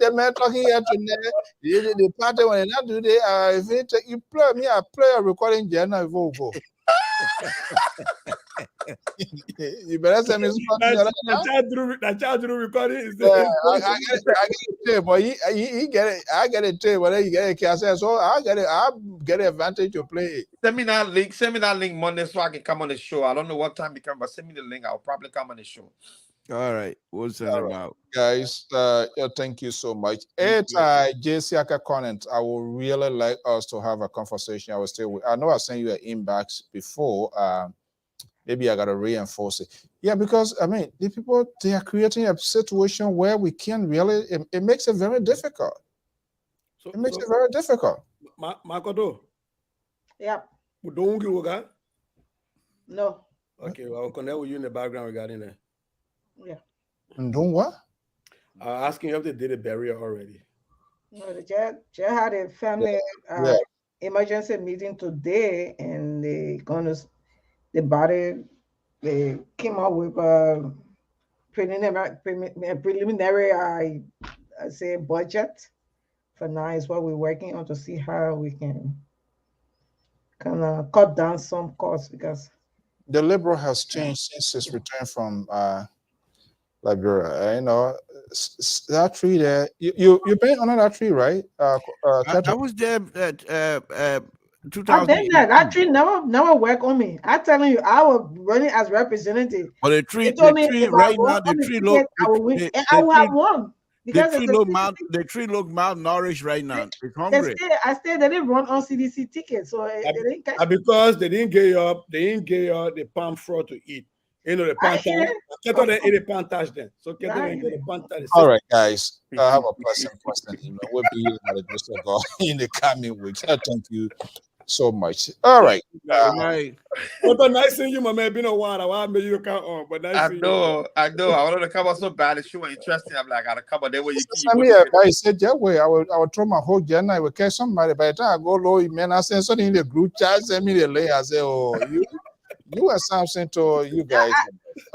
The man talking here tonight. The party when they not do that, if you play me, I play a recording journal before go. You better send me that child recording is I get it, but he get it. I get it too. Whether you get it, so I get it. I get advantage to play it. Send me that link Monday so I can come on the show. I don't know what time you come, but send me the link. I'll probably come on the show. All right. We'll send them out. Guys, thank you so much. It's JC Akakonent. I would really like us to have a conversation. I know I sent you an inbox before. Maybe I gotta reinforce it. Yeah, because I mean, the people, they are creating a situation where we can really, it makes it very difficult. It makes it very difficult. Makoto. Yeah. No. Okay, well, I'll connect with you in the background regarding that. Yeah. And doing what? Asking if they did a burial already. No, the jail had a family emergency meeting today, and the body, they came up with a preliminary I say budget for now is what we're working on to see how we can kind of cut down some costs, because the Liberal has changed since his return from Liberia. You know, that tree there, you been under that tree, right? I was there at 2000. I've been there. That tree never worked on me. I'm telling you, I was running as representative. But the tree I will have won. Because the tree look malnourished right now. It's hungry. I stayed. They didn't run on CDC tickets, so they didn't catch. Because they didn't get up the palm fruit to eat. You know the palm. They ate the palm touch them. So all right, guys. Have a pleasant evening. We'll be at the grace of God in the coming weeks. Thank you so much. All right. What a nice thing you, my man. Been a while. I want you to count on, but nice I know. I wanted to come out so bad. It's sure interesting. I'm like, I gotta come out there where you keep. I said that way. I would throw my whole journey. I would catch somebody. By the time I go low, man, I said something in the group chat. Send me the link. I say, oh, you are something to you guys.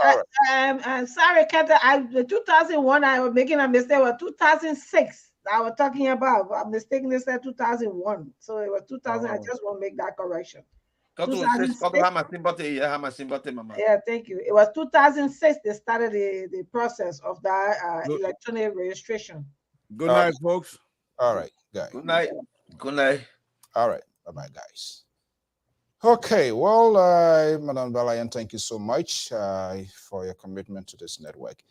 All right. Sorry, Kata. The 2001, I was making a mistake. Was 2006. I was talking about. I'm mistaken. They said 2001. So it was 2000. I just want to make that correction. 2006. Yeah, thank you. It was 2006 they started the process of that electronic registration. Good night, folks. All right, guys. Good night. Good night. All right. Bye-bye, guys. Okay, well, Madam Balayan, thank you so much for your commitment to this network.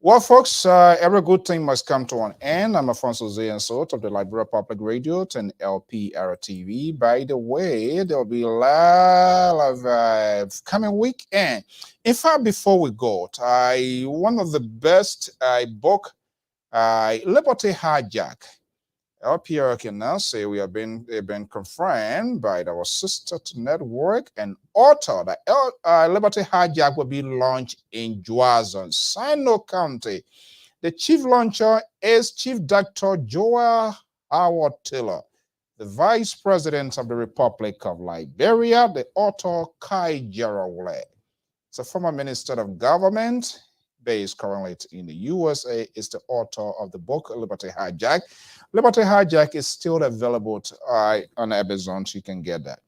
Well, folks, every good thing must come to an end. I'm Alphonso Zean Soe of the Liberia Public Radio and LPR-TV. By the way, there'll be a lot of coming weekend. In fact, before we go, one of the best book, Liberty Hijack. LPR can now say they've been confirmed by our sister network and author that Liberty Hijack will be launched in Juazon, Sino County. The chief launcher is Chief Dr. Joel Howard Taylor, the Vice President of the Republic of Liberia, the author Kai Jarawale. It's a former Minister of Government based currently in the USA, is the author of the book Liberty Hijack. Liberty Hijack is still available on Amazon, so you can get that.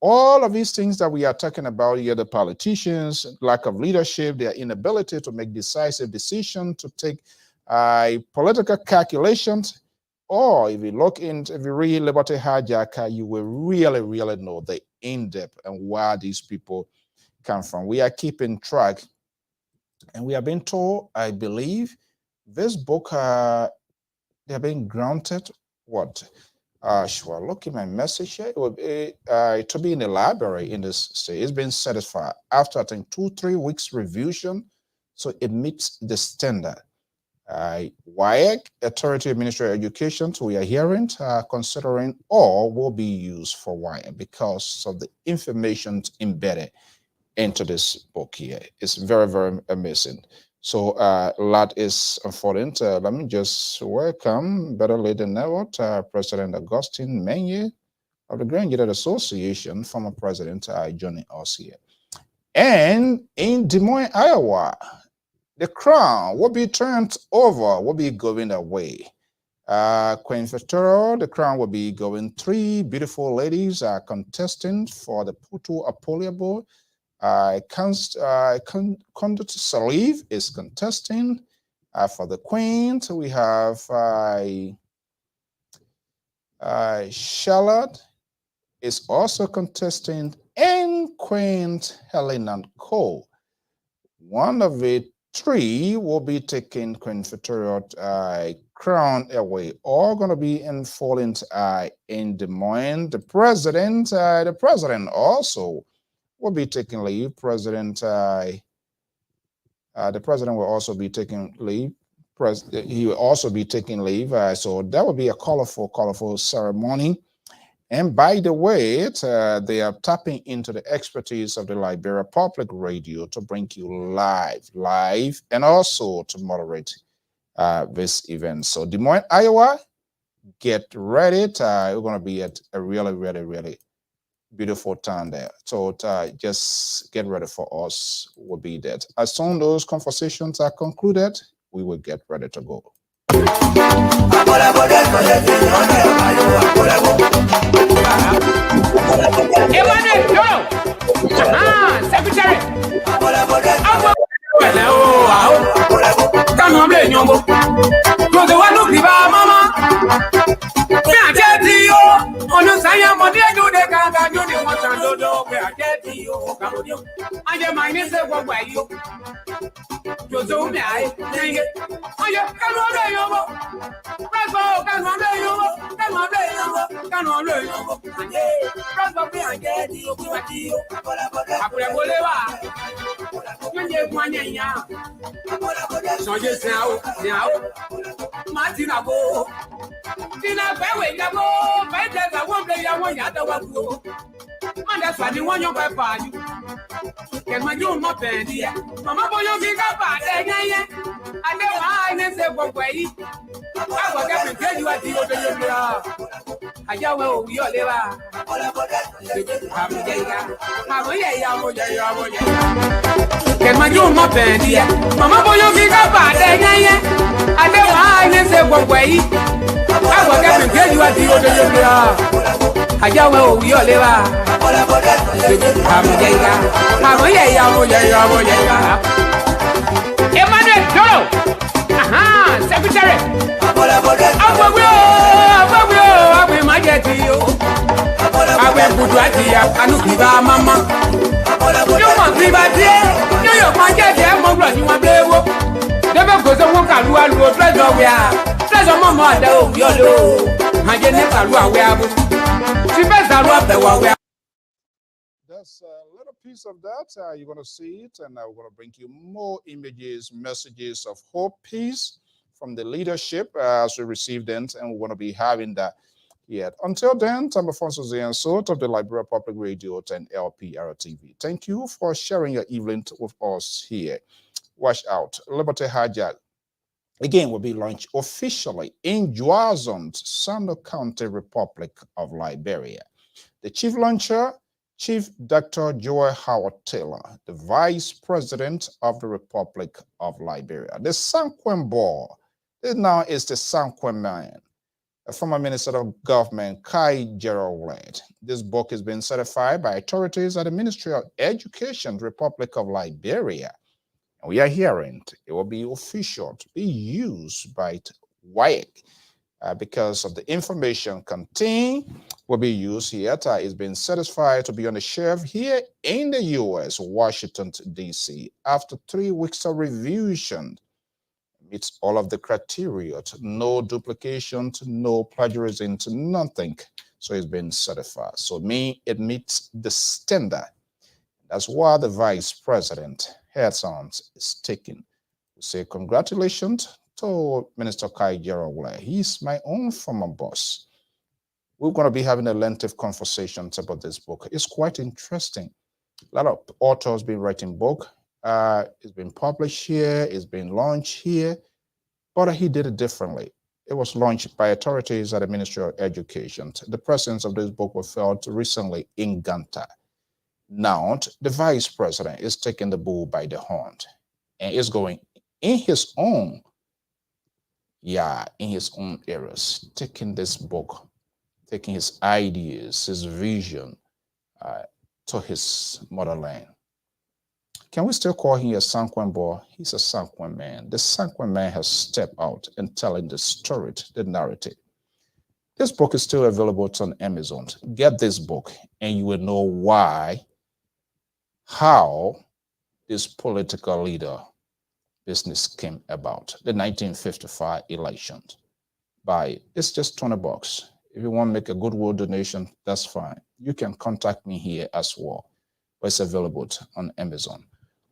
All of these things that we are talking about here, the politicians, lack of leadership, their inability to make decisive decisions, to take political calculations, or if you read Liberty Hijack, you will really, really know the in-depth and where these people come from. We are keeping track. And we have been told, I believe, this book, they have been granted what? Sure, look at my message here. It will be to be in the library in this state. It's been certified after, I think, 2-3 weeks revision. So it meets the standard. WIAC, Authority of Ministry of Education, so we are hearing, considering all will be used for WIAC because of the information embedded into this book here. It's very, very amazing. So a lot is unfolding. Let me just welcome, better late than never, President Augustine Menye of the Grand United Association, former president, joining us here. And in Des Moines, Iowa, the crown will be turned over, will be going away. Queen Victoria, the crown will be going. 3 beautiful ladies are contesting for the Putu Apolia Bowl. Conduct Salif is contesting for the Queen. So we have Charlotte is also contesting, and Queen Helena Cole. One of it 3 will be taking Queen Victoria crown away. All going to be in Fallings in Des Moines. The president also will be taking leave. The president will also be taking leave. He will also be taking leave. So that will be a colorful ceremony. And by the way, they are tapping into the expertise of the Liberia Public Radio to bring you live, and also to moderate this event. So Des Moines, Iowa, get ready. We're going to be at a really, really, really beautiful time there. So just get ready for us. We'll be there. As soon as those conversations are concluded, we will get ready to go. Secretary. That's why you want your papa. Can my you my penny? Mama boy, you big up. I never I say one way. I will get to tell you at the other. I will be your liver. Can my you my penny? Mama boy, you big up. I never I say one way. I will get to tell you at the other. I will be your liver. Emmanuel Joe. Secretary. I will my get to you. I will put right here. I know Viva Mama. You want Viva dear? You want get there? Mama, you want to never go to walk out. You will treasure we are. Treasure Mama, your low. I get never we are. That's a little piece of that. You're going to see it, and we're going to bring you more images, messages of hope, peace from the leadership as we receive them, and we're going to be having that yet. Until then, I'm Alphonso Zean Soe of the Liberia Public Radio and LPR-TV. Thank you for sharing your evening with us here. Watch out. Liberty Hijack again will be launched officially in Juazon's Sando County, Republic of Liberia. The chief launcher, Chief Dr. Joy Howard Taylor, the Vice President of the Republic of Liberia. The Sanquem Board, this now is the Sanquem man, a former Minister of Government, Kai Gerald Wright. This book has been certified by authorities at the Ministry of Education, Republic of Liberia. And we are hearing it will be official to be used by WIAC because of the information contained will be used here. It's been certified to be on the shelf here in the U.S., Washington, D.C. After 3 weeks of revision, meets all of the criteria, no duplication, no plagiarism, nothing. So it's been certified. So it meets the standard. That's why the Vice President heads-on is taking. We say congratulations to Minister Kai Gerald. He's my own former boss. We're going to be having a lengthy conversation about this book. It's quite interesting. A lot of authors been writing book. It's been published here. It's been launched here. But he did it differently. It was launched by authorities at the Ministry of Education. The presence of this book was felt recently in Ganta. Now, the Vice President is taking the bull by the horn and is going in his own areas, taking this book, taking his ideas, his vision to his motherland. Can we still call him a Sanquem boy? He's a Sanquem man. The Sanquem man has stepped out and telling the story, the narrative. This book is still available on Amazon. Get this book and you will know how this political leader business came about, the 1955 election. It's just $20. If you want to make a goodwill donation, that's fine. You can contact me here as well. It's available on Amazon.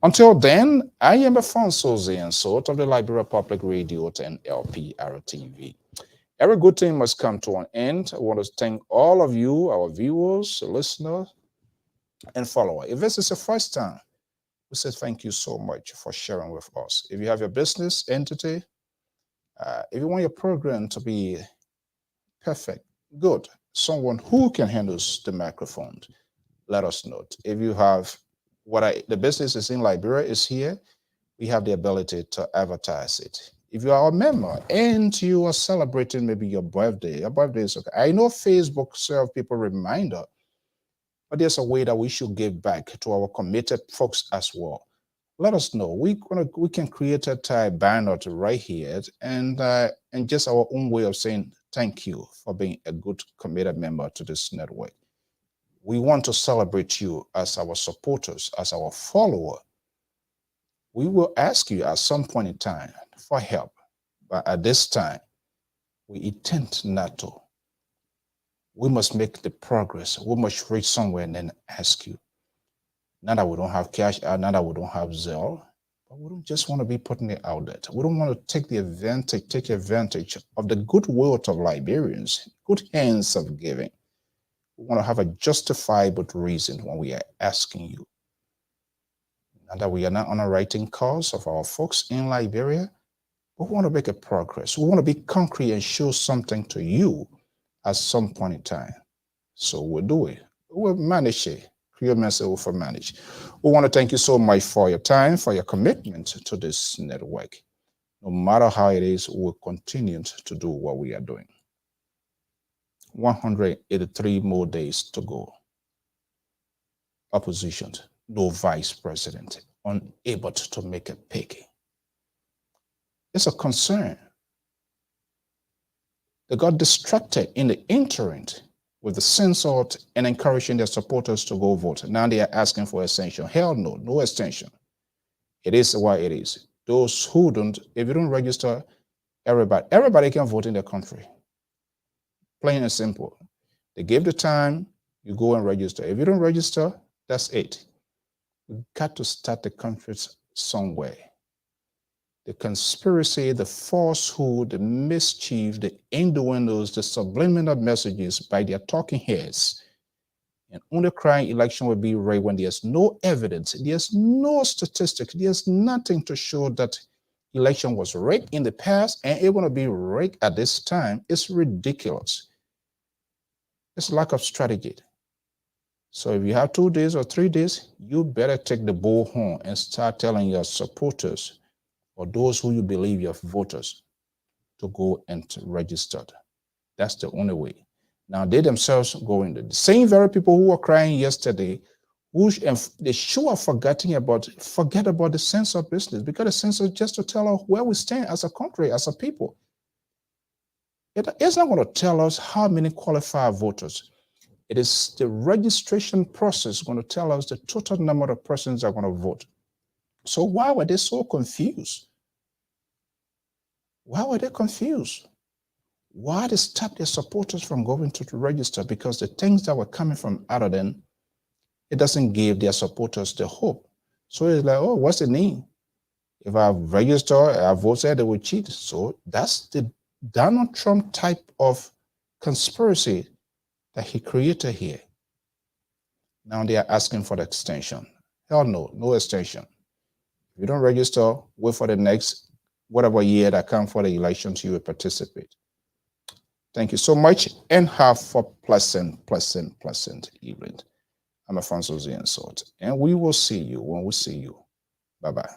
Until then, I am Alphonso Zean Soe of the Liberia Public Radio and LPR-TV. Every good thing must come to an end. I want to thank all of you, our viewers, listeners, and followers. If this is your first time, we say thank you so much for sharing with us. If you have your business entity, if you want your program to be perfect, good, someone who can handle the microphone, let us know. If you have the business is in Liberia is here, we have the ability to advertise it. If you are a member and you are celebrating maybe your birthday is okay. I know Facebook serve people reminder, but there's a way that we should give back to our committed folks as well. Let us know. We can create a type banner to right here and just our own way of saying thank you for being a good committed member to this network. We want to celebrate you as our supporters, as our follower. We will ask you at some point in time for help, but at this time, we intend not to. We must make the progress. We must reach somewhere and then ask you. Not that we don't have cash, not that we don't have Zelle, but we don't just want to be putting it out there. We don't want to take advantage of the goodwill of Liberians, good hands of giving. We want to have a justifiable reason when we are asking you. Not that we are not on a writing cause of our folks in Liberia, but we want to make a progress. We want to be concrete and show something to you at some point in time. So we'll do it. We'll manage it. We want to thank you so much for your time, for your commitment to this network. No matter how it is, we'll continue to do what we are doing. 183 more days to go. Opposition, no vice president, unable to make a pick. It's a concern. They got distracted in the interim with the censor and encouraging their supporters to go vote. Now they are asking for extension. Hell no, no extension. It is what it is. Those who don't, if you don't register, everybody can vote in the country. Plain and simple. They give the time, you go and register. If you don't register, that's it. We've got to start the country somewhere. The conspiracy, the falsehood, the mischief, the innuendos, the subliminal messages by their talking heads. And only crying election will be rigged when there's no evidence, there's no statistics, there's nothing to show that election was rigged in the past and it will be rigged at this time. It's ridiculous. It's lack of strategy. So if you have 2 days or 3 days, you better take the bullhorn and start telling your supporters or those who you believe your voters to go and to register. That's the only way. Now they themselves go in. The same very people who were crying yesterday, they sure forget about the sense of business, because the sense is just to tell us where we stand as a country, as a people. It's not going to tell us how many qualified voters. It is the registration process going to tell us the total number of persons that are going to vote. So why were they so confused? Why were they confused? Why they stopped their supporters from going to register? Because the things that were coming from out of them, it doesn't give their supporters the hope. So it's like, oh, what's the need? If I register, I vote, they will cheat. So that's the Donald Trump type of conspiracy that he created here. Now they are asking for the extension. Hell no, no extension. If you don't register, wait for the next whatever year that comes for the elections, you will participate. Thank you so much and have a pleasant evening. I'm Alphonso Zean Soe, and we will see you when we see you. Bye-bye.